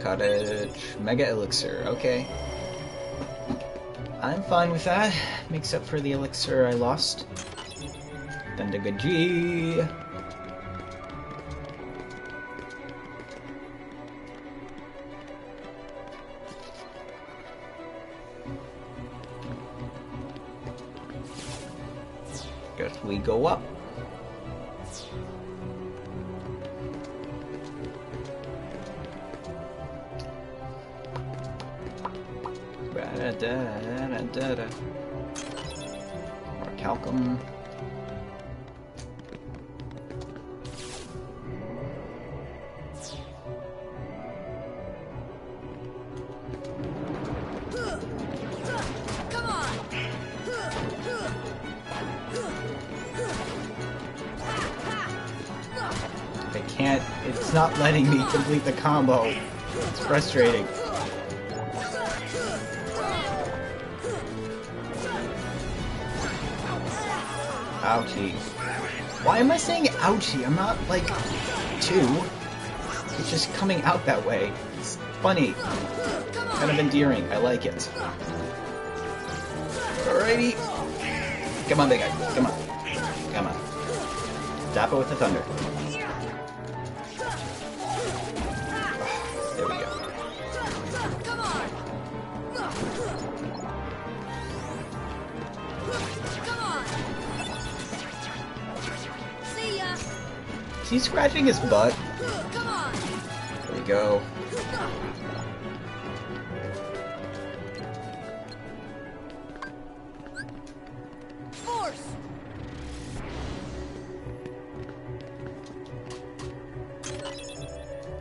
Cottage. Mega Elixir, okay. I'm fine with that. Makes up for the elixir I lost. Thundergaji. Guess we go up. More Calcum. Come on. I can't. It's not letting me complete the combo. It's frustrating. Ouchie. Why am I saying ouchie? I'm not, like, 2. It's just coming out that way. It's funny. Kind of endearing. I like it. Alrighty. Come on, big guy. Come on. Come on. Zap it with the thunder. There we go. Is he scratching his butt? There we go. Force.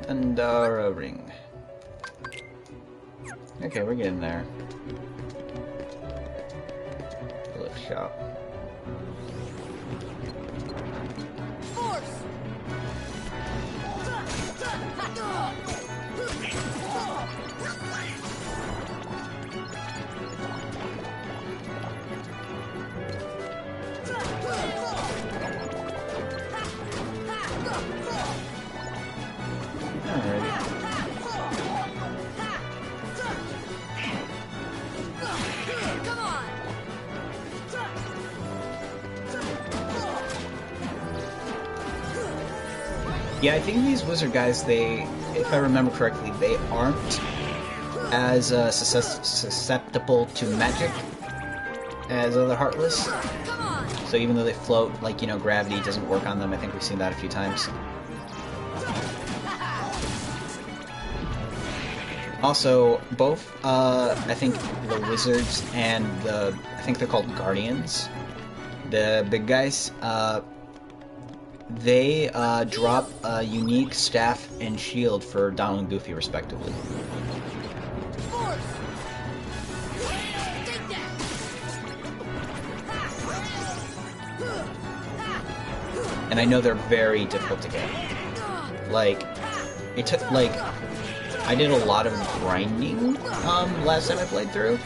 And a ring. Okay, we're getting there. Lift shop. Yeah, I think these wizard guys, they, if I remember correctly, they aren't as susceptible to magic as other Heartless. So even though they float, like, you know, gravity doesn't work on them. I think we've seen that a few times. Also, both, I think the wizards and the, I think they're called guardians, the big guys, they drop a unique staff and shield for Donald and Goofy, respectively. And I know they're very difficult to get. Like, it took, like, I did a lot of grinding, last time I played through.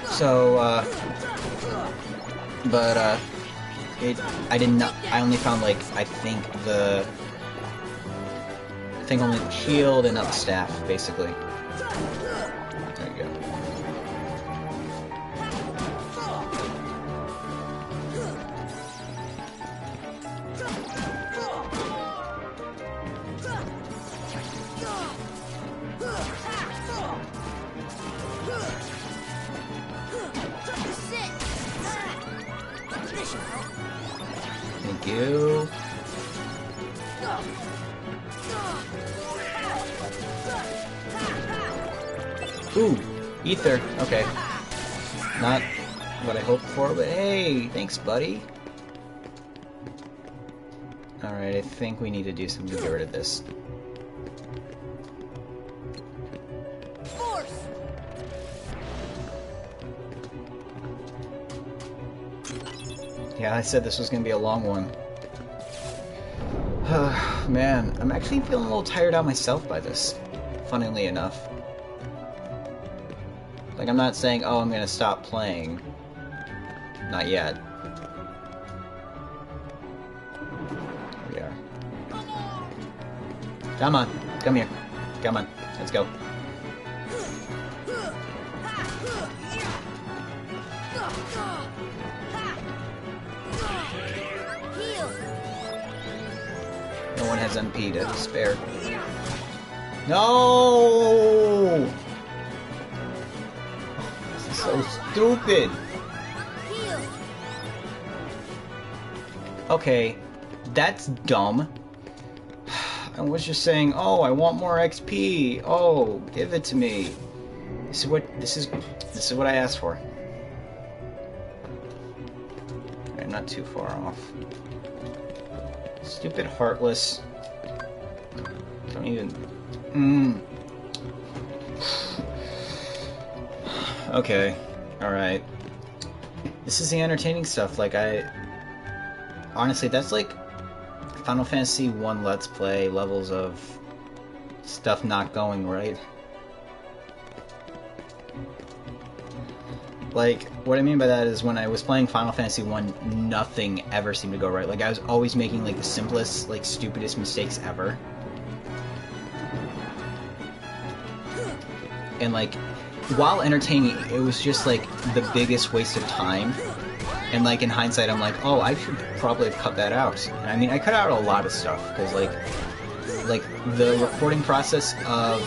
So, I only found, like, I think only the shield and not the staff, basically. There you go. Thank you. Ooh, ether. Okay. Not what I hoped for, but hey, thanks, buddy. Alright, I think we need to do something to get rid of this. Yeah, I said this was gonna be a long one. Man, I'm actually feeling a little tired out myself by this, funnily enough. Like, I'm not saying, oh, I'm gonna stop playing. Not yet. Here we are. Come on, come here. Come on, let's go. No one has MP to spare. No! This is so stupid. Okay, that's dumb. I was just saying, oh, I want more XP. Oh, give it to me. This is what I asked for. I'm not too far off. Stupid Heartless. Don't even... Okay. Alright. This is the entertaining stuff. Like, honestly, that's like Final Fantasy 1 Let's Play levels of stuff not going right. Like, what I mean by that is when I was playing Final Fantasy 1, nothing ever seemed to go right. Like, I was always making, like, the simplest, like, stupidest mistakes ever. And, like, while entertaining, it was just, like, the biggest waste of time. And, like, in hindsight, I'm like, oh, I should probably have cut that out. And, I mean, I cut out a lot of stuff, because, like, the recording process of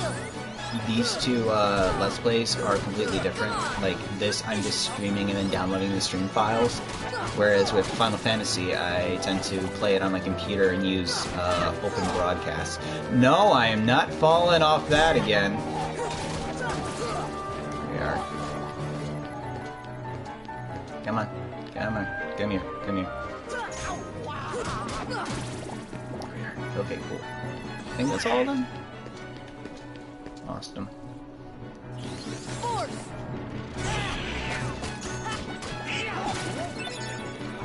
these two Let's Plays are completely different. Like, this, I'm just streaming and then downloading the stream files. Whereas with Final Fantasy, I tend to play it on my computer and use open broadcast. No, I am not falling off that again. Here we are. Come on. Come on. Come here. Come here. Okay, cool. I think that's all of them? Awesome.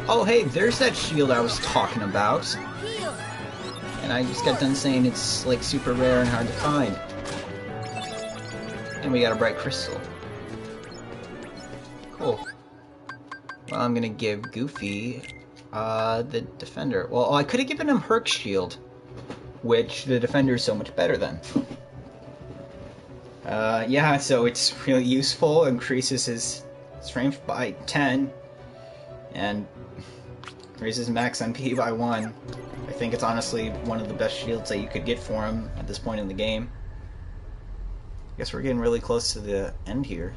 Oh, hey, there's that shield I was talking about. And I just got done saying it's, like, super rare and hard to find. And we got a bright crystal. Cool. Well, I'm gonna give Goofy, the Defender. Well, I could have given him Herc's shield, which the Defender is so much better than. Yeah, so it's really useful, increases his strength by 10, and raises max MP by 1. I think it's honestly one of the best shields that you could get for him at this point in the game. I guess we're getting really close to the end here.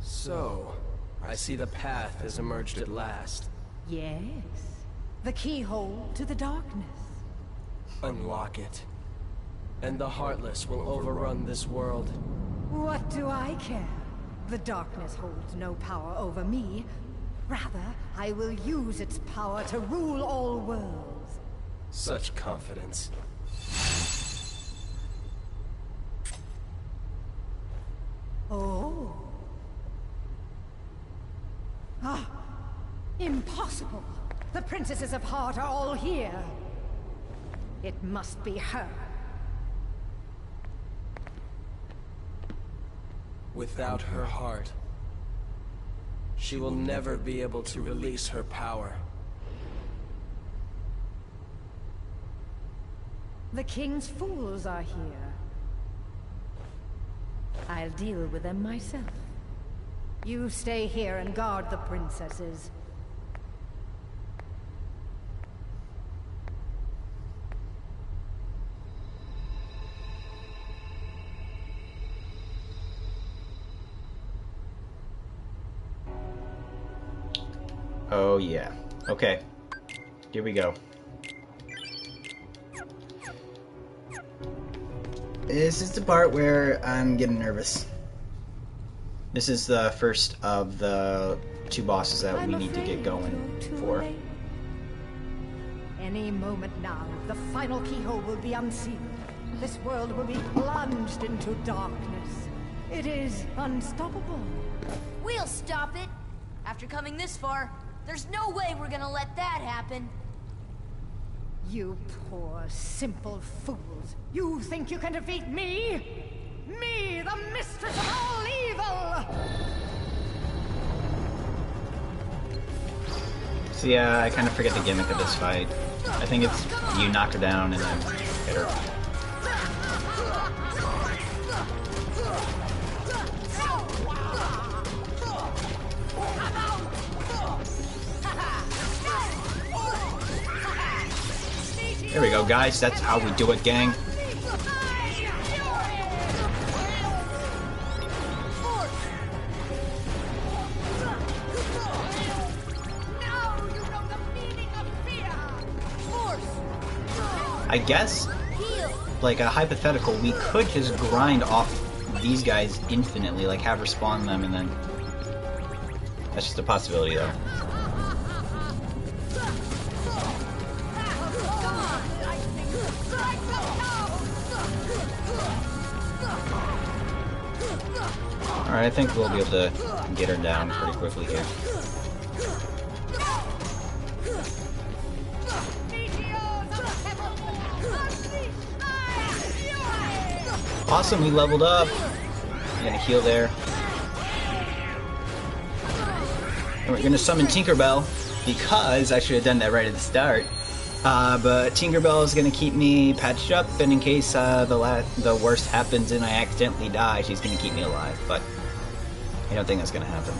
So, I see the path has emerged at last. Yes. The keyhole to the darkness. Unlock it, and the Heartless will overrun this world. What do I care? The darkness holds no power over me. Rather, I will use its power to rule all worlds. Such confidence. Oh. Ah, impossible. The princesses of Heart are all here. It must be her. Without her heart, she will never be able to release her power. The king's fools are here. I'll deal with them myself. You stay here and guard the princesses. Oh yeah. Okay. Here we go. This is the part where I'm getting nervous. This is the first of the 2 bosses that we need to get going for. Late. Any moment now, the final keyhole will be unsealed. This world will be plunged into darkness. It is unstoppable. We'll stop it. After coming this far, there's no way we're gonna let that happen. You poor, simple fools. You think you can defeat me? Me, the mistress of all evil! So yeah, I kind of forget the gimmick of this fight. I think it's you knock her down and then hit her. There we go, guys. That's how we do it, gang. I guess, like a hypothetical, we could just grind off these guys infinitely, like have her spawn them and then... That's just a possibility, though. Alright, I think we'll be able to get her down pretty quickly here. Awesome, we leveled up. I'm gonna heal there. And we're gonna summon Tinkerbell, because I should have done that right at the start. But Tinkerbell is gonna keep me patched up, and in case the worst happens and I accidentally die, she's gonna keep me alive. But I don't think that's gonna happen.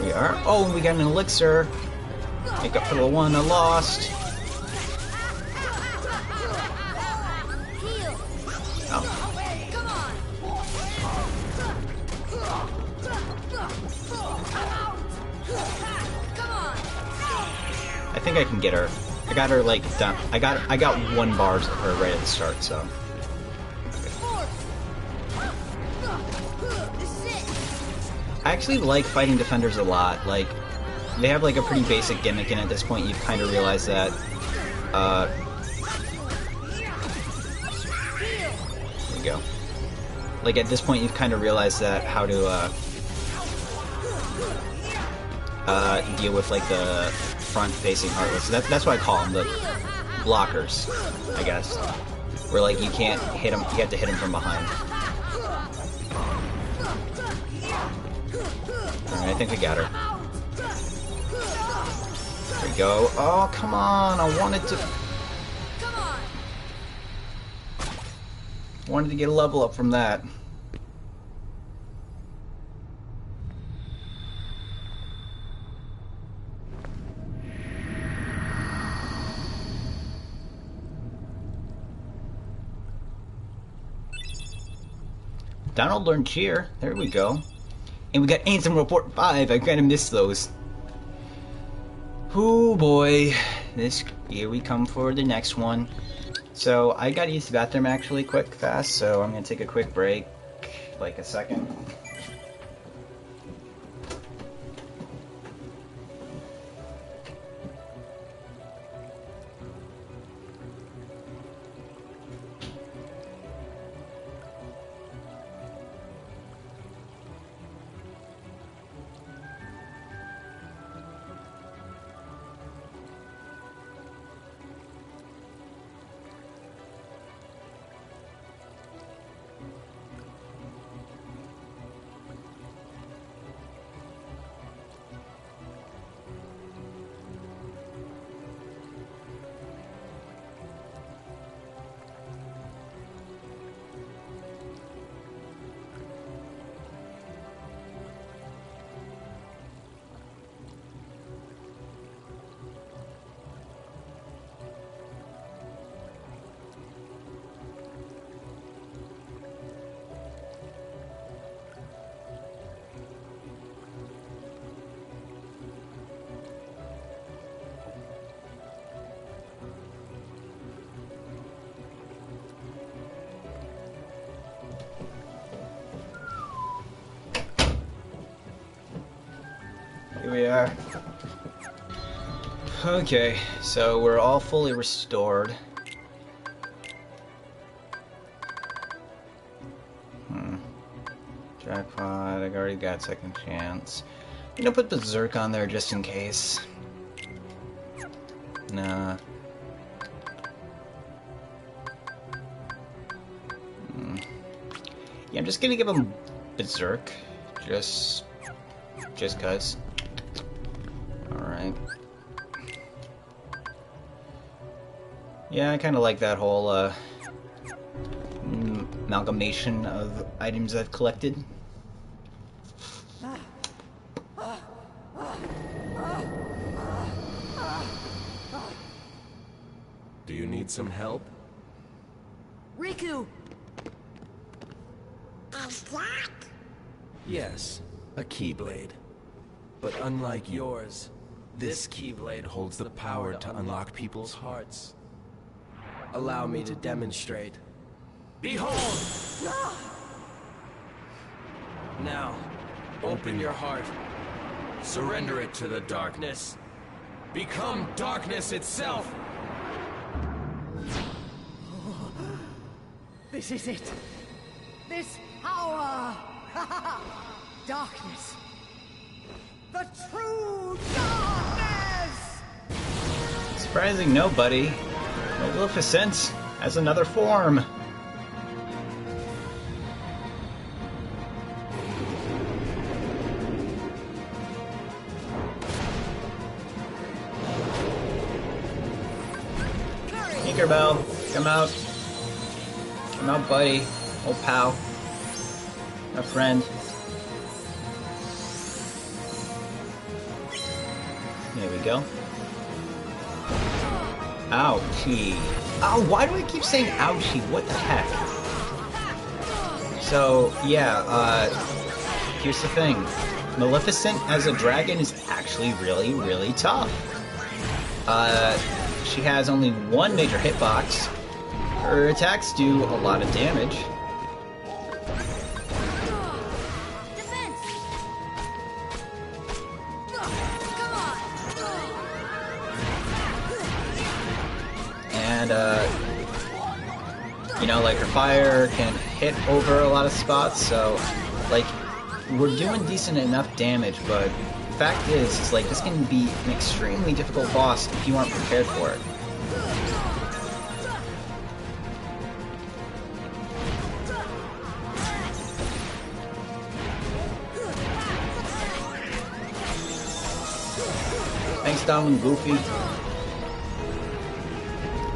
We are. Oh, and we got an elixir. Make up for the one I lost. Oh. I think I can get her. I got her like done. I got 1 bars of her right at the start, so. I actually like fighting defenders a lot. Like, they have like a pretty basic gimmick, and at this point you've kind of realized that, there we go. Like, at this point you've kind of realized that how to, deal with like the front-facing Heartless. That's what I call them, the blockers, I guess. Where like you can't hit them, you have to hit them from behind. Alright, I think we got her. There we go. Oh, come on. I wanted to... Come on! Wanted to get a level up from that. Donald learned cheer. There we go. And we got Anthem Report 5. I kind of missed those. Oh boy. Here we come for the next one. So I gotta use the bathroom actually quick, fast. So I'm gonna take a quick break. Like a second. Here we are. Okay, so we're all fully restored. Jackpot, I already got second chance. I'm gonna put Berserk on there just in case. Nah. Yeah, I'm just gonna give him Berserk. Just cuz. Alright. Yeah, I kinda like that whole, amalgamation of items I've collected. Do you need some help? Riku! Is that? Yes, a Keyblade. But unlike yours, this Keyblade holds the power to unlock people's hearts. Allow me to demonstrate. Behold! Now, open your heart. Surrender it to the darkness. Become darkness itself! This is it. This power. Darkness. The true darkness! Surprising nobody. Maleficent has another form. Tinkerbell, come out. Come out, buddy. Old pal. My friend. There we go. Ouchie. Oh, why do I keep saying ouchie? What the heck? So, yeah, here's the thing. Maleficent as a dragon is actually really, really tough. She has only one major hitbox. Her attacks do a lot of damage. And, you know, like, her fire can hit over a lot of spots, so, like, we're doing decent enough damage, but the fact is, like, this can be an extremely difficult boss if you aren't prepared for it. Thanks, style and Goofy.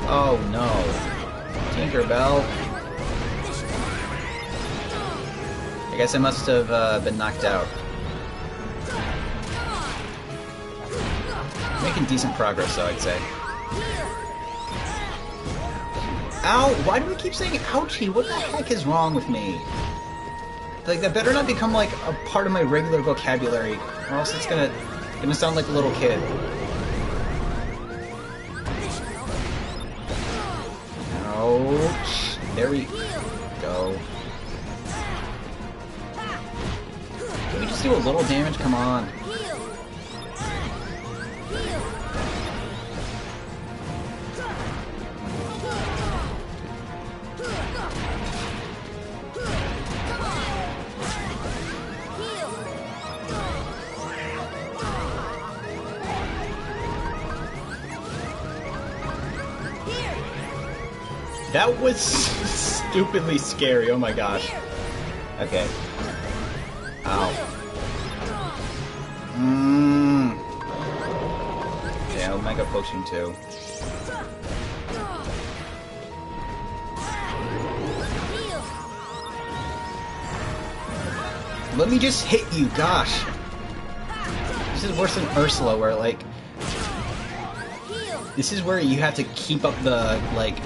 Oh no. Tinkerbell. I guess I must have been knocked out. Making decent progress though, I'd say. Ow! Why do we keep saying ouchie? What the heck is wrong with me? Like, that better not become like a part of my regular vocabulary, or else it's gonna sound like a little kid. Ouch. There we go. Can we just do a little damage? Come on. That was stupidly scary, oh my gosh. Okay. Ow. Yeah, Omega Potion too. Let me just hit you, gosh. This is worse than Ursula, where like... This is where you have to keep up the, like...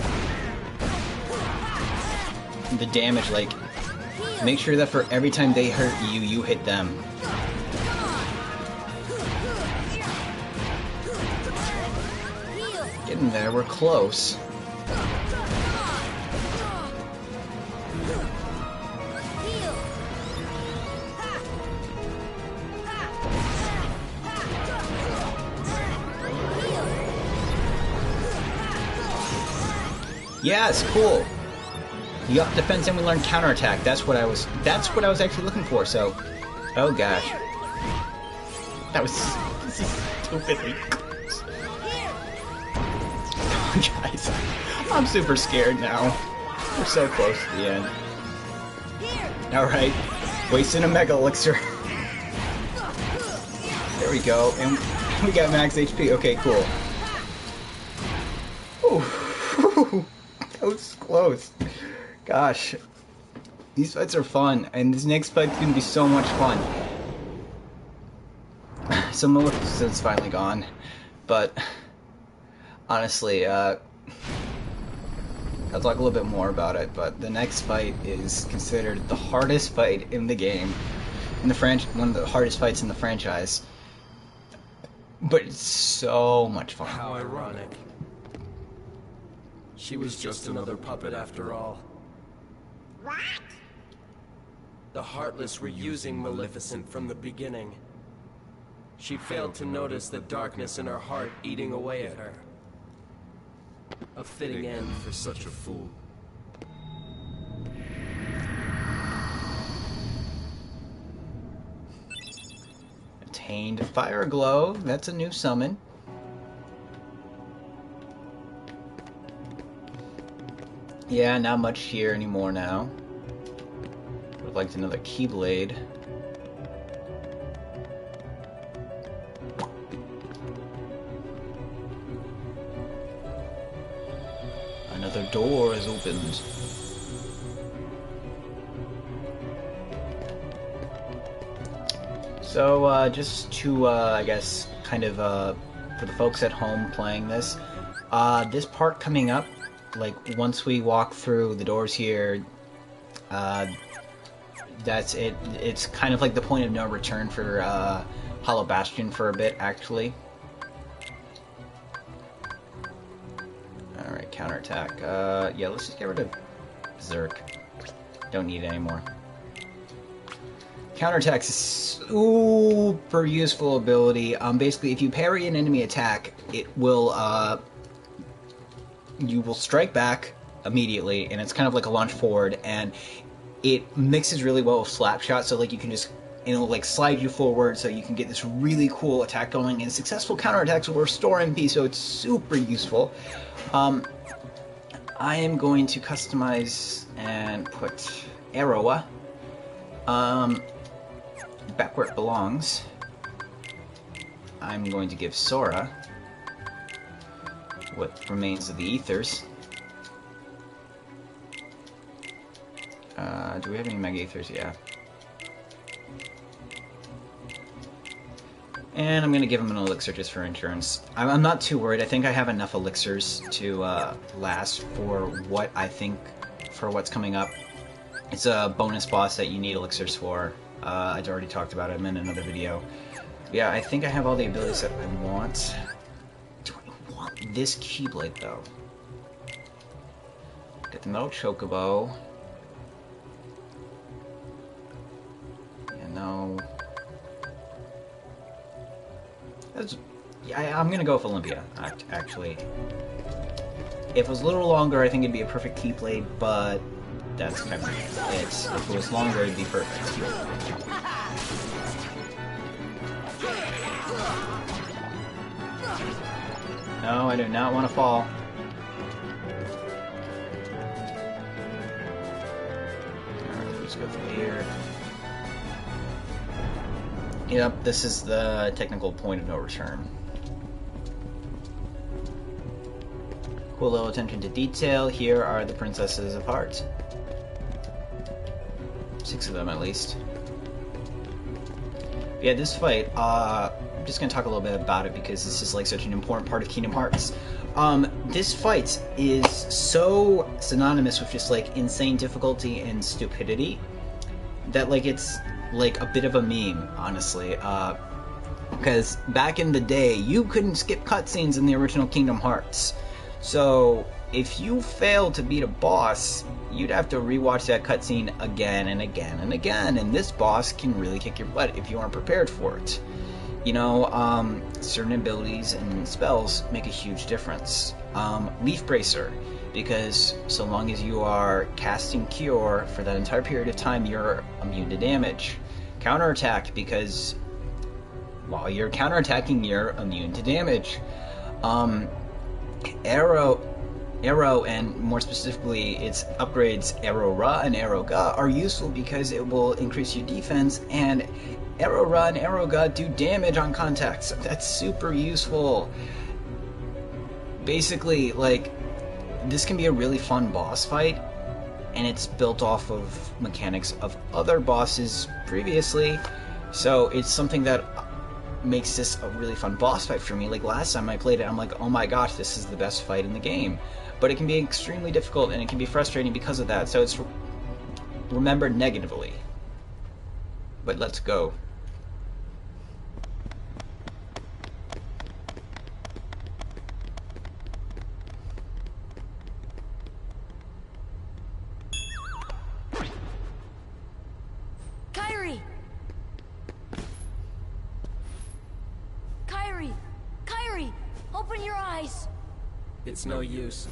the damage, like, make sure that for every time they hurt you, you hit them. Getting there, we're close. Yes, cool. You up defense and we learn counterattack. That's what I was actually looking for, so. Oh gosh. That was stupidly close. Come on, guys. I'm super scared now. We're so close to the end. Alright. Wasting a Mega Elixir. There we go. And we got max HP. Okay, cool. Ooh. That was close. Gosh, these fights are fun, and this next fight's gonna be so much fun. So Maleficent's finally gone, but honestly, I'll talk a little bit more about it. But the next fight is considered the hardest fight in the game, in the one of the hardest fights in the franchise. But it's so much fun. How ironic. She was just another puppet after all. What? The Heartless were using Maleficent from the beginning. She failed to notice the darkness in her heart eating away at her. A fitting end for such a fool. Attained Fire Glow. That's a new summon. Yeah, not much here anymore now. Would have liked another Keyblade. Another door is opened. So, just to, I guess, kind of, for the folks at home playing this part coming up, like, once we walk through the doors here, that's it. It's kind of like the point of no return for, Hollow Bastion for a bit, actually. Alright, counterattack. Yeah, let's just get rid of Zerk. Don't need it anymore. Counterattack's a super useful ability. Basically, if you parry an enemy attack, it will, you will strike back immediately, and it's kind of like a launch forward, and it mixes really well with Slapshot, so like you can just, you know, like slide you forward so you can get this really cool attack going, and successful counterattacks will restore MP, so it's super useful. I am going to customize and put Arrowa back where it belongs. I'm going to give Sora what remains of the ethers. Do we have any mega ethers? Yeah. And I'm gonna give him an elixir just for insurance. I'm not too worried. I think I have enough elixirs to last for what I think for what's coming up. It's a bonus boss that you need elixirs for. I'd already talked about it in another video. Yeah, I think I have all the abilities that I want. Do I want this Keyblade though? Get the metal chocobo. Yeah, no. Yeah, I'm gonna go with Olympia, actually. If it was a little longer, I think it'd be a perfect Keyblade, but that's kind of it. If it was longer, it'd be perfect. No, I do not want to fall. Alright, let's go through here. Yep, this is the technical point of no return. Cool little attention to detail. Here are the princesses of heart. 6 of them at least. Yeah, this fight, I'm just gonna talk a little bit about it because this is like such an important part of Kingdom Hearts. This fight is so synonymous with just like insane difficulty and stupidity that like it's like a bit of a meme, honestly, because back in the day you couldn't skip cutscenes in the original Kingdom Hearts, so if you failed to beat a boss, you'd have to rewatch that cutscene again and again and again, and this boss can really kick your butt if you aren't prepared for it. You know, certain abilities and spells make a huge difference. Leaf Bracer, because so long as you are casting Cure for that entire period of time, you're immune to damage. Counterattack, because while you're counterattacking, you're immune to damage. Arrow, and more specifically its upgrades Arrow Ra and Arrow Ga are useful because it will increase your defense, and Arrow Ra and Arrow Ga do damage on contact, so that's super useful. Basically, like, this can be a really fun boss fight, and it's built off of mechanics of other bosses previously, so it's something that makes this a really fun boss fight for me. Like last time I played it, I'm like, oh my gosh, this is the best fight in the game. But it can be extremely difficult and it can be frustrating because of that, so it's remembered negatively. But let's go. Kairi! Kairi! Kairi! Open your eyes! It's no use.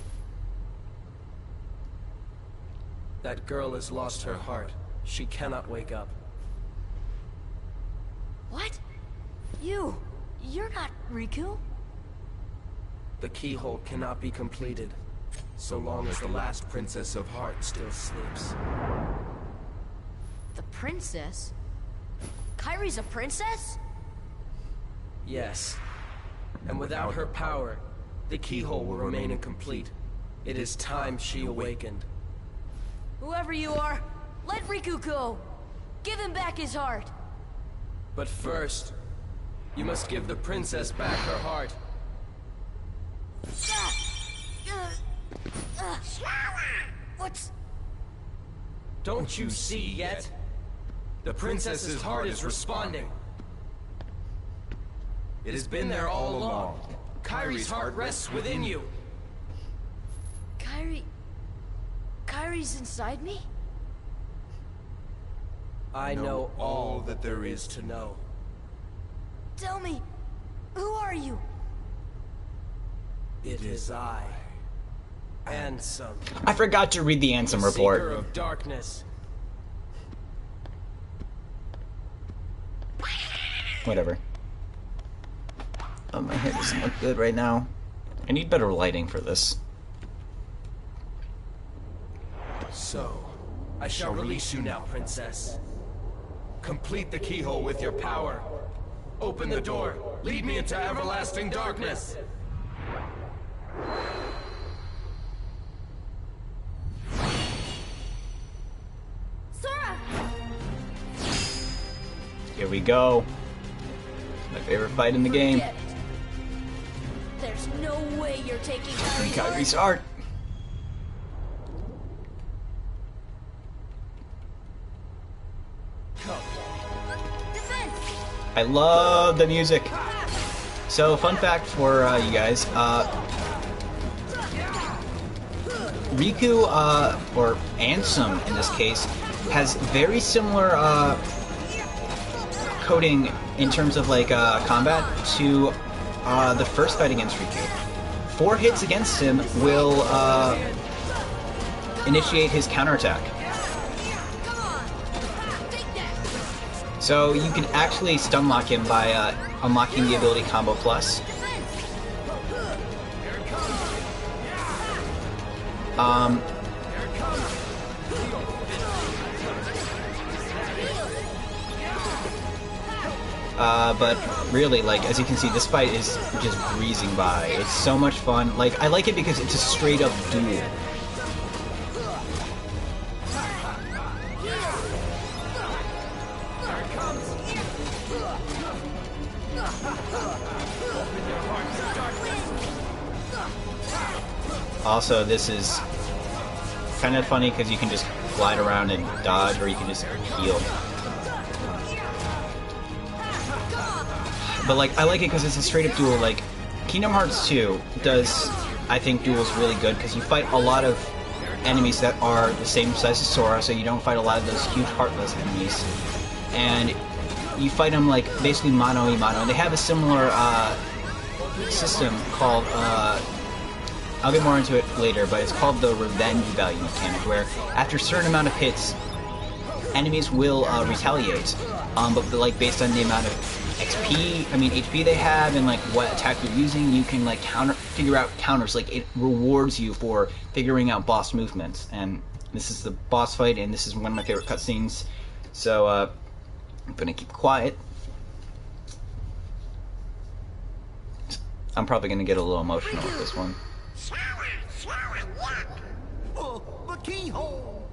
That girl has lost her heart. She cannot wake up. What? You're not Riku? The keyhole cannot be completed, so long as the last Princess of Heart still sleeps. The princess? Kairi's a princess? Yes. And without her power, the keyhole will remain incomplete. It is time she awakened. Whoever you are, let Riku go! Give him back his heart! But first, you must give the princess back her heart. What's... Don't you see yet? The princess's heart is responding. It has been there all along. Kairi's heart rests within you. Kairi's inside me? I know all that there is to know. Tell me, who are you? It is I. Ansem. I forgot to read the Ansem report. Seeker of darkness. Whatever. Oh, my hair doesn't look good right now. I need better lighting for this. So, I shall release you now, princess. Complete the keyhole with your power. Open the door. Lead me into everlasting darkness. Here we go. My favorite fight in the game. Forget it. There's no way you're taking Kyrie's heart. Kyrie's heart. Defense. I love the music. So, fun fact for you guys, Riku, or Ansem in this case, has very similar coding in terms of like combat to the first fight against Riku. 4 hits against him will initiate his counterattack. So you can actually stun lock him by unlocking the ability Combo Plus. But really, like, as you can see, this fight is just breezing by. It's so much fun. Like, I like it because it's a straight-up duel. Also, this is kind of funny because you can just glide around and dodge, or you can just heal. But like, I like it because it's a straight-up duel. Like, Kingdom Hearts 2 does, I think, duels really good because you fight a lot of enemies that are the same size as Sora, so you don't fight a lot of those huge heartless enemies. And you fight them like basically mano a mano. And they have a similar system called, I'll get more into it later, but it's called the revenge value mechanic, where after a certain amount of hits, enemies will retaliate, but like based on the amount of HP they have, and like what attack you're using, you can like figure out counters. Like, it rewards you for figuring out boss movements. And this is the boss fight, and this is one of my favorite cutscenes. So I'm gonna keep quiet. I'm probably gonna get a little emotional with this one. The keyhole!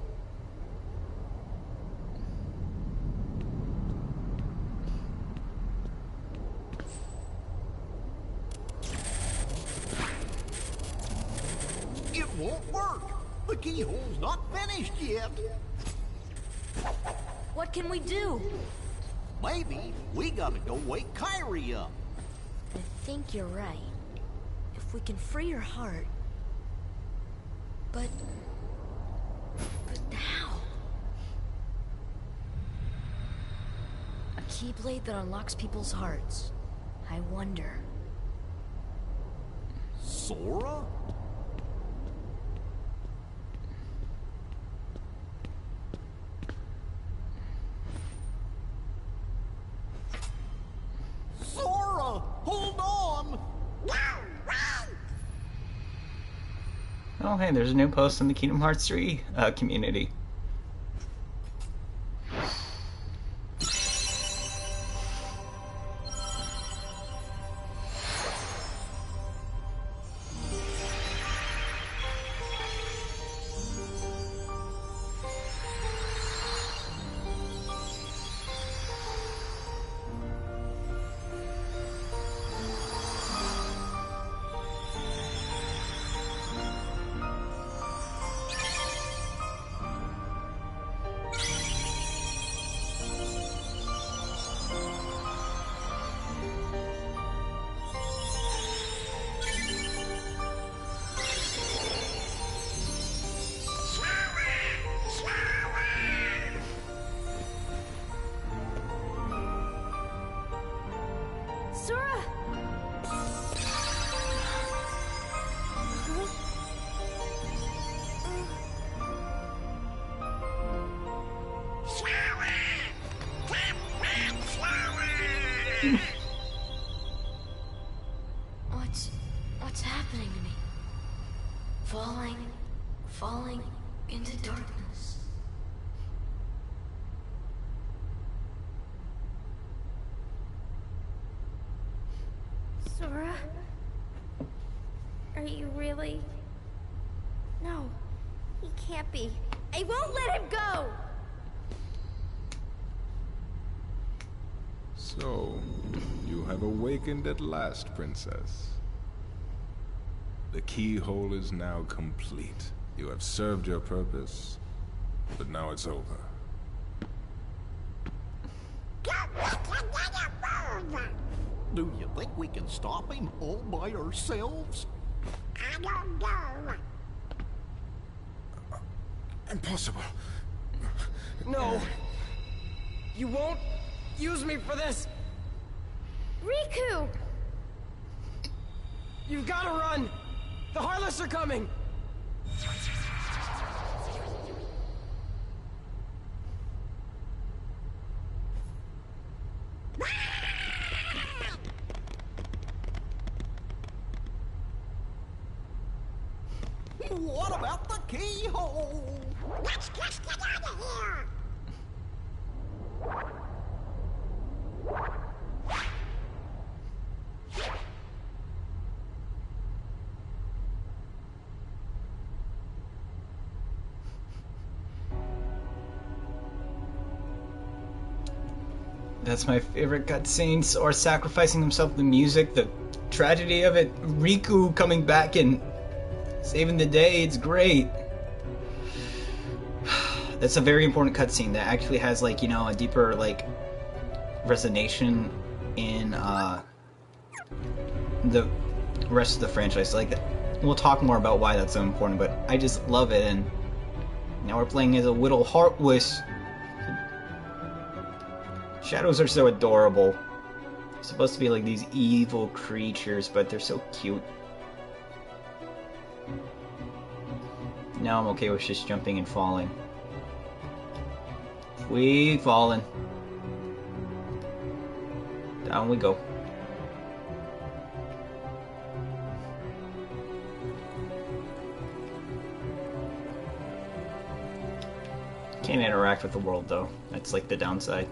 It won't work! The keyhole's not finished yet! What can we do? Maybe we gotta go wake Kyrie up. I think you're right. If we can free her heart... But how? A keyblade that unlocks people's hearts. I wonder. Sora? Sora! Hold on! Oh, hey, there's a new post in the Kingdom Hearts 3 community. Sora! What's happening to me? Falling into darkness. Sora? Are you really? No, he can't be. I won't let him go! So, you have awakened at last, Princess. The keyhole is now complete. You have served your purpose, but now it's over. Do you think we can stop him all by ourselves? I don't know. Impossible. No! You won't use me for this! Riku! You've gotta run! The Heartless are coming! What about the keyhole? Let's just get out of here. That's my favorite cutscenes, or sacrificing himself, the music, the tragedy of it, Riku coming back and saving the day, it's great. That's a very important cutscene that actually has, like, you know, a deeper, like, resonation in the rest of the franchise. Like, we'll talk more about why that's so important, but I just love it, and now we're playing as a little Heartless. Shadows are so adorable. They're supposed to be like these evil creatures, but they're so cute. Now I'm okay with just jumping and falling. We fallen. Down we go. Can't interact with the world though. That's like the downside.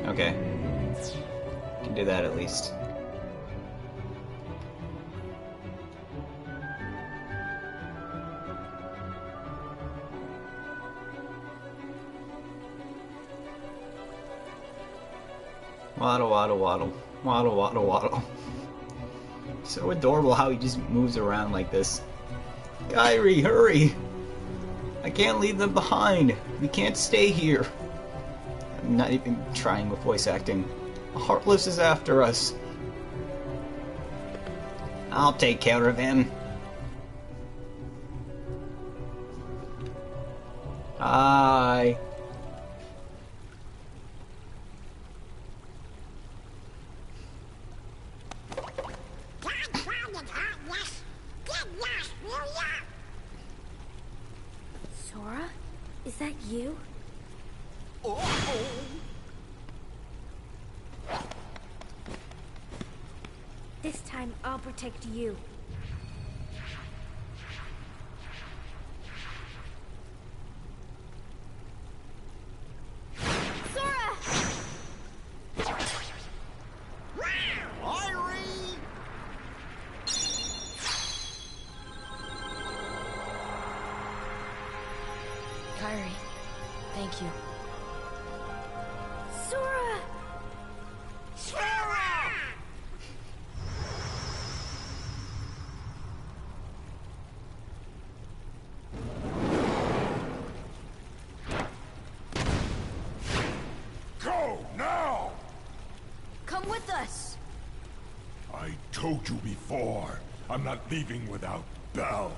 Okay. Can do that at least. Waddle, waddle, waddle. Waddle, waddle, waddle. So adorable how he just moves around like this. Kyrie, hurry! I can't leave them behind. We can't stay here. I'm not even trying with voice acting. Heartless is after us. I'll take care of him. Hi. Sora? Is that you? This time, I'll protect you. Sora! Irie! Kyrie, thank you. Sora! Sora! Go now! Come with us! I told you before, I'm not leaving without Belle.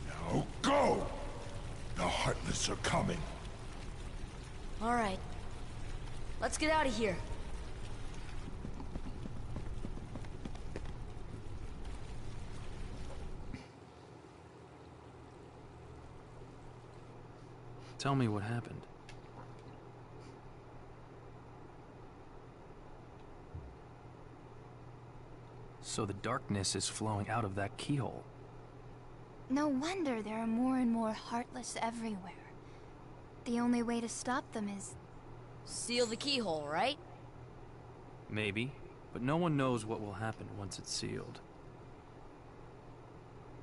Now go! The Heartless are coming. Alright. Let's get out of here. Tell me what happened. So the darkness is flowing out of that keyhole. No wonder there are more and more Heartless everywhere. The only way to stop them is... Seal the keyhole, right? Maybe, but no one knows what will happen once it's sealed.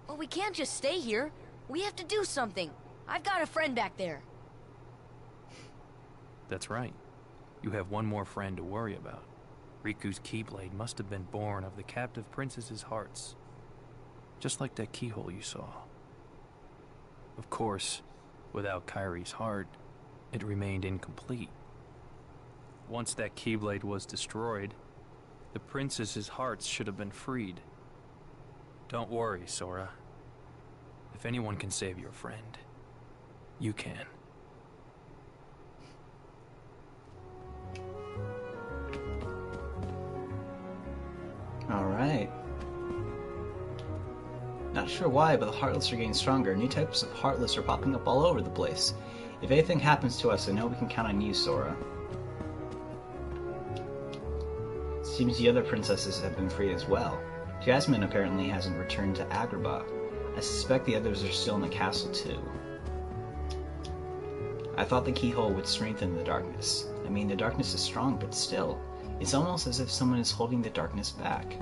Well, we can't just stay here. We have to do something. I've got a friend back there. That's right. You have one more friend to worry about. Riku's Keyblade must have been born of the captive princess's hearts. Just like that keyhole you saw. Of course, without Kairi's heart, it remained incomplete. Once that Keyblade was destroyed, the princess's hearts should have been freed. Don't worry, Sora. If anyone can save your friend, you can. Alright. Not sure why, but the Heartless are getting stronger. New types of Heartless are popping up all over the place. If anything happens to us, I know we can count on you, Sora. Seems the other princesses have been freed as well. Jasmine apparently hasn't returned to Agrabah. I suspect the others are still in the castle too. I thought the keyhole would strengthen the darkness. I mean, the darkness is strong, but still. It's almost as if someone is holding the darkness back.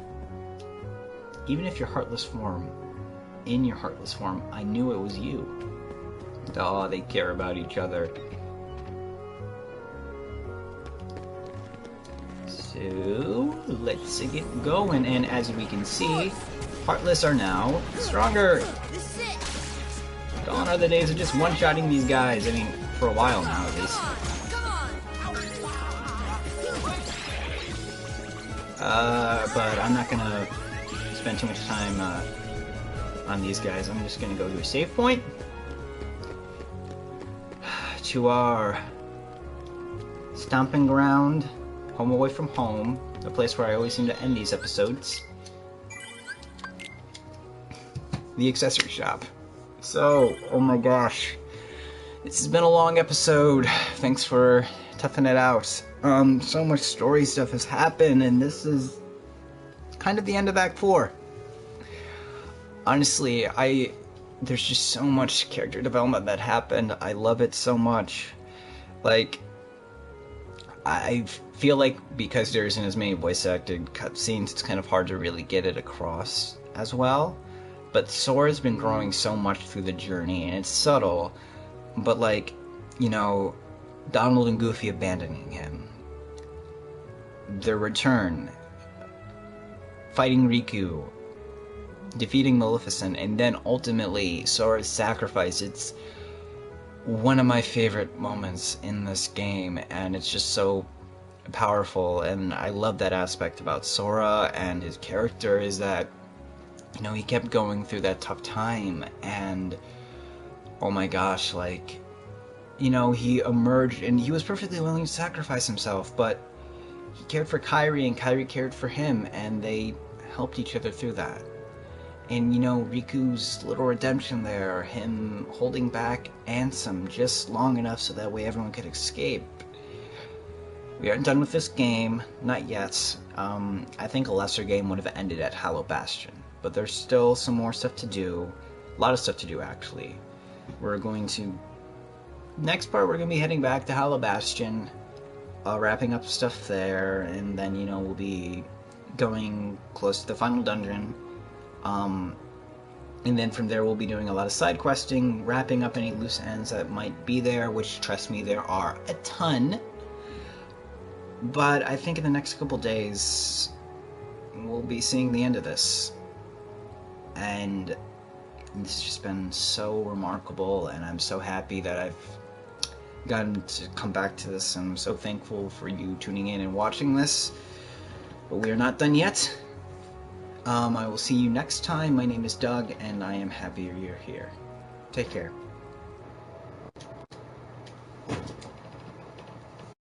Even if your Heartless form, in your Heartless form, I knew it was you. Oh, they care about each other. So, let's get going, and as we can see, Heartless are now stronger! Gone are the days of just one-shotting these guys, I mean, for a while now at least. But I'm not gonna spend too much time on these guys. I'm just gonna go to a save point. To our stomping ground, home away from home, the place where I always seem to end these episodes. The accessory shop. So, oh my gosh. This has been a long episode. Thanks for toughing it out. So much story stuff has happened, and this is kind of the end of Act 4. Honestly, there's just so much character development that happened. I love it so much. Like, I feel like because there isn't as many voice-acted cutscenes, it's kind of hard to really get it across as well. But Sora's been growing so much through the journey, and it's subtle. But, like, you know, Donald and Goofy abandoning him. Their return. Fighting Riku. Defeating Maleficent. And then, ultimately, Sora's sacrifice. It's one of my favorite moments in this game, and it's just so powerful. And I love that aspect about Sora and his character, is that, you know, he kept going through that tough time, and oh my gosh, like, you know, he emerged, and he was perfectly willing to sacrifice himself, but he cared for Kairi, and Kairi cared for him, and they helped each other through that. And, you know, Riku's little redemption there, him holding back Ansem just long enough so that way everyone could escape. We aren't done with this game, not yet. I think a lesser game would have ended at Hollow Bastion, but there's still some more stuff to do. A lot of stuff to do, actually. We're going to... Next part, we're going to be heading back to Hollow Bastion, wrapping up stuff there, and then, you know, we'll be going close to the final dungeon. And then from there, we'll be doing a lot of side questing, wrapping up any loose ends that might be there, which, trust me, there are a ton. But I think in the next couple days, we'll be seeing the end of this. And it's just been so remarkable, and I'm so happy that I've gotten to come back to this. I'm so thankful for you tuning in and watching this. But we are not done yet. I will see you next time. My name is Doug, and I am happy you're here. Take care.